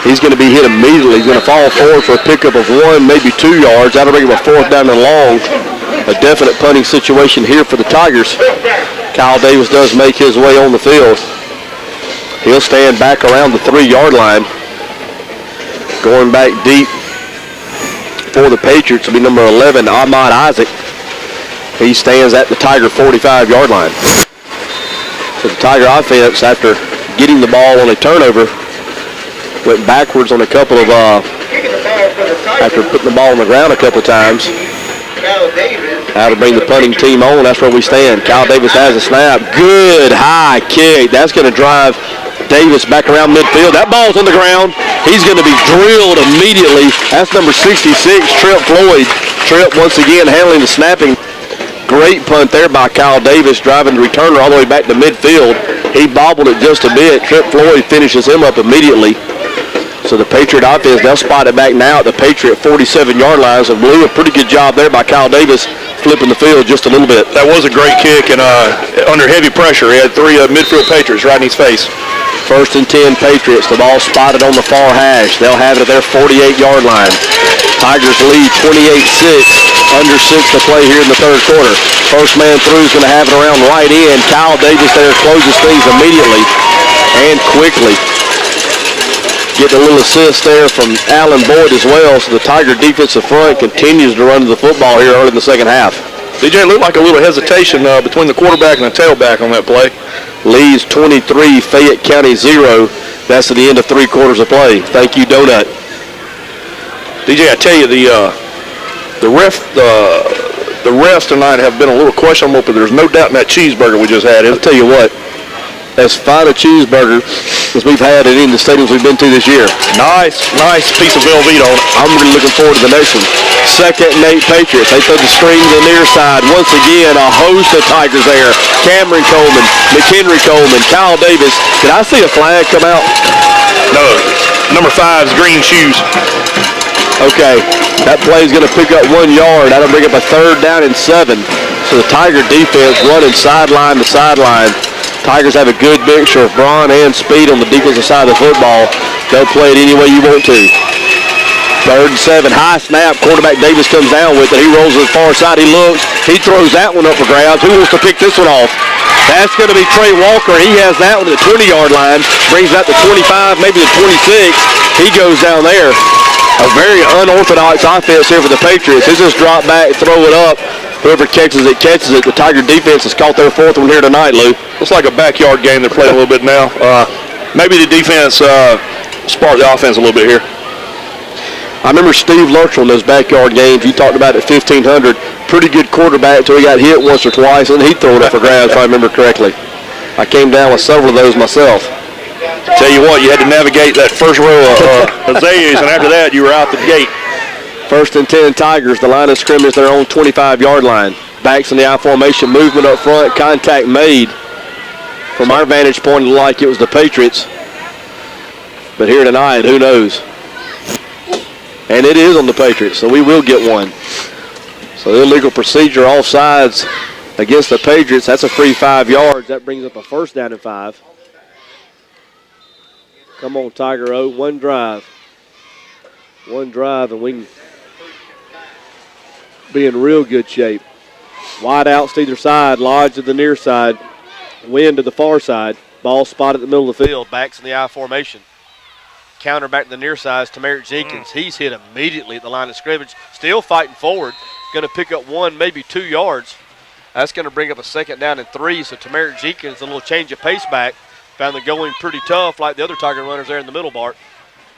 He's going to be hit immediately. He's going to fall forward for a pickup of 1, maybe 2 yards. That'll bring him a fourth down and long. A definite punting situation here for the Tigers. Kyle Davis does make his way on the field. He'll stand back around the 3-yard line. Going back deep for the Patriots will be number 11, Ahmad Isaac. He stands at the Tiger 45-yard line. So the Tiger offense, after getting the ball on a turnover, went backwards on a couple of, after putting the ball on the ground a couple of times. How to bring the punting team on, that's where we stand. Kyle Davis has a snap. Good high kick. That's going to drive Davis back around midfield. That ball's on the ground. He's going to be drilled immediately. That's number 66, Trip Floyd. Trip once again handling the snapping. Great punt there by Kyle Davis, driving the returner all the way back to midfield. He bobbled it just a bit. Trip Floyd finishes him up immediately. So the Patriot offense, they'll spot it back now at the Patriot 47-yard line. So Blue, a pretty good job there by Kyle Davis, flipping the field just a little bit. That was a great kick, and under heavy pressure, he had 3 midfield Patriots right in his face. First and 10 Patriots. The ball spotted on the far hash. They'll have it at their 48-yard line. Tigers lead 28-6. Under 6 to play here in the third quarter. First man through is going to have it around right in. Kyle Davis there closes things immediately and quickly. Getting a little assist there from Allen Boyd as well. So the Tiger defensive front continues to run to the football here early in the second half. DJ, looked like a little hesitation between the quarterback and the tailback on that play. Leads 23, Fayette County 0. That's at the end of 3 quarters of play. Thank you, Donut. DJ, I tell you, the refs tonight have been a little questionable, but there's no doubt in that cheeseburger we just had. I'll tell you what, as fine a cheeseburger as we've had at any of the stadiums we've been to this year. Nice piece of Velveeta on it. I'm really looking forward to the next one. Second and 8 Patriots. They throw the screen to the near side. Once again, a host of Tigers there. Cameron Coleman, McHenry Coleman, Kyle Davis. Did I see a flag come out? No. Number 5's green shoes. Okay. That play is going to pick up 1 yard. That'll bring up a third down and 7. So the Tiger defense running sideline to sideline. Tigers have a good mixture of brawn and speed on the defensive side of the football. They'll play it any way you want to. Third and 7, high snap. Quarterback Davis comes down with it. He rolls to the far side. He looks. He throws that one up for grabs. Who wants to pick this one off? That's going to be Trey Walker. He has that one at the 20-yard line. Brings that to 25, maybe the 26. He goes down there. A very unorthodox offense here for the Patriots. They just drop back, throw it up. Whoever catches it, catches it. The Tiger defense has caught their 4th one here tonight, Lou. It's like a backyard game they're playing a little bit now. Maybe the defense sparked the offense a little bit here. I remember Steve Lurchell in those backyard games. You talked about at 1,500. Pretty good quarterback until he got hit once or twice, and he'd throw it up for grabs if I remember correctly. I came down with several of those myself. Tell you what, you had to navigate that first row of azaleas, and after that, you were out the gate. First and 10 Tigers. The line of scrimmage, their own 25-yard line. Backs in the I formation, movement up front, contact made. From our vantage point, it looked like it was the Patriots. But here tonight, who knows? And it is on the Patriots, so we will get one. So illegal procedure offsides against the Patriots. That's a free 5 yards. That brings up a first down and 5. Come on, Tiger O. One drive. One drive, and we can be in real good shape. Wide outs to either side. Lodge to the near side. Wind to the far side. Ball spotted in the middle of the field. Backs in the I formation. Counter back to the near side is Tamarick Jenkins. He's hit immediately at the line of scrimmage. Still fighting forward. Going to pick up 1, maybe 2 yards. That's going to bring up a second down and 3. So Tamarick Jenkins, a little change of pace back. Found the going pretty tough like the other Tiger runners there in the middle, Bart.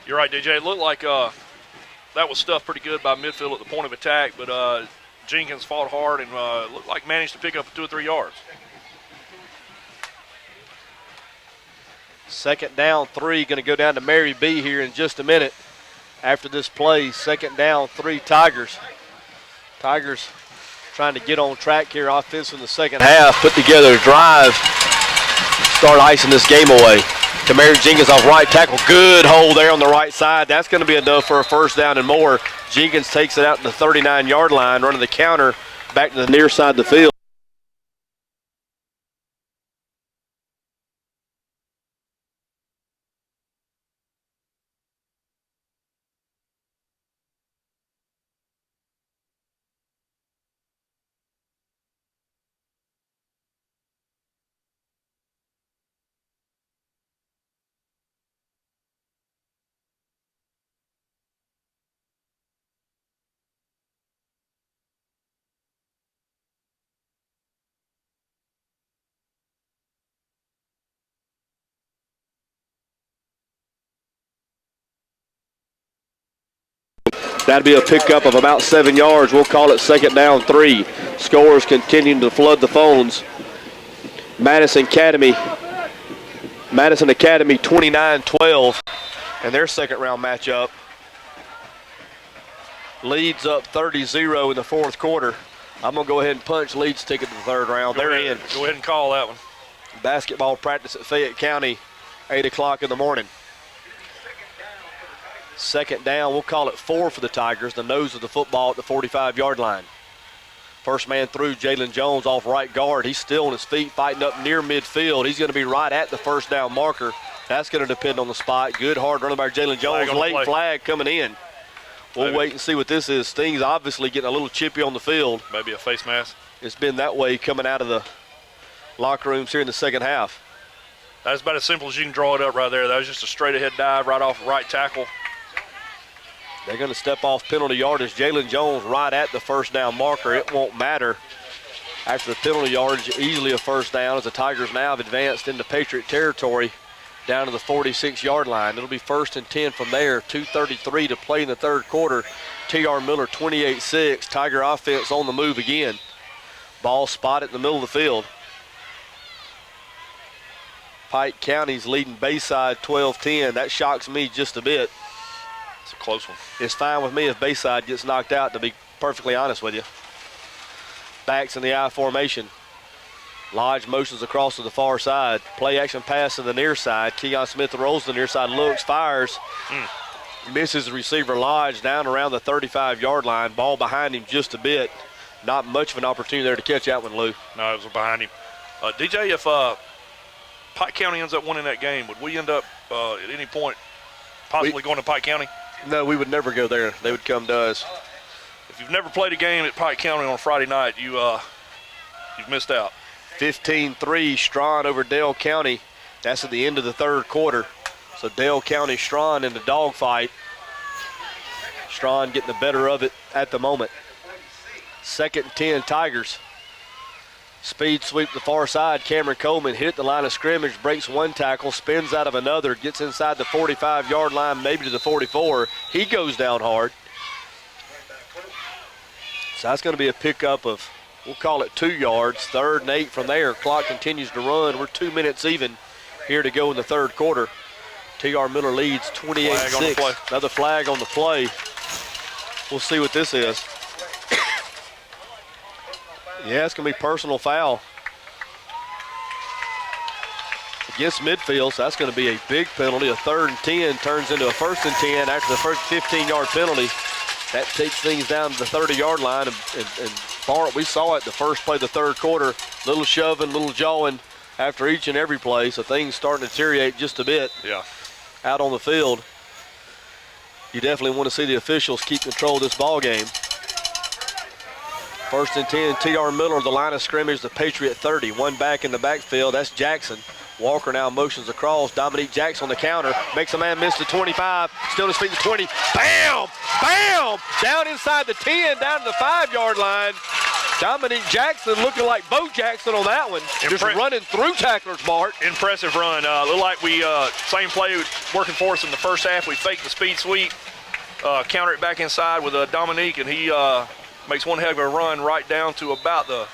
You're right, DJ. It looked like that was stuffed pretty good by midfield at the point of attack, but Jenkins fought hard and looked like managed to pick up 2 or 3 yards. 2nd down 3, going to go down to Mary B here in just a minute after this play. 2nd down 3 Tigers. Tigers trying to get on track here offense in the second half. Put together a drive. Start icing this game away. Kamari Jenkins off right tackle. Good hold there on the right side. That's going to be enough for a first down and more. Jenkins takes it out to the 39-yard line, running the counter back to the near side of the field. That'd be a pickup of about 7 yards. We'll call it 2nd down 3. Scores continuing to flood the phones. Madison Academy 29-12, and their second round matchup. Leeds up 30-0 in the 4th quarter. I'm going to go ahead and punch Leeds' ticket to the 3rd round. They're in. Go ahead and call that one. Basketball practice at Fayette County, 8 o'clock in the morning. 2nd down, we'll call it 4 for the Tigers, the nose of the football at the 45-yard line. First man through, Jalen Jones off right guard. He's still on his feet fighting up near midfield. He's going to be right at the first down marker. That's going to depend on the spot. Good hard running by Jalen Jones. Late flag coming in. We'll wait and see what this is. Sting's obviously getting a little chippy on the field. Maybe a face mask. It's been that way coming out of the locker rooms here in the second half. That's about as simple as you can draw it up right there. That was just a straight ahead dive right off right tackle. They're going to step off penalty yardage. Jalen Jones right at the first down marker. It won't matter. After the penalty yardage, easily a first down as the Tigers now have advanced into Patriot territory down to the 46-yard line. It'll be 1st and 10 from there. 2:33 to play in the 3rd quarter. T.R. Miller 28-6. Tiger offense on the move again. Ball spotted in the middle of the field. Pike County's leading Bayside 12-10. That shocks me just a bit. It's a close one. It's fine with me if Bayside gets knocked out, to be perfectly honest with you. Backs in the I formation. Lodge motions across to the far side. Play action pass to the near side. Keon Smith rolls to the near side, looks, fires. Misses the receiver Lodge down around the 35-yard line. Ball behind him just a bit. Not much of an opportunity there to catch that one, Lou. No, it was behind him. DJ, if Pike County ends up winning that game, would we end up at any point possibly going to Pike County? No, we would never go there. They would come to us. If you've never played a game at Pike County on Friday night, you've missed out. 15-3 Strawn over Dale County. That's at the end of the 3rd quarter. So Dale County Strawn in the dogfight. Strawn getting the better of it at the moment. 2nd and 10 Tigers. Speed sweep the far side. Cameron Coleman hit the line of scrimmage, breaks one tackle, spins out of another, gets inside the 45-yard line, maybe to the 44. He goes down hard. So that's going to be a pickup of, we'll call it 2 yards, 3rd and 8 from there. Clock continues to run. We're 2 minutes even here to go in the 3rd quarter. T.R. Miller leads 28-6. Another flag on the play. We'll see what this is. Yeah, it's going to be personal foul against Midfield, so that's going to be a big penalty. A 3rd and 10 turns into a 1st and 10 after the first 15-yard penalty. That takes things down to the 30-yard line. And we saw it the first play of the 3rd quarter. Little shoving, little jawing after each and every play, so things starting to deteriorate just a bit. Yeah. Out on the field. You definitely want to see the officials keep control of this ball game. 1st and 10, T.R. Miller, the line of scrimmage, the Patriot 30. One back in the backfield, that's Jackson. Walker now motions across. Dominique Jackson on the counter. Makes a man miss the 25. Still on his feet to 20. Bam! Bam! Down inside the 10, down to the 5-yard line. Dominique Jackson looking like Bo Jackson on that one. Just running through tacklers, Bart. Impressive run. Looked like we, same play working for us in the first half. We faked the speed sweep, counter it back inside with Dominique, and he makes one heck of a run right down to about the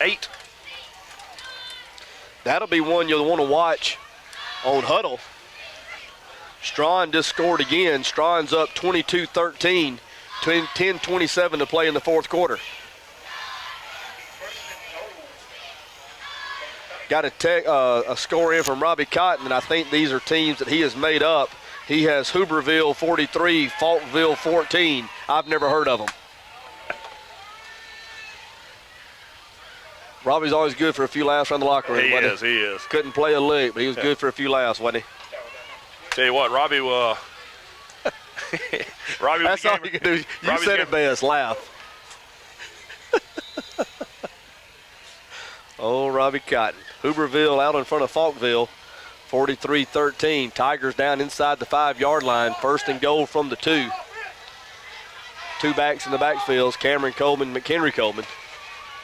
8. That'll be one you'll want to watch on Hudl. Strawn just scored again. Strawn's up 22-13, 10:27 to play in the fourth quarter. Got a score in from Robbie Cotton, and I think these are teams that he has made up. He has Hooverville 43, Falkville 14. I've never heard of them. Robbie's always good for a few laughs around the locker room. He is. Couldn't play a lick, but he was good for a few laughs, wasn't he? Tell you what, Robbie That's all you can do. You said it best, laugh. Oh, Robbie Cotton. Hooverville out in front of Falkville, 43-13. Tigers down inside the 5-yard line. First and goal from the 2. 2 backs in the backfields, Cameron Coleman, McHenry Coleman.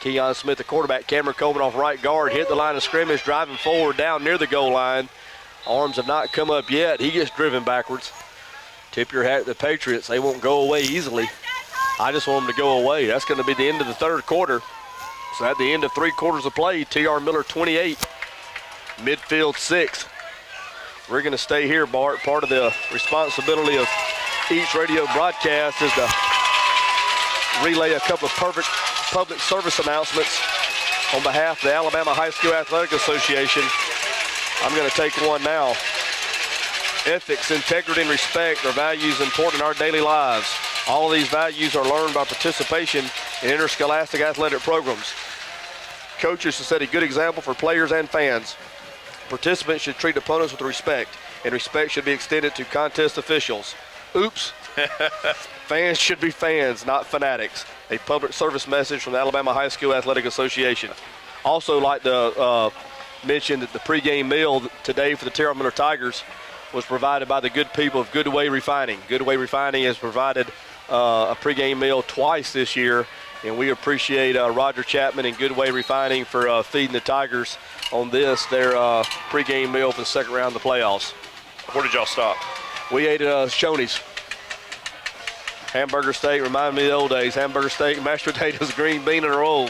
Keon Smith, the quarterback. Cameron Coleman off right guard, hit the line of scrimmage, driving forward down near the goal line. Arms have not come up yet. He gets driven backwards. Tip your hat to the Patriots. They won't go away easily. I just want them to go away. That's going to be the end of the third quarter. So at the end of 3 quarters of play, T.R. Miller 28, Midfield 6. We're going to stay here, Bart. Part of the responsibility of each radio broadcast is to relay a couple of public service announcements on behalf of the Alabama High School Athletic Association. I'm going to take one now. Ethics, integrity, and respect are values important in our daily lives. All of these values are learned by participation in interscholastic athletic programs. Coaches should set a good example for players and fans. Participants should treat opponents with respect, and respect should be extended to contest officials. Oops. Fans should be fans, not fanatics. A public service message from the Alabama High School Athletic Association. Also like to mention that the pregame meal today for the T.R. Miller Tigers was provided by the good people of Goodway Refining. Goodway Refining has provided a pregame meal twice this year, and we appreciate Roger Chapman and Goodway Refining for feeding the Tigers on this, their pregame meal for the second round of the playoffs. Where did y'all stop? We ate at Shoney's. Hamburger steak reminded me of the old days. Hamburger steak, mashed potatoes, green bean, and a roll.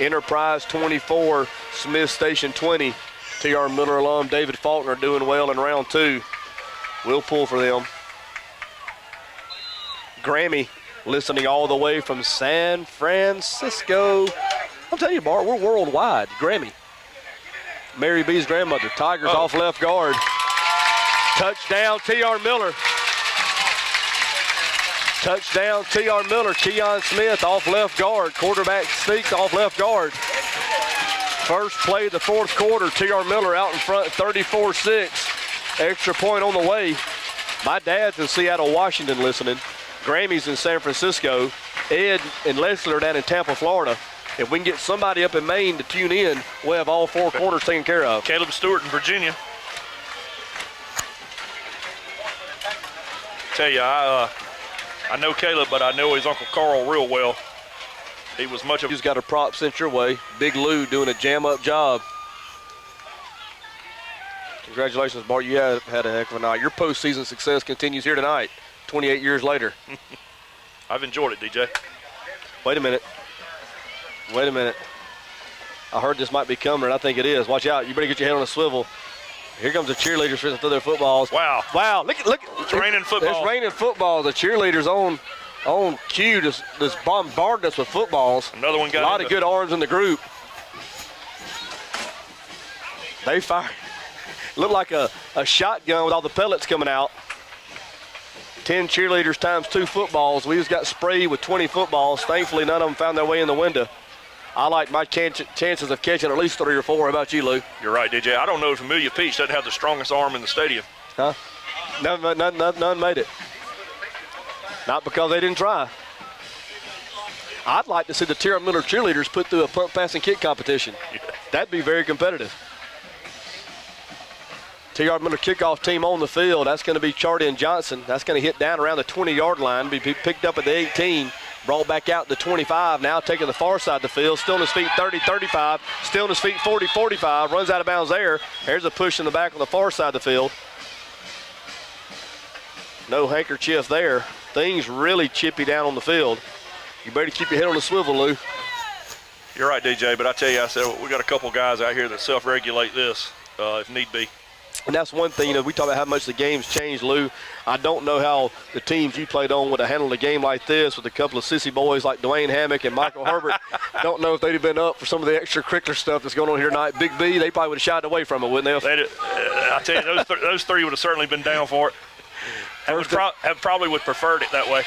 Enterprise 24, Smith Station 20. T.R. Miller alum David Faulkner doing well in round 2. We'll pull for them. Grammy listening all the way from San Francisco. I'll tell you, Bart, we're worldwide. Grammy. Mary B's grandmother. Tigers off left guard. Touchdown, T.R. Miller. Touchdown, T.R. Miller. Keon Smith off left guard. Quarterback sneaks off left guard. First play of the fourth quarter, T.R. Miller out in front, 34-6. Extra point on the way. My dad's in Seattle, Washington listening. Grammy's in San Francisco. Ed and Leslie are down in Tampa, Florida. If we can get somebody up in Maine to tune in, we'll have all 4 quarters taken care of. Caleb Stewart in Virginia. Tell you, I know Caleb, but I know his Uncle Carl real well. He was much of. He's got a prop sent your way. Big Lou doing a jam-up job. Congratulations, Bart. You had a heck of a night. Your postseason success continues here tonight, 28 years later. I've enjoyed it, DJ. Wait a minute. I heard this might be coming, and I think it is. Watch out. You better get your head on a swivel. Here comes the cheerleaders to throw their footballs. Wow. Look. It's raining football. It's raining football. The cheerleaders on cue just bombarded us with footballs. Another one got a lot of good arms in the group. They fired. Looked like a shotgun with all the pellets coming out. 10 cheerleaders times 2 footballs. We just got sprayed with 20 footballs. Thankfully, none of them found their way in the window. I like my chances of catching at least 3 or 4. How about you, Lou? You're right, DJ. I don't know if Amelia Peach doesn't have the strongest arm in the stadium. Huh? None made it. Not because they didn't try. I'd like to see the T.R. Miller cheerleaders put through a punt, pass, and kick competition. That'd be very competitive. T.R. Miller kickoff team on the field. That's going to be Chardy and Johnson. That's going to hit down around the 20-yard line, be picked up at the 18. Brought back out to 25, now taking the far side of the field. Still on his feet, 30, 35. Still on his feet, 40, 45. Runs out of bounds there. There's a push in the back on the far side of the field. No handkerchief there. Things really chippy down on the field. You better keep your head on the swivel, Lou. You're right, DJ, but I tell you, I said we got a couple guys out here that self-regulate this if need be. And that's one thing, we talk about how much the game's changed, Lou. I don't know how the teams you played on would have handled a game like this with a couple of sissy boys like Dwayne Hammock and Michael Herbert. Don't know if they'd have been up for some of the extracurricular stuff that's going on here tonight. Big B, they probably would have shied away from it, wouldn't they? I tell you, those three would have certainly been down for it. Probably would preferred it that way.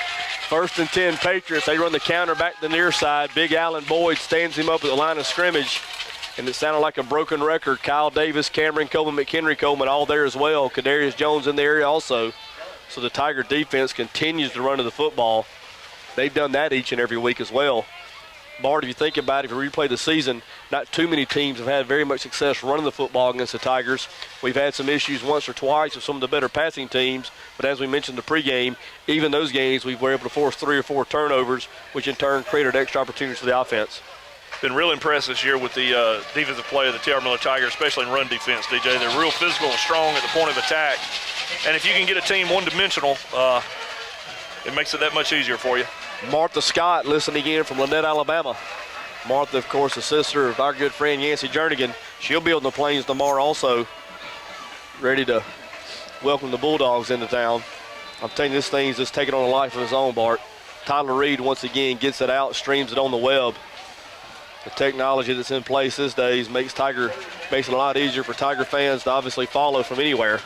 1st and 10 Patriots. They run the counter back to the near side. Big Allen Boyd stands him up at the line of scrimmage. And it sounded like a broken record. Kyle Davis, Cameron Coleman, McHenry Coleman all there as well. Kadarius Jones in the area also. So the Tiger defense continues to run to the football. They've done that each and every week as well. Bart, if you think about it, if you replay the season, not too many teams have had very much success running the football against the Tigers. We've had some issues once or twice with some of the better passing teams, but as we mentioned in the pregame, even those games we were able to force 3 or 4 turnovers, which in turn created extra opportunities for the offense. Been real impressed this year with the defensive play of the T.R. Miller Tigers, especially in run defense, DJ. They're real physical and strong at the point of attack. And if you can get a team one-dimensional, it makes it that much easier for you. Martha Scott listening in from Lynette, Alabama. Martha, of course, the sister of our good friend Yancey Jernigan. She'll be on the plains tomorrow also, ready to welcome the Bulldogs into town. I'm telling you, this thing's just taking on a life of its own, Bart. Tyler Reed, once again, gets it out, streams it on the web. The technology that's in place these days makes it a lot easier for Tiger fans to obviously follow from anywhere.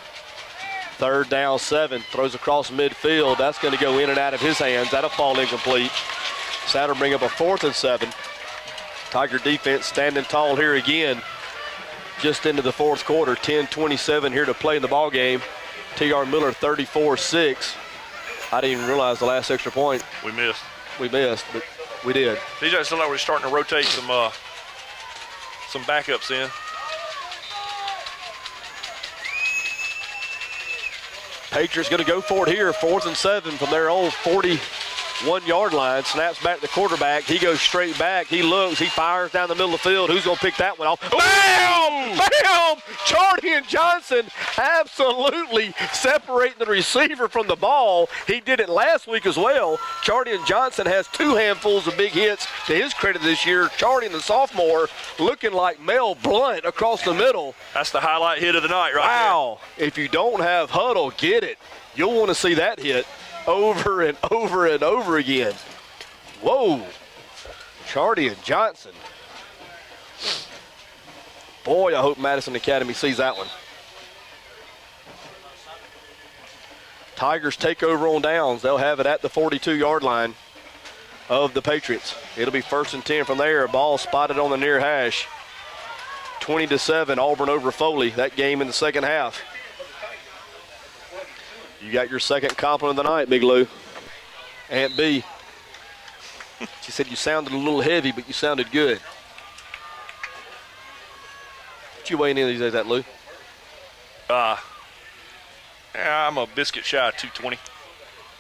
3rd down 7, throws across midfield. That's going to go in and out of his hands. That'll fall incomplete. So that'll bring up a 4th and 7. Tiger defense standing tall here again. Just into the 4th quarter. 10:27 here to play in the ball game. T.R. Miller 34-6. I didn't even realize the last extra point. We missed, but we did. DJ, it's like we're starting to rotate some backups in. Patriots going to go for it here. 4th and 7 from their own 41-yard line. Snaps back to the quarterback. He goes straight back. He looks. He fires down the middle of the field. Who's going to pick that one off? Bam! Bam! Charlie and Johnson absolutely separating the receiver from the ball. He did it last week as well. Charlie and Johnson has 2 handfuls of big hits to his credit this year. Charlie, the sophomore, looking like Mel Blunt across the middle. That's the highlight hit of the night right wow. There. If you don't have Hudl, get it. You'll want to see that hit over and over and over again. Whoa. Charlie and Johnson. Boy, I hope Madison Academy sees that one. Tigers take over on downs. They'll have it at the 42-yard line of the Patriots. It'll be 1st and 10 from there. Ball spotted on the near hash. 20-7, Auburn over Foley. That game in the second half. You got your second compliment of the night, Big Lou. Aunt B. She said you sounded a little heavy, but you sounded good. What you weighing in these days, that Lou? I'm a biscuit shy of 220.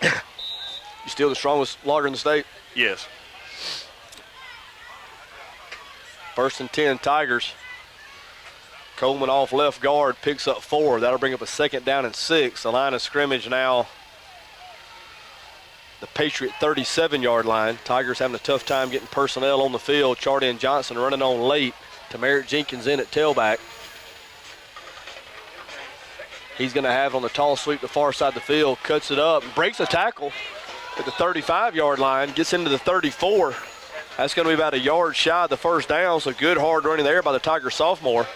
You still the strongest logger in the state? Yes. 1st and 10, Tigers. Coleman off left guard, picks up 4. That'll bring up a 2nd down and 6. The line of scrimmage now, the Patriot 37-yard line. Tigers having a tough time getting personnel on the field. Charlie and Johnson running on late. Tamarick Jenkins in at tailback. He's going to have on the tall sweep the far side of the field, cuts it up, breaks a tackle at the 35-yard line, gets into the 34. That's going to be about a yard shy of the 1st down, so good hard running there by the Tiger sophomore.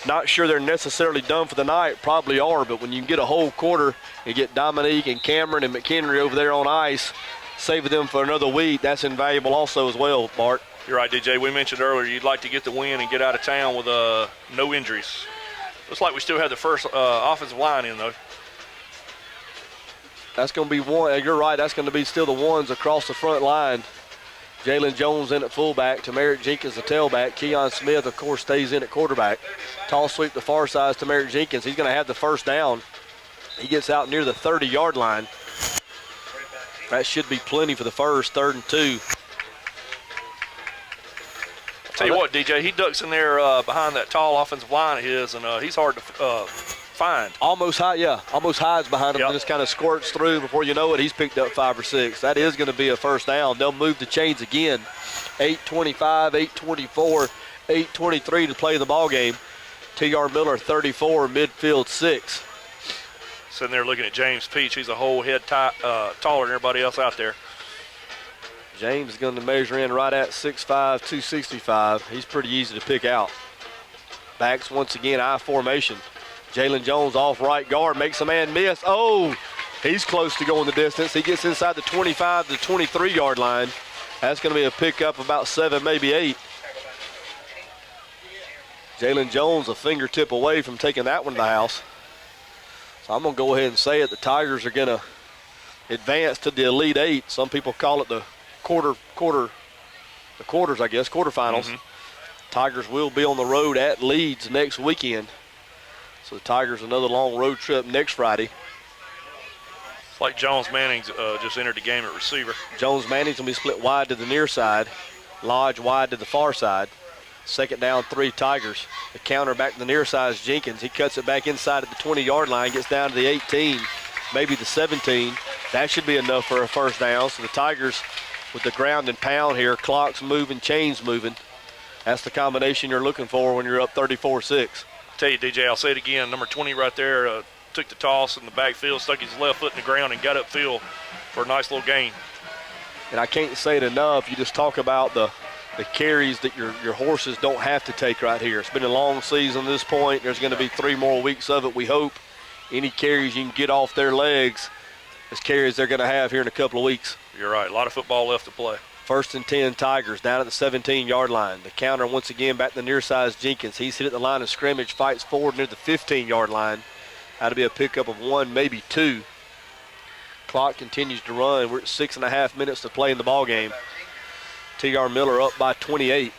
Not sure they're necessarily done for the night, probably are, but when you get a whole quarter and get Dominique and Cameron and McHenry over there on ice, saving them for another week, that's invaluable also as well, Bart. You're right, DJ. We mentioned earlier you'd like to get the win and get out of town with no injuries. Looks like we still have the first offensive line in, though. That's going to be one. You're right. That's going to be still the ones across the front line. Jalen Jones in at fullback. Tamarick Jenkins the tailback. Keon Smith, of course, stays in at quarterback. Tall sweep to far side, Tamarick Jenkins. He's going to have the 1st down. He gets out near the 30-yard line. That should be plenty for the first, 3rd and 2. Tell you what, DJ, he ducks in there behind that tall offensive line of his, and he's hard to find. Almost hides behind him and just kind of squirts through. Before you know it, he's picked up 5 or 6. That is going to be a first down. They'll move the chains again. 8:25, 8:24, 8:23 to play the ball game. T.R. Miller 34, midfield 6. Sitting there looking at James Peach. He's a whole head taller than everybody else out there. James is going to measure in right at 6'5", 265. He's pretty easy to pick out. Backs once again, I formation. Jalen Jones off right guard, makes a man miss. Oh, he's close to going the distance. He gets inside the 25 to 23-yard line. That's going to be a pickup about 7, maybe 8. Jalen Jones a fingertip away from taking that one to the house. So I'm going to go ahead and say it. The Tigers are going to advance to the Elite 8. Some people call it the quarterfinals. Tigers will be on the road at Leeds next weekend. So the Tigers another long road trip next Friday. It's like Jones Manning's just entered the game at receiver. Jones Manning's going to be split wide to the near side. Lodge wide to the far side. 2nd down, 3 Tigers. The counter back to the near side is Jenkins. He cuts it back inside at the 20-yard line, gets down to the 18, maybe the 17. That should be enough for a first down. So the Tigers with the ground and pound here, clocks moving, chains moving. That's the combination you're looking for when you're up 34-6. Tell you, DJ, I'll say it again. Number 20 right there took the toss in the backfield, stuck his left foot in the ground, and got upfield for a nice little gain. And I can't say it enough. You just talk about the carries that your horses don't have to take right here. It's been a long season at this point. There's going to be 3 more weeks of it, we hope. Any carries you can get off their legs is carries they're going to have here in a couple of weeks. You're right. A lot of football left to play. 1st and 10 Tigers down at the 17-yard line. The counter once again back to the near side is Jenkins. He's hit at the line of scrimmage, fights forward near the 15-yard line. That'll be a pickup of 1, maybe 2. Clock continues to run. We're at 6.5 minutes to play in the ball game. T.R. Miller up by 28.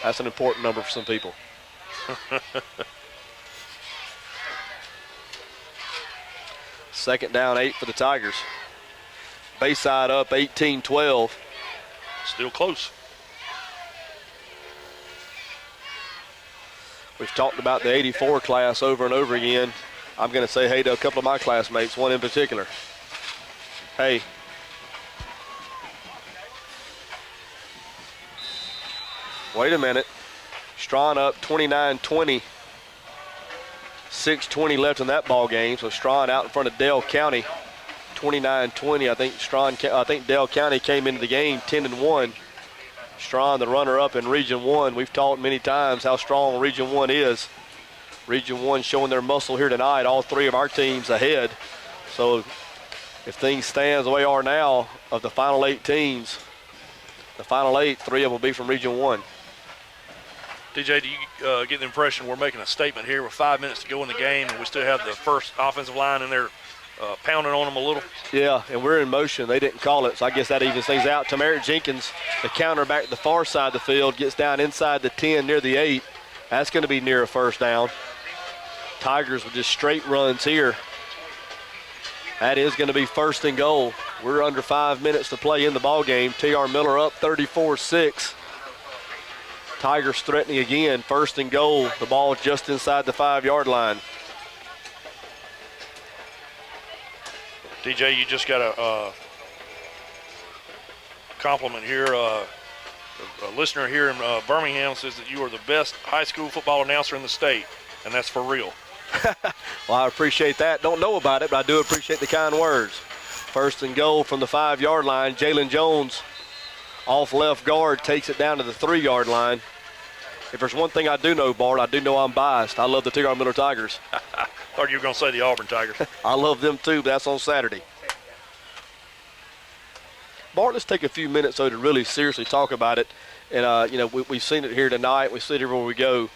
That's an important number for some people. Second down, 8 for the Tigers. Bayside up 18-12. Still close. We've talked about the 84 class over and over again. I'm going to say hey to a couple of my classmates, one in particular. Hey. Wait a minute. Strawn up 29-20. 6:20 left in that ball game. So Strawn out in front of Dale County. 29-20. I think Dale County came into the game 10-1. Strawn, the runner-up in Region 1. We've talked many times how strong Region 1 is. Region 1 showing their muscle here tonight. All 3 of our teams ahead. So if things stand the way they are now, of the final 8 teams, the final 8, 3 of them will be from Region 1. DJ, do you get the impression we're making a statement here with 5 minutes to go in the game and we still have the first offensive line in there pounding on them a little? Yeah, and we're in motion. They didn't call it, so I guess that evens things out. Tamarick Jenkins, the counter back to the far side of the field, gets down inside the 10 near the 8. That's going to be near a first down. Tigers with just straight runs here. That is going to be 1st and goal. We're under 5 minutes to play in the ball game. T.R. Miller up 34-6. Tigers threatening again. 1st and goal. The ball just inside the 5-yard line. DJ, you just got a compliment here. A listener here in Birmingham says that you are the best high school football announcer in the state, and that's for real. Well, I appreciate that. Don't know about it, but I do appreciate the kind words. 1st and goal from the 5-yard line. Jalen Jones off left guard takes it down to the 3-yard line. If there's one thing I do know, Bart, I do know I'm biased. I love the T.R. Miller Tigers. Thought you were going to say the Auburn Tigers. I love them too, but that's on Saturday. Bart, let's take a few minutes, though, to really seriously talk about it. And, we've seen it here tonight. We see it everywhere we go.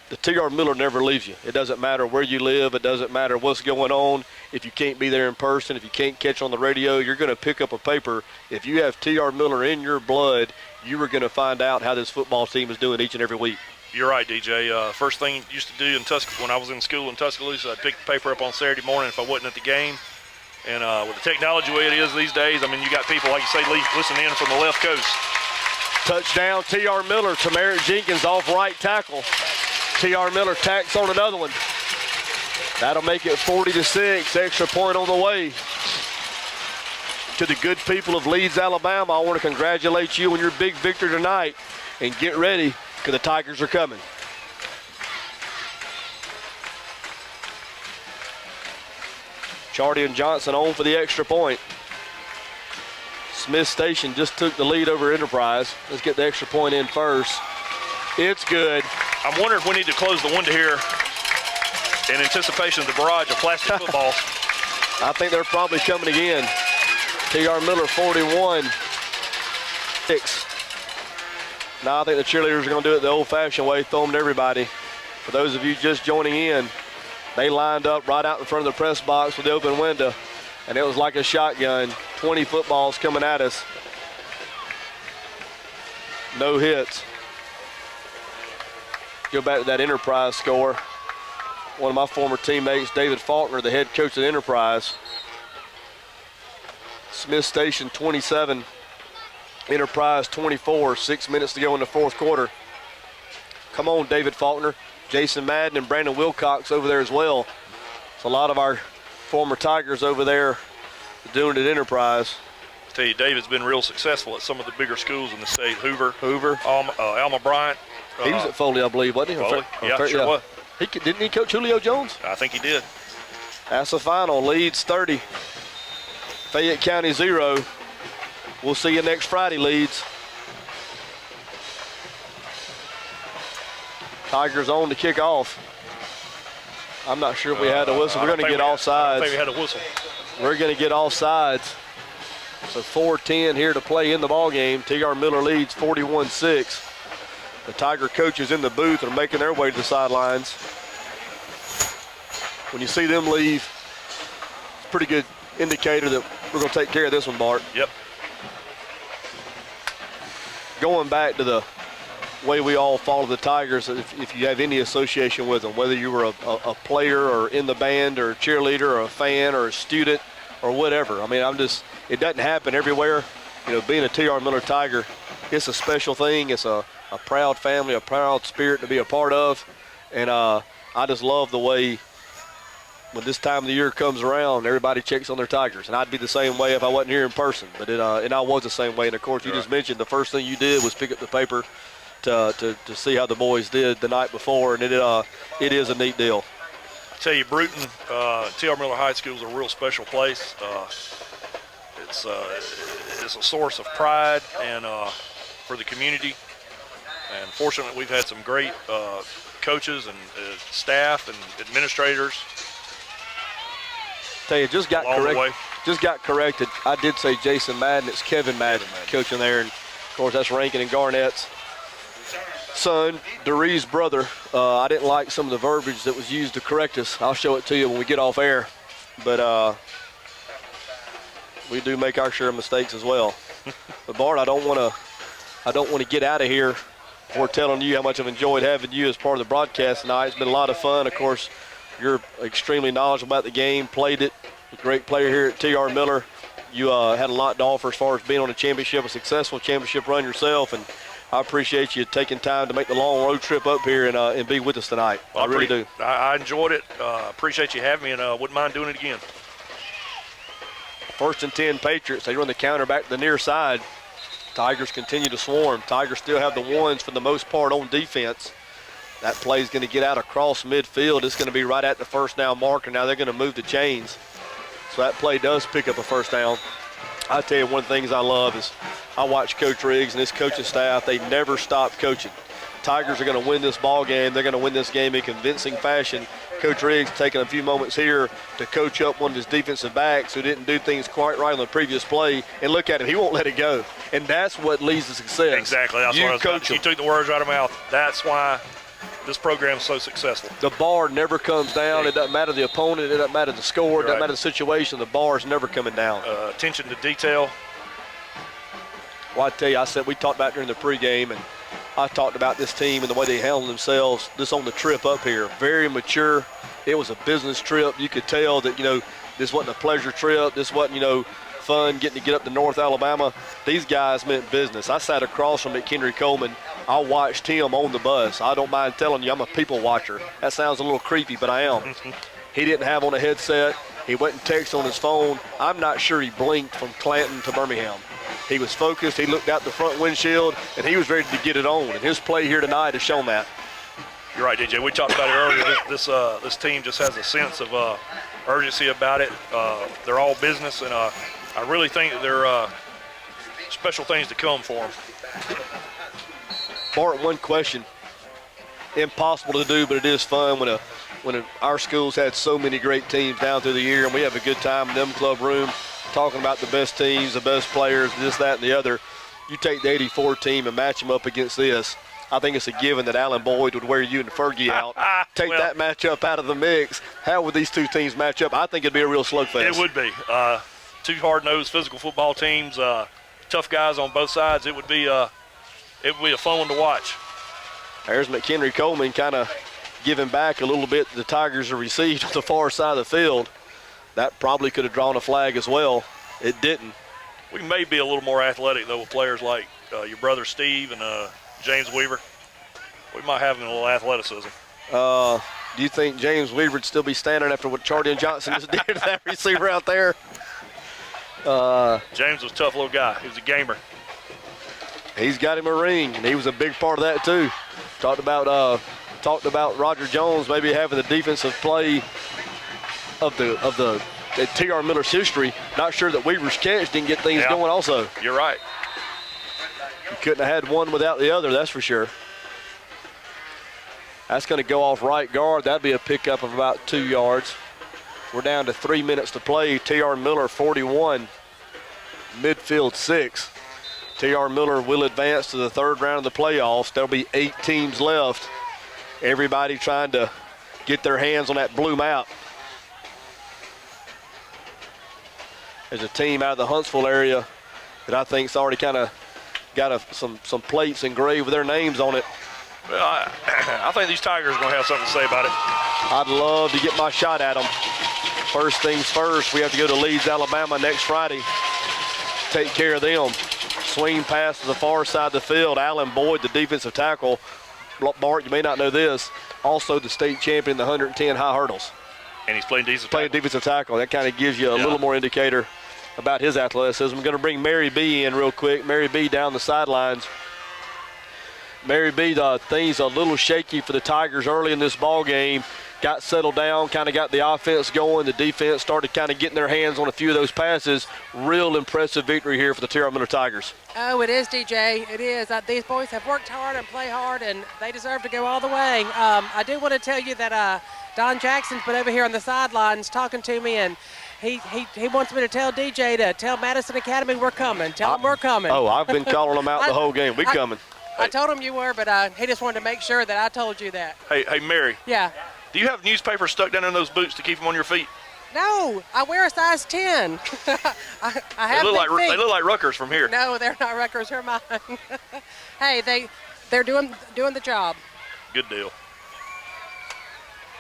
The T.R. Miller never leaves you. It doesn't matter where you live. It doesn't matter what's going on. If you can't be there in person, if you can't catch on the radio, you're going to pick up a paper. If you have T.R. Miller in your blood, you are going to find out how this football team is doing each and every week. You're right, DJ. First thing I used to do when I was in school in Tuscaloosa, I'd pick the paper up on Saturday morning if I wasn't at the game. And with the technology the way it is these days, I mean, you got people, like you say, listening in from the left coast. Touchdown, T.R. Miller to Merritt Jenkins off right tackle. T.R. Miller tacks on another one. That'll make it 40-6. Extra point on the way. To the good people of Leeds, Alabama, I want to congratulate you on your big victory tonight. And get ready, because the Tigers are coming. Chardy and Johnson on for the extra point. Smith Station just took the lead over Enterprise. Let's get the extra point in first. It's good. I'm wondering if we need to close the window here in anticipation of the barrage of plastic footballs. I think they're probably coming again. T.R. Miller 41. 6. Now I think the cheerleaders are going to do it the old-fashioned way, throw them to everybody. For those of you just joining in, they lined up right out in front of the press box with the open window, and it was like a shotgun. 20 footballs coming at us. No hits. Go back to that Enterprise score. One of my former teammates, David Faulkner, the head coach at Enterprise. Smith Station 27, Enterprise 24, 6 minutes to go in the fourth quarter. Come on, David Faulkner. Jason Madden and Brandon Wilcox over there as well. So a lot of our former Tigers over there doing it at Enterprise. I tell you, David's been real successful at some of the bigger schools in the state. Hoover, Alma Bryant. He was at Foley, I believe, wasn't he? Foley? Yeah, sure was. Didn't he coach Julio Jones? I think he did. That's the final. Leeds 30. Fayette County 0. We'll see you next Friday, Leeds. Tigers on to kick off. I'm not sure if we had a whistle. We're going to get offsides. I think we had a whistle. We're going to get offsides. So 4:10 here to play in the ball game. T.R. Miller leads 41-6. The Tiger coaches in the booth are making their way to the sidelines. When you see them leave, it's a pretty good indicator that we're going to take care of this one, Bart. Yep. Going back to the way we all follow the Tigers, if you have any association with them, whether you were a player or in the band or a cheerleader or a fan or a student or whatever. I mean, it doesn't happen everywhere. You know, being a T.R. Miller Tiger, it's a special thing. It's a proud family, a proud spirit to be a part of. And I just love the way when this time of the year comes around, everybody checks on their Tigers. And I'd be the same way if I wasn't here in person. But and I was the same way. And, of course, you just mentioned the first thing you did was pick up the paper to see how the boys did the night before. And it is a neat deal. I tell you, Bruton, T.R. Miller High School is a real special place. It's a source of pride and for the community. And fortunately, we've had some great coaches and staff and administrators. Tell you, just got corrected. I did say Jason Madden. It's Kevin Madden coaching there, and of course that's Rankin and Garnett's son, Deree's brother. I didn't like some of the verbiage that was used to correct us. I'll show it to you when we get off air. But we do make our share of mistakes as well. But Bart, I don't want to get out of here before telling you how much I've enjoyed having you as part of the broadcast tonight. It's been a lot of fun. Of course, you're extremely knowledgeable about the game, played it. A great player here at T.R. Miller. You had a lot to offer as far as being on a successful championship run yourself, and I appreciate you taking time to make the long road trip up here and be with us tonight. Well, I really do. I enjoyed it. Appreciate you having me, and wouldn't mind doing it again. 1st and 10 Patriots. They run the counter back to the near side. Tigers continue to swarm. Tigers still have the ones for the most part on defense. That play is going to get out across midfield. It's going to be right at the first down marker. Now they're going to move the chains. So that play does pick up a first down. I tell you, one of the things I love is I watch Coach Riggs and his coaching staff. They never stop coaching. Tigers are going to win this ball game. They're going to win this game in convincing fashion. Coach Riggs taking a few moments here to coach up one of his defensive backs who didn't do things quite right on the previous play. And look at him. He won't let it go. And that's what leads to success. Exactly. That's what I was coach. You took the words out of my mouth. That's why this program is so successful. The bar never comes down. It doesn't matter the opponent. It doesn't matter the score. It doesn't matter the situation. The bar is never coming down. Attention to detail. Well, I tell you, we talked about during the pregame, and I talked about this team and the way they handled themselves just on the trip up here. Very mature. It was a business trip. You could tell that, This wasn't a pleasure trip. This wasn't, fun getting to get up to North Alabama. These guys meant business. I sat across from McHenry Coleman. I watched him on the bus. I don't mind telling you, I'm a people watcher. That sounds a little creepy, but I am. He didn't have on a headset. He went and texted on his phone. I'm not sure he blinked from Clanton to Birmingham. He was focused. He looked out the front windshield, and he was ready to get it on. And his play here tonight has shown that. You're right, DJ. We talked about it earlier. This team just has a sense of urgency about it. They're all business, and I really think that there are special things to come for them. Bart, one question. Impossible to do, but it is fun when our schools had so many great teams down through the year, and we have a good time in them club room talking about the best teams, the best players, this, that, and the other. You take the 84 team and match them up against this. I think it's a given that Alan Boyd would wear you and Fergie out. Take that matchup out of the mix. How would these two teams match up? I think it'd be a real slugfest. It would be. Two hard-nosed physical football teams, tough guys on both sides. It would be a fun one to watch. There's McHenry Coleman kind of giving back a little bit the Tigers have received on the far side of the field. That probably could have drawn a flag as well. It didn't. We may be a little more athletic, though, with players like your brother Steve and James Weaver. We might have a little athleticism. Do you think James Weaver would still be standing after what Chardian Johnson just did to that receiver out there? James was a tough little guy. He was a gamer. He's got him a ring, and he was a big part of that too. Talked about Roger Jones maybe having the defensive play of the T.R. Miller's history. Not sure that Weaver's catch didn't get things going also. You're right. You couldn't have had one without the other, that's for sure. That's going to go off right guard. That'd be a pickup of about 2 yards. We're down to 3 minutes to play. T.R. Miller 41, Midfield 6. T.R. Miller will advance to the third round of the playoffs. There'll be 8 teams left. Everybody trying to get their hands on that blue map. There's a team out of the Huntsville area that I think's already kind of got some plates engraved with their names on it. Well, I think these Tigers are going to have something to say about it. I'd love to get my shot at them. First things first, we have to go to Leeds, Alabama next Friday. Take care of them. Swing pass to the far side of the field. Alan Boyd, the defensive tackle. Bart, you may not know this, also the state champion in the 110 high hurdles. And he's playing defensive tackle. That kind of gives you a little more indicator about his athleticism. I'm going to bring Mary B in real quick. Mary B down the sidelines. Mary B, things a little shaky for the Tigers early in this ball game. Got settled down, kind of got the offense going. The defense started kind of getting their hands on a few of those passes. Real impressive victory here for the T.R. Miller Tigers. Oh, it is, DJ. It is. These boys have worked hard and play hard, and they deserve to go all the way. I do want to tell you that Don Jackson's been over here on the sidelines talking to me, and he wants me to tell DJ to tell Madison Academy we're coming. Tell them we're coming. Oh, I've been calling them out the whole game. We coming. I told him you were, but he just wanted to make sure that I told you that. Hey, Mary. Yeah. Do you have newspapers stuck down in those boots to keep them on your feet? No, I wear a size 10. I have they look feet. They look like Rutgers from here. No, they're not Rutgers. They're mine. Hey, they're doing the job. Good deal.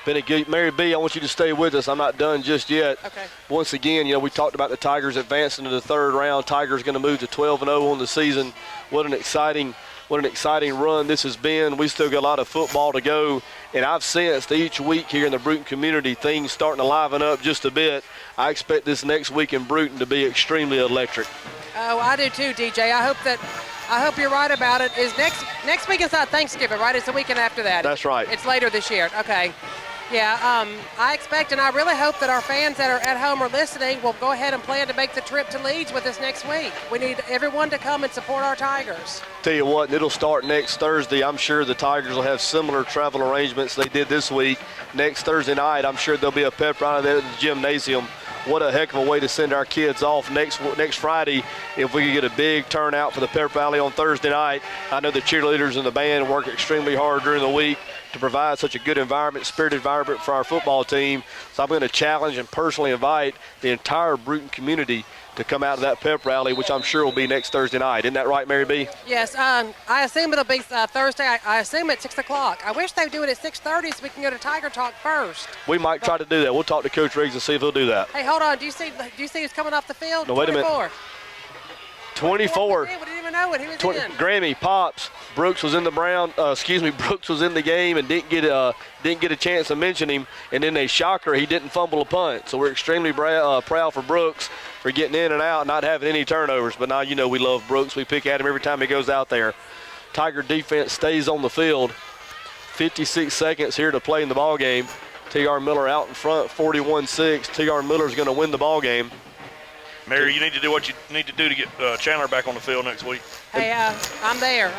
Been a good Mary B. I want you to stay with us. I'm not done just yet. Okay. Once again, we talked about the Tigers advancing to the third round. Tigers going to move to 12-0 on the season. What an exciting run this has been. We still got a lot of football to go, and I've sensed each week here in the Bruton community things starting to liven up just a bit. I expect this next week in Bruton to be extremely electric. Oh, I do too, DJ. I hope you're right about it. Is next week is not Thanksgiving, right? It's the weekend after that. That's right. It's later this year. Okay. Yeah, I expect and I really hope that our fans that are at home or listening will go ahead and plan to make the trip to Leeds with us next week. We need everyone to come and support our Tigers. Tell you what, it'll start next Thursday. I'm sure the Tigers will have similar travel arrangements they did this week. Next Thursday night, I'm sure there'll be a pep rally there at the gymnasium. What a heck of a way to send our kids off next Friday if we could get a big turnout for the pep rally on Thursday night. I know the cheerleaders and the band work extremely hard during the week to provide such a good environment, spirited environment for our football team. So I'm going to challenge and personally invite the entire Bruton community to come out to that pep rally, which I'm sure will be next Thursday night. Isn't that right, Mary B? Yes, I assume it'll be Thursday. I assume at 6 o'clock. I wish they'd do it at 6:30 so we can go to Tiger Talk first. We might try to do that. We'll talk to Coach Riggs and see if he'll do that. Hey, hold on. Do you see who's coming off the field? No, wait a minute. 24. We didn't even know when he was in. Grammy, Pops, Brooks was in the Brooks was in the game and didn't get a chance to mention him. And then a shocker, he didn't fumble a punt. So we're extremely proud for Brooks for getting in and out, not having any turnovers. But now we love Brooks. We pick at him every time he goes out there. Tiger defense stays on the field. 56 seconds here to play in the ball game. T.R. Miller out in front, 41-6. T.R. Miller's going to win the ball game. Mary, you need to do what you need to do to get Chandler back on the field next week. Hey, I'm there.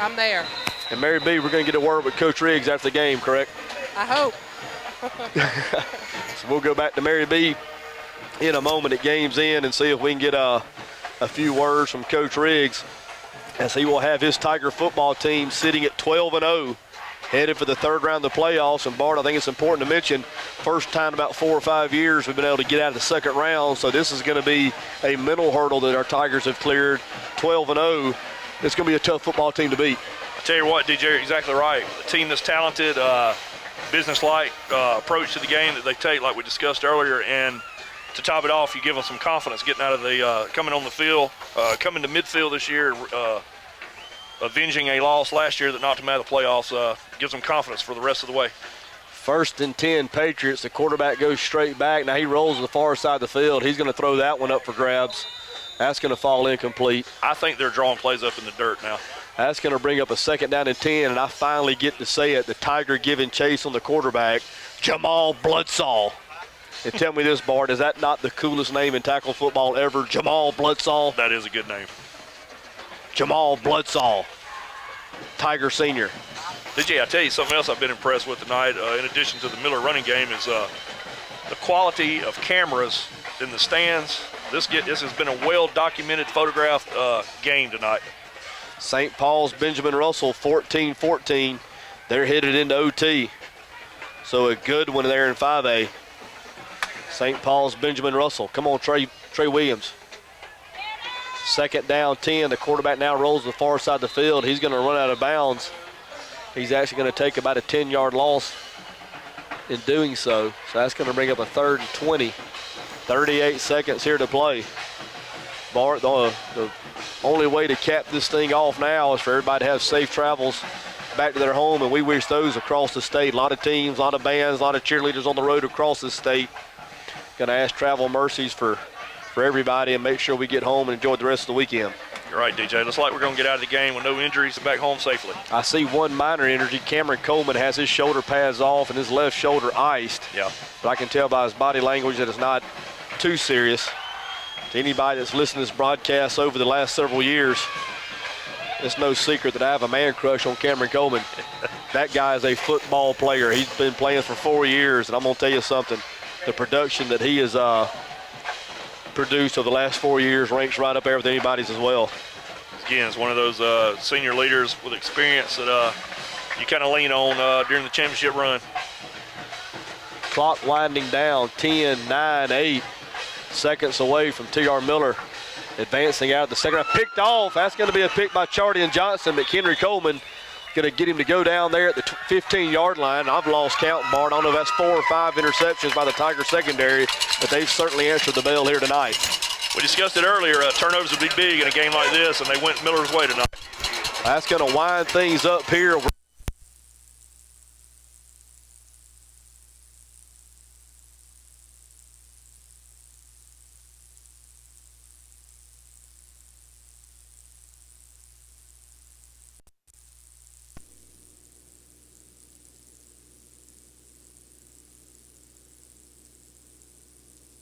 And Mary B, we're going to get a word with Coach Riggs after the game, correct? I hope. So we'll go back to Mary B in a moment at Game's End and see if we can get a few words from Coach Riggs, as he will have his Tiger football team sitting at 12-0. Headed for the third round of the playoffs. And Bart, I think it's important to mention, first time in about 4 or 5 years we've been able to get out of the second round. So this is going to be a mental hurdle that our Tigers have cleared. 12-0. It's going to be a tough football team to beat. I tell you what, DJ, you're exactly right. A team that's talented, business-like approach to the game that they take, like we discussed earlier, and to top it off, you give them some confidence getting out of the coming on the field, coming to midfield this year. Avenging a loss last year that knocked them out of the playoffs gives them confidence for the rest of the way. 1st and 10, Patriots. The quarterback goes straight back. Now he rolls to the far side of the field. He's going to throw that one up for grabs. That's going to fall incomplete. I think they're drawing plays up in the dirt now. That's going to bring up a 2nd down and 10, and I finally get to say it. The Tiger giving chase on the quarterback, Jamal Bloodsaw. And tell me this, Bart, is that not the coolest name in tackle football ever? Jamal Bloodsaw? That is a good name. Jamal Bloodsaw, Tiger Senior. DJ, I tell you something else I've been impressed with tonight, in addition to the Miller running game, is the quality of cameras in the stands. This has been a well-documented, photographed game tonight. St. Paul's Benjamin Russell, 14-14. They're headed into OT. So a good one there in 5A. St. Paul's Benjamin Russell. Come on, Trey Williams. 2nd down, 10. The quarterback now rolls to the far side of the field. He's going to run out of bounds. He's actually going to take about a 10-yard loss in doing so. So that's going to bring up a 3rd and 20. 38 seconds here to play. Bart, the only way to cap this thing off now is for everybody to have safe travels back to their home, and we wish those across the state. A lot of teams, a lot of bands, a lot of cheerleaders on the road across the state. Going to ask travel mercies for everybody and make sure we get home and enjoy the rest of the weekend. You're right, DJ. Looks like we're going to get out of the game with no injuries and back home safely. I see one minor injury. Cameron Coleman has his shoulder pads off and his left shoulder iced. Yeah. But I can tell by his body language that it's not too serious. To anybody that's listened to this broadcast over the last several years, it's no secret that I have a man crush on Cameron Coleman. That guy is a football player. He's been playing for 4 years, and I'm going to tell you something. The production that he has produced over the last 4 years ranks right up there with anybody's as well. Again, it's one of those senior leaders with experience that you kind of lean on during the championship run. Clock winding down, 10, 9, 8 seconds away from T.R. Miller. Advancing out of the second round. Picked off. That's going to be a pick by Chardy and Johnson. McHenry Coleman going to get him to go down there at the 15-yard line. I've lost count, Bart. I don't know if that's 4 or 5 interceptions by the Tiger secondary, but they've certainly answered the bell here tonight. We discussed it earlier. Turnovers would be big in a game like this, and they went Miller's way tonight. That's going to wind things up here.